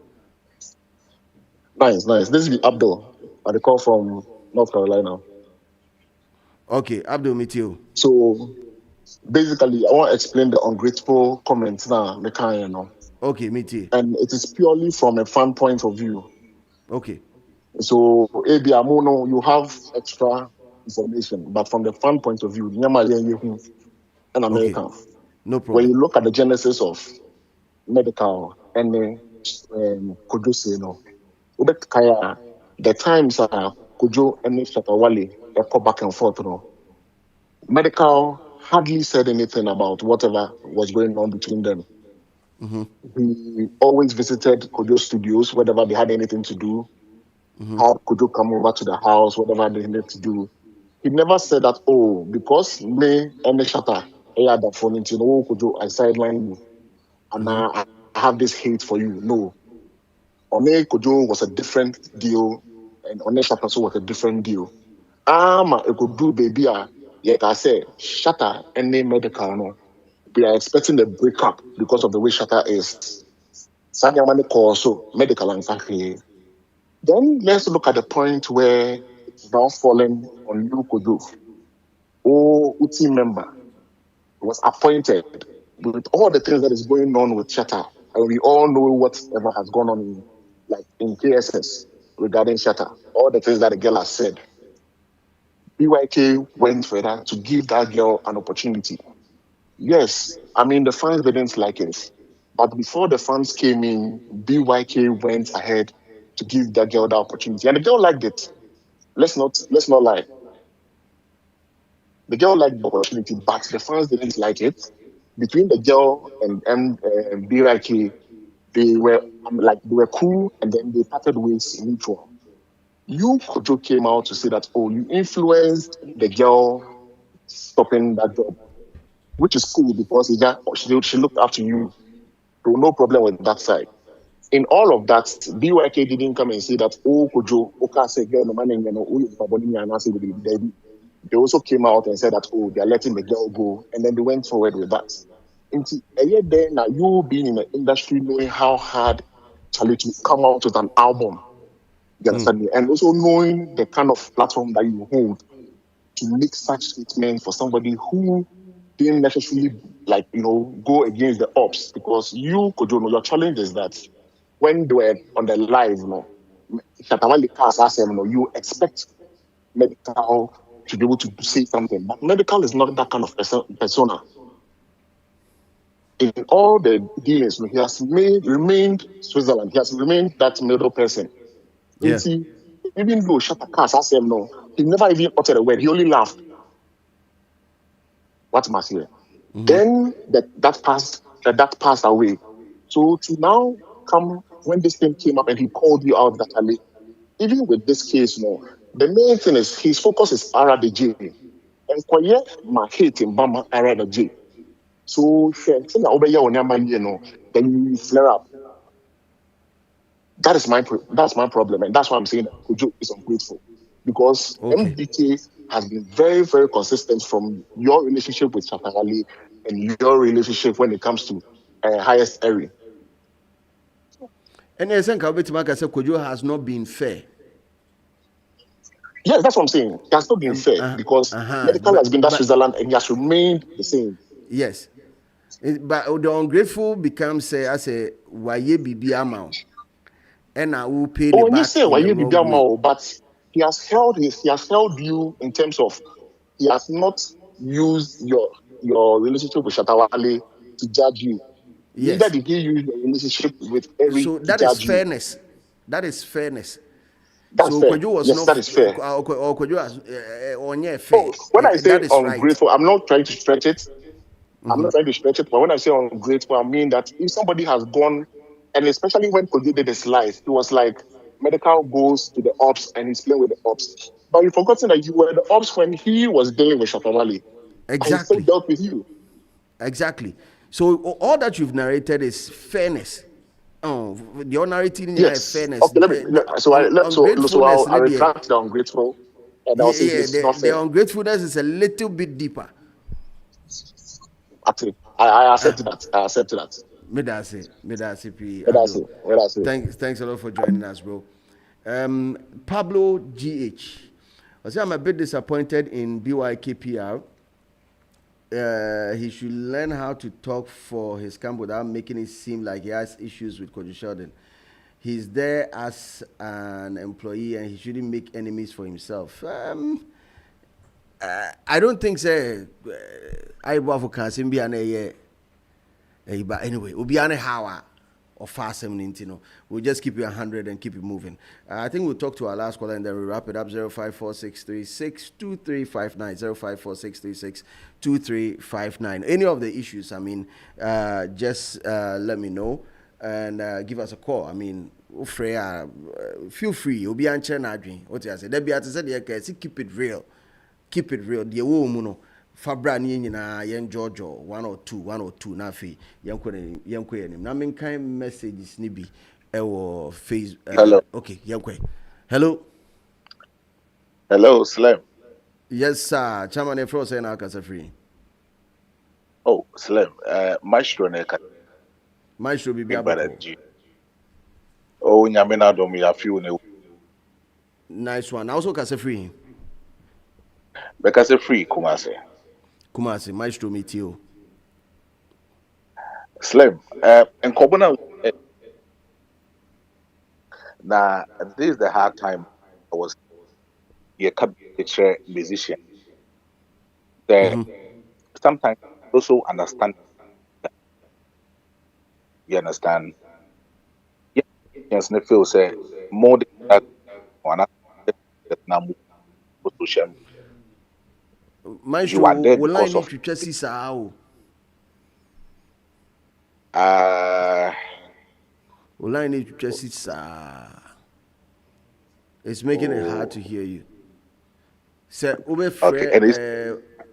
Nice. This is Abdul. I call from North Carolina. Okay, Abdul, meet you. So basically, I want to explain the ungrateful comments now. Okay, meet you. And it is purely from a fan point of view. Okay. So Abi Amuno, you have extra information, but from the fan point of view, and American. Okay. No problem. When you look at the genesis of medical and Kudu the times are Kujo and Shatta Wale, they go back and forth. Medical hardly said anything about whatever was going on between them. He always visited Kojo studios whenever they had anything to do. Had Kojo come over to the house, whatever they needed to do. He never said that, oh, because me and the Shatta, I had that phone into Kojo, I sideline you. And now I have this hate for you. No. One Kojo was a different deal, and One Shatta also was a different deal. It could do baby. Like I said, Shatta and the medical, no. We are expecting a breakup because of the way Shatta is. Sanyamani call so medical and factory. Then let's look at the point where it's now falling on you, Kojo. Team member was appointed with all the things that is going on with Shatta. And we all know whatever has gone on in KSS regarding Shatta. All the things that the girl has said. BYK went further to give that girl an opportunity. Yes, I mean, the fans didn't like it. But before the fans came in, BYK went ahead to give that girl the opportunity. And the girl liked it. Let's not lie. The girl liked the opportunity, but the fans didn't like it. Between the girl and BYK, they were cool, and then they parted ways mutual. You, Kojo, came out to say that, you influenced the girl stopping that job, which is cool because she looked after you. So no problem with that side. In all of that, BYK didn't come and say that, Kojo, they also came out and said that, they are letting the girl go. And then they went forward with that. A year there, now you being in the industry, knowing how hard Charlie to come out with an album, you understand me? And also knowing the kind of platform that you hold to make such statements for somebody who didn't necessarily go against the ops, because you, Kojo, your challenge is that when they were on the live, you expect medical to be able to say something, but medical is not that kind of persona. In all the dealings, he has remained Switzerland. He has remained that middle person. Yeah. You see, even though Shatta Cars asked him he never even uttered a word. He only laughed. What must hear? Then that passed away. So to now come when this thing came up and he called you out that Ali, even with this case, the main thing is his focus is RDJ. And Kwaye ma hate him Bama RDJ. So then you flare up. That's my problem, and that's why I'm saying that Kojo is ungrateful. Because MDK has been very, very consistent from your relationship with Shatta Ali and your relationship when it comes to highest area. And I think Kojo has not been fair. Yes, that's what I'm saying. He has not been fair because medical has been that Switzerland and he has remained the same. Yes. But the ungrateful becomes as a waye bibi amount. And I will pay the back. Say waye bibi amount, but he has held you in terms of he has not used your relationship with Shatta Ali to judge you. Yes. Neither did he use your relationship with Eric. So that is fairness. That is fairness. That's fair. Kojo was that is fair. Kojo was fair. When I say ungrateful, I'm not trying to stretch it. I'm not trying to stretch it, but when I say ungrateful, I mean that if somebody has gone, and especially when Kojo did his life, he was like, medical goes to the ops and he's playing with the ops. But you've forgotten that you were the ops when he was dealing with Shatta Ali. Exactly. And he still dealt with you. Exactly. So all that you've narrated is fairness. Your narrating is fairness. Okay, so I'll retract the ungrateful. And I'll say it's not fair. The ungratefulness is a little bit deeper. Actually, I accept that. I accept that. Thanks a lot for joining us, bro. Pablo GH. I say I'm a bit disappointed in BYKPR. He should learn how to talk for his camp without making it seem like he has issues with Kojo Sheldon. He's there as an employee and he shouldn't make enemies for himself. I don't think so. I work for Kansimbi and but anyway, Ubiane Hawa or fast we'll just keep it 100 and keep it moving. I think we'll talk to our last caller and then we'll wrap it up. 0546362359 0546362359. Any of the issues, just let me know and give us a call. Feel free. You'll be answering our dream. What I said, keep it real. Keep it real. The woman, Fabra na yen Jojo 102 na fe yenkwe na men kind messages ni bi ewo Facebook. Hello. Okay, yenkwe. Hello. Hello, Slim. Yes, sir. Chairman Efro say na kasa free. Oh, Slim. Maestro ne ka. Maestro bi abako. Oh, nyame na dom ya fiu ne. Nice one. Also kasa free. Because free Kumasi, Maestro Mitio. Slim, and Kobuna. Now, this is the hard time I was a picture musician. Sometimes also understand. You understand? Yes, ne feel say more than that one social. Maestro, will I need to trust this out? Will I need to trust this? It's making it hard to hear you. Say, okay,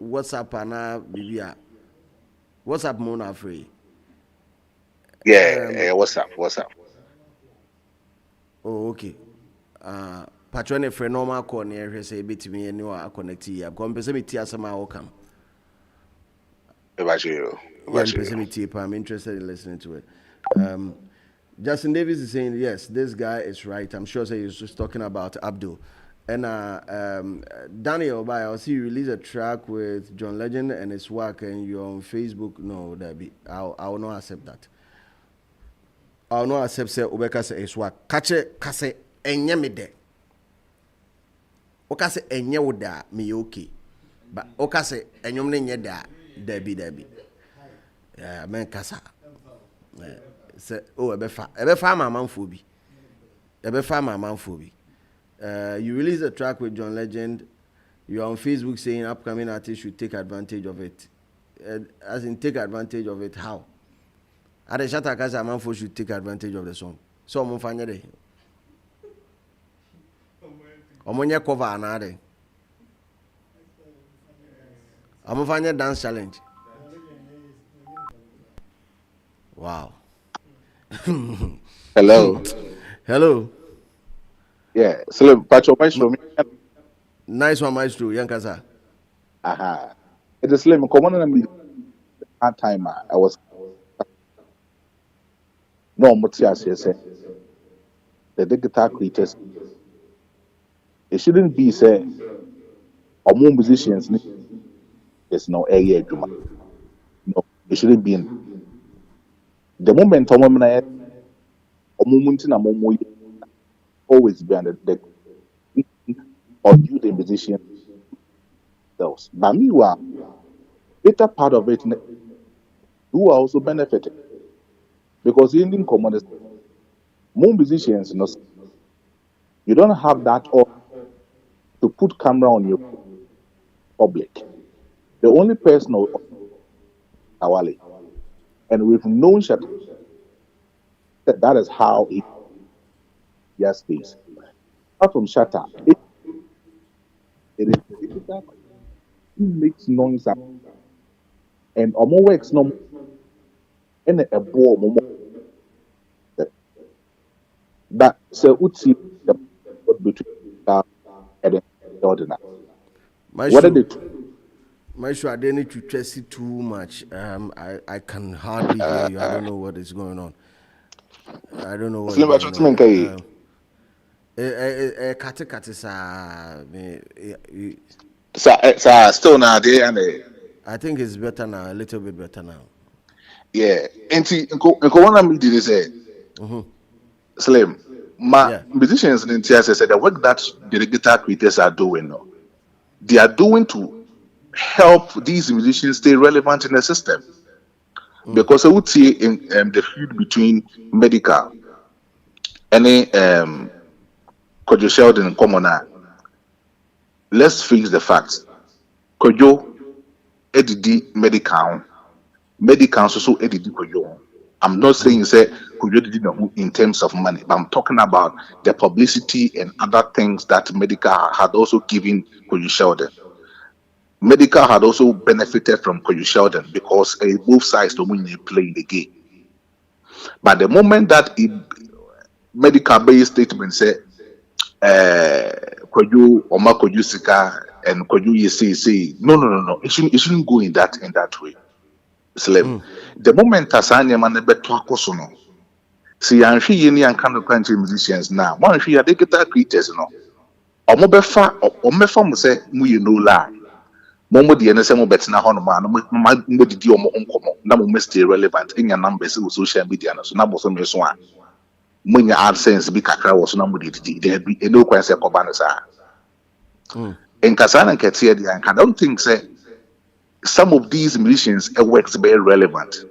WhatsApp and Bibia. WhatsApp Mona free. Yeah, WhatsApp. Oh, okay. Patrone for normal call near say bit me and you are connected. I'm going to me tia some outcome. I'm interested in listening to it. Justin Davis is saying yes, this guy is right. I'm sure he's just talking about Abdul. And Daniel I see you release a track with John Legend and his work and you're on Facebook. No, I will not accept that. I will not accept say Obeka say his work. Kache kase enyemide. Okase enye woda me okay. But okase enyomne nye da debi. Men kasa. Say ebefa mamanfo bi. Ebefa mamanfo bi. You release a track with John Legend. You're on Facebook saying upcoming artists should take advantage of it. As in take advantage of it, how? At the Shatta Kasa Manfo should take advantage of the song. So I'm fanya de. Omonye cover anade. I'm fanya dance challenge. Wow. Hello. Hello. Yeah, Slim, Pacho Maestro. Nice one, Maestro. Yankasa. Aha. It is Slim. Come on, and that time I was. No, Mutias, yes, the digital creators. It shouldn't be say, or more musicians. There's no area. No, it shouldn't be in the moment. Or moment in a moment. Always be under the or you the musician themselves. But me are better part of it who are also benefiting. Because in common more musicians, you don't have that or to put camera on your public. The only person is Wale. And we've known that is how it yes, please. Apart from Shatta, it makes noise and Omo works no in a ball that so Uti the between and the ordinary. What are the Maestro, I didn't need to stress it too much. I can hardly hear you. I don't know what is going on. I don't know what is going on. Still now there and I think it's better now, a little bit better now. Yeah, and see, one me did say, Slim, my musicians in TS said the work that the guitar creators are doing, they are doing to help these musicians stay relevant in the system. Because I would see in the feud between medical any Kojo Sheldon and Commoner. Let's face the facts. Kojo edidi medical so edidi Kojo. I'm not saying say Kojo did not in terms of money, but I'm talking about the publicity and other things that medical had also given Kojo Sheldon. Medical had also benefited from Kojo Sheldon because both sides don't play the game. But the moment that medical based statement said Kojo Oma Kojo Sika and Kojo say no. It shouldn't go in that way. Slim. The moment Tasanya man beto akoso no. See anhwe ye ni anka no country musicians now. One hwe they guitar creators no. Omo befa mo say mu ye no lie. Momo de ne say mo betina ho no ma no mo didi omo nkomo na mo stay relevant in your numbers on social media no so na bo so me so a munya AdSense bi kakra wo so na mo didi there be no kwan say koba no sa in kasana nkete dey I don't think say some of these musicians works very relevant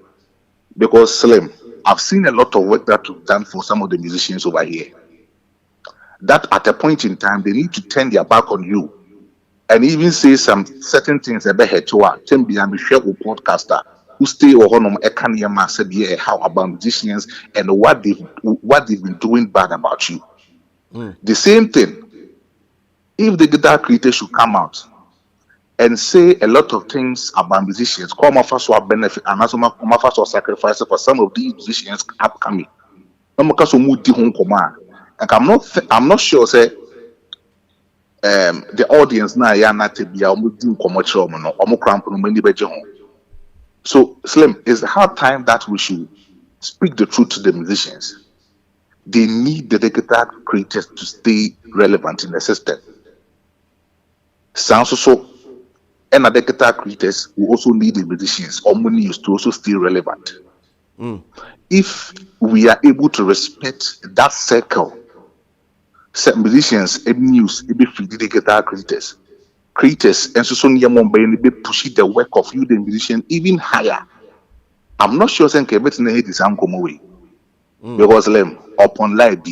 because Slim, I've seen a lot of work that you've done for some of the musicians over here that at a point in time they need to turn their back on you and even say some certain things about her to her. Can be a podcaster who stay or on a said yeah how about musicians and what they've been doing bad about you. The same thing. If the guitar creator should come out and say a lot of things about musicians, come off us benefit and also come off us sacrifice for some of these musicians upcoming. I'm not sure say the audience now ya not to be doing commercial no cramp no many beje home. So Slim, it's the hard time that we should speak the truth to the musicians. They need the guitar creators to stay relevant in the system. Sounds so and the guitar creators will also need the musicians or money to also stay relevant. If we are able to respect that circle, set musicians and news be free the guitar creators and so be pushing the work of you the musician even higher. I'm not sure saying everything hate is come away because upon life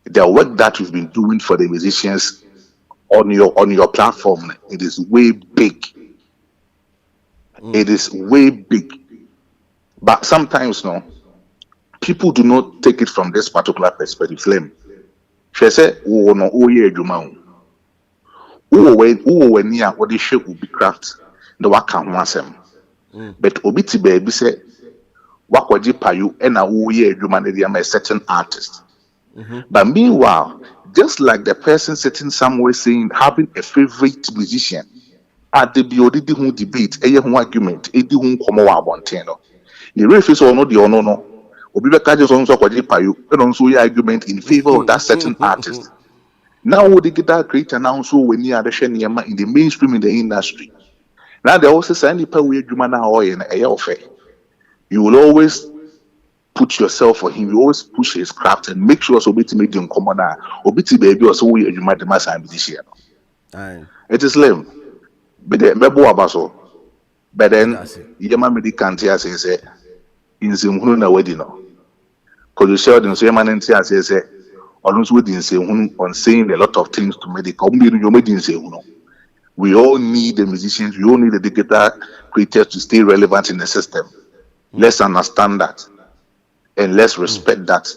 the work that you've been doing for the musicians on your platform, it is way big. It is way big. But sometimes people do not take it from this particular perspective. She said, "Oh no, oh yeah, Juma. Oh when near what the shape will be craft. The work can once him. But obiti baby said, what would you pay you? And oh yeah, Juma, they are a certain artist. But meanwhile, just like the person sitting somewhere saying having a favorite musician, at the BOD who debate, a young argument, a who come over Montano. The reference or not the no. Obibeka just also and also argument in favor of that certain artist. Now the guitar creator now also when you are the Shenyama in the mainstream in the industry. Now they also say any power you now in a affair. You will always put yourself for him, you always push his craft and make sure so bit medium commoner or bitty baby or so you might mass this year. It is lame. But the Mebo Abaso. But then Yama Medicantia says in Zimhuna wedding. Because you showed in Seman and Tia says almost within say on saying a lot of things to medical we all need the musicians, we all need the guitar creators to stay relevant in the system. Let's understand that. And let's respect that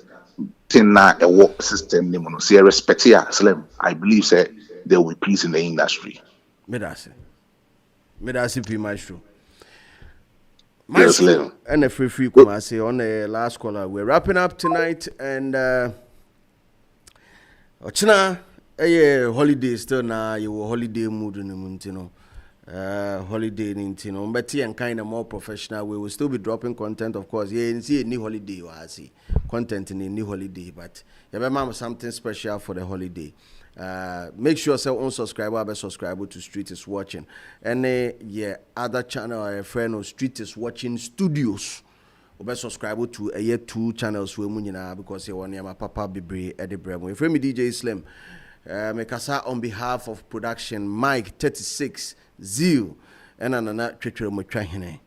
thing now a work system. See, respect here, Slim. I believe say there will be peace in the industry. Medasi P Maestro. Maestro and a free Kumasi on the last caller. We're wrapping up tonight and Ochina a holiday still now you holiday mood in the Montino. Holiday in Tino, but and kind of more professional. We will still be dropping content, of course. Yeah, see a new holiday, I see content in a new holiday, but you have something special for the holiday. Make sure so on subscribe to Street is Watching, and other channel a friend of Street is Watching Studios. Be subscribe to a year 2 channels we munyina because you want my papa Bibre Edibremo. If me DJ Slim, Mekasa on behalf of production Mike 36 Zeal ɛna nana twetwere mo twa hene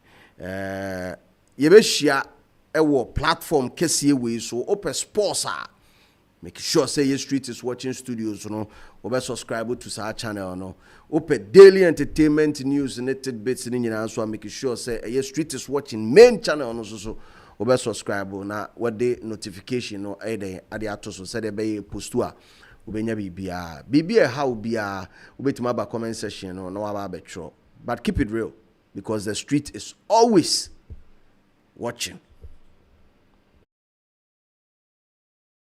yɛbɛhyia ɛwɔ platform kɛseɛ wei so open sports make sure say your street is watching studios no obe subscribe to our channel no open daily entertainment news and tidbits ni nyina so make sure say your street is watching main channel no so obe subscribe na what the notification no ade ato so say dey be post a obenya bibia how bia obetima ba comment section no na wa ba betro but keep it real because the street is always watching.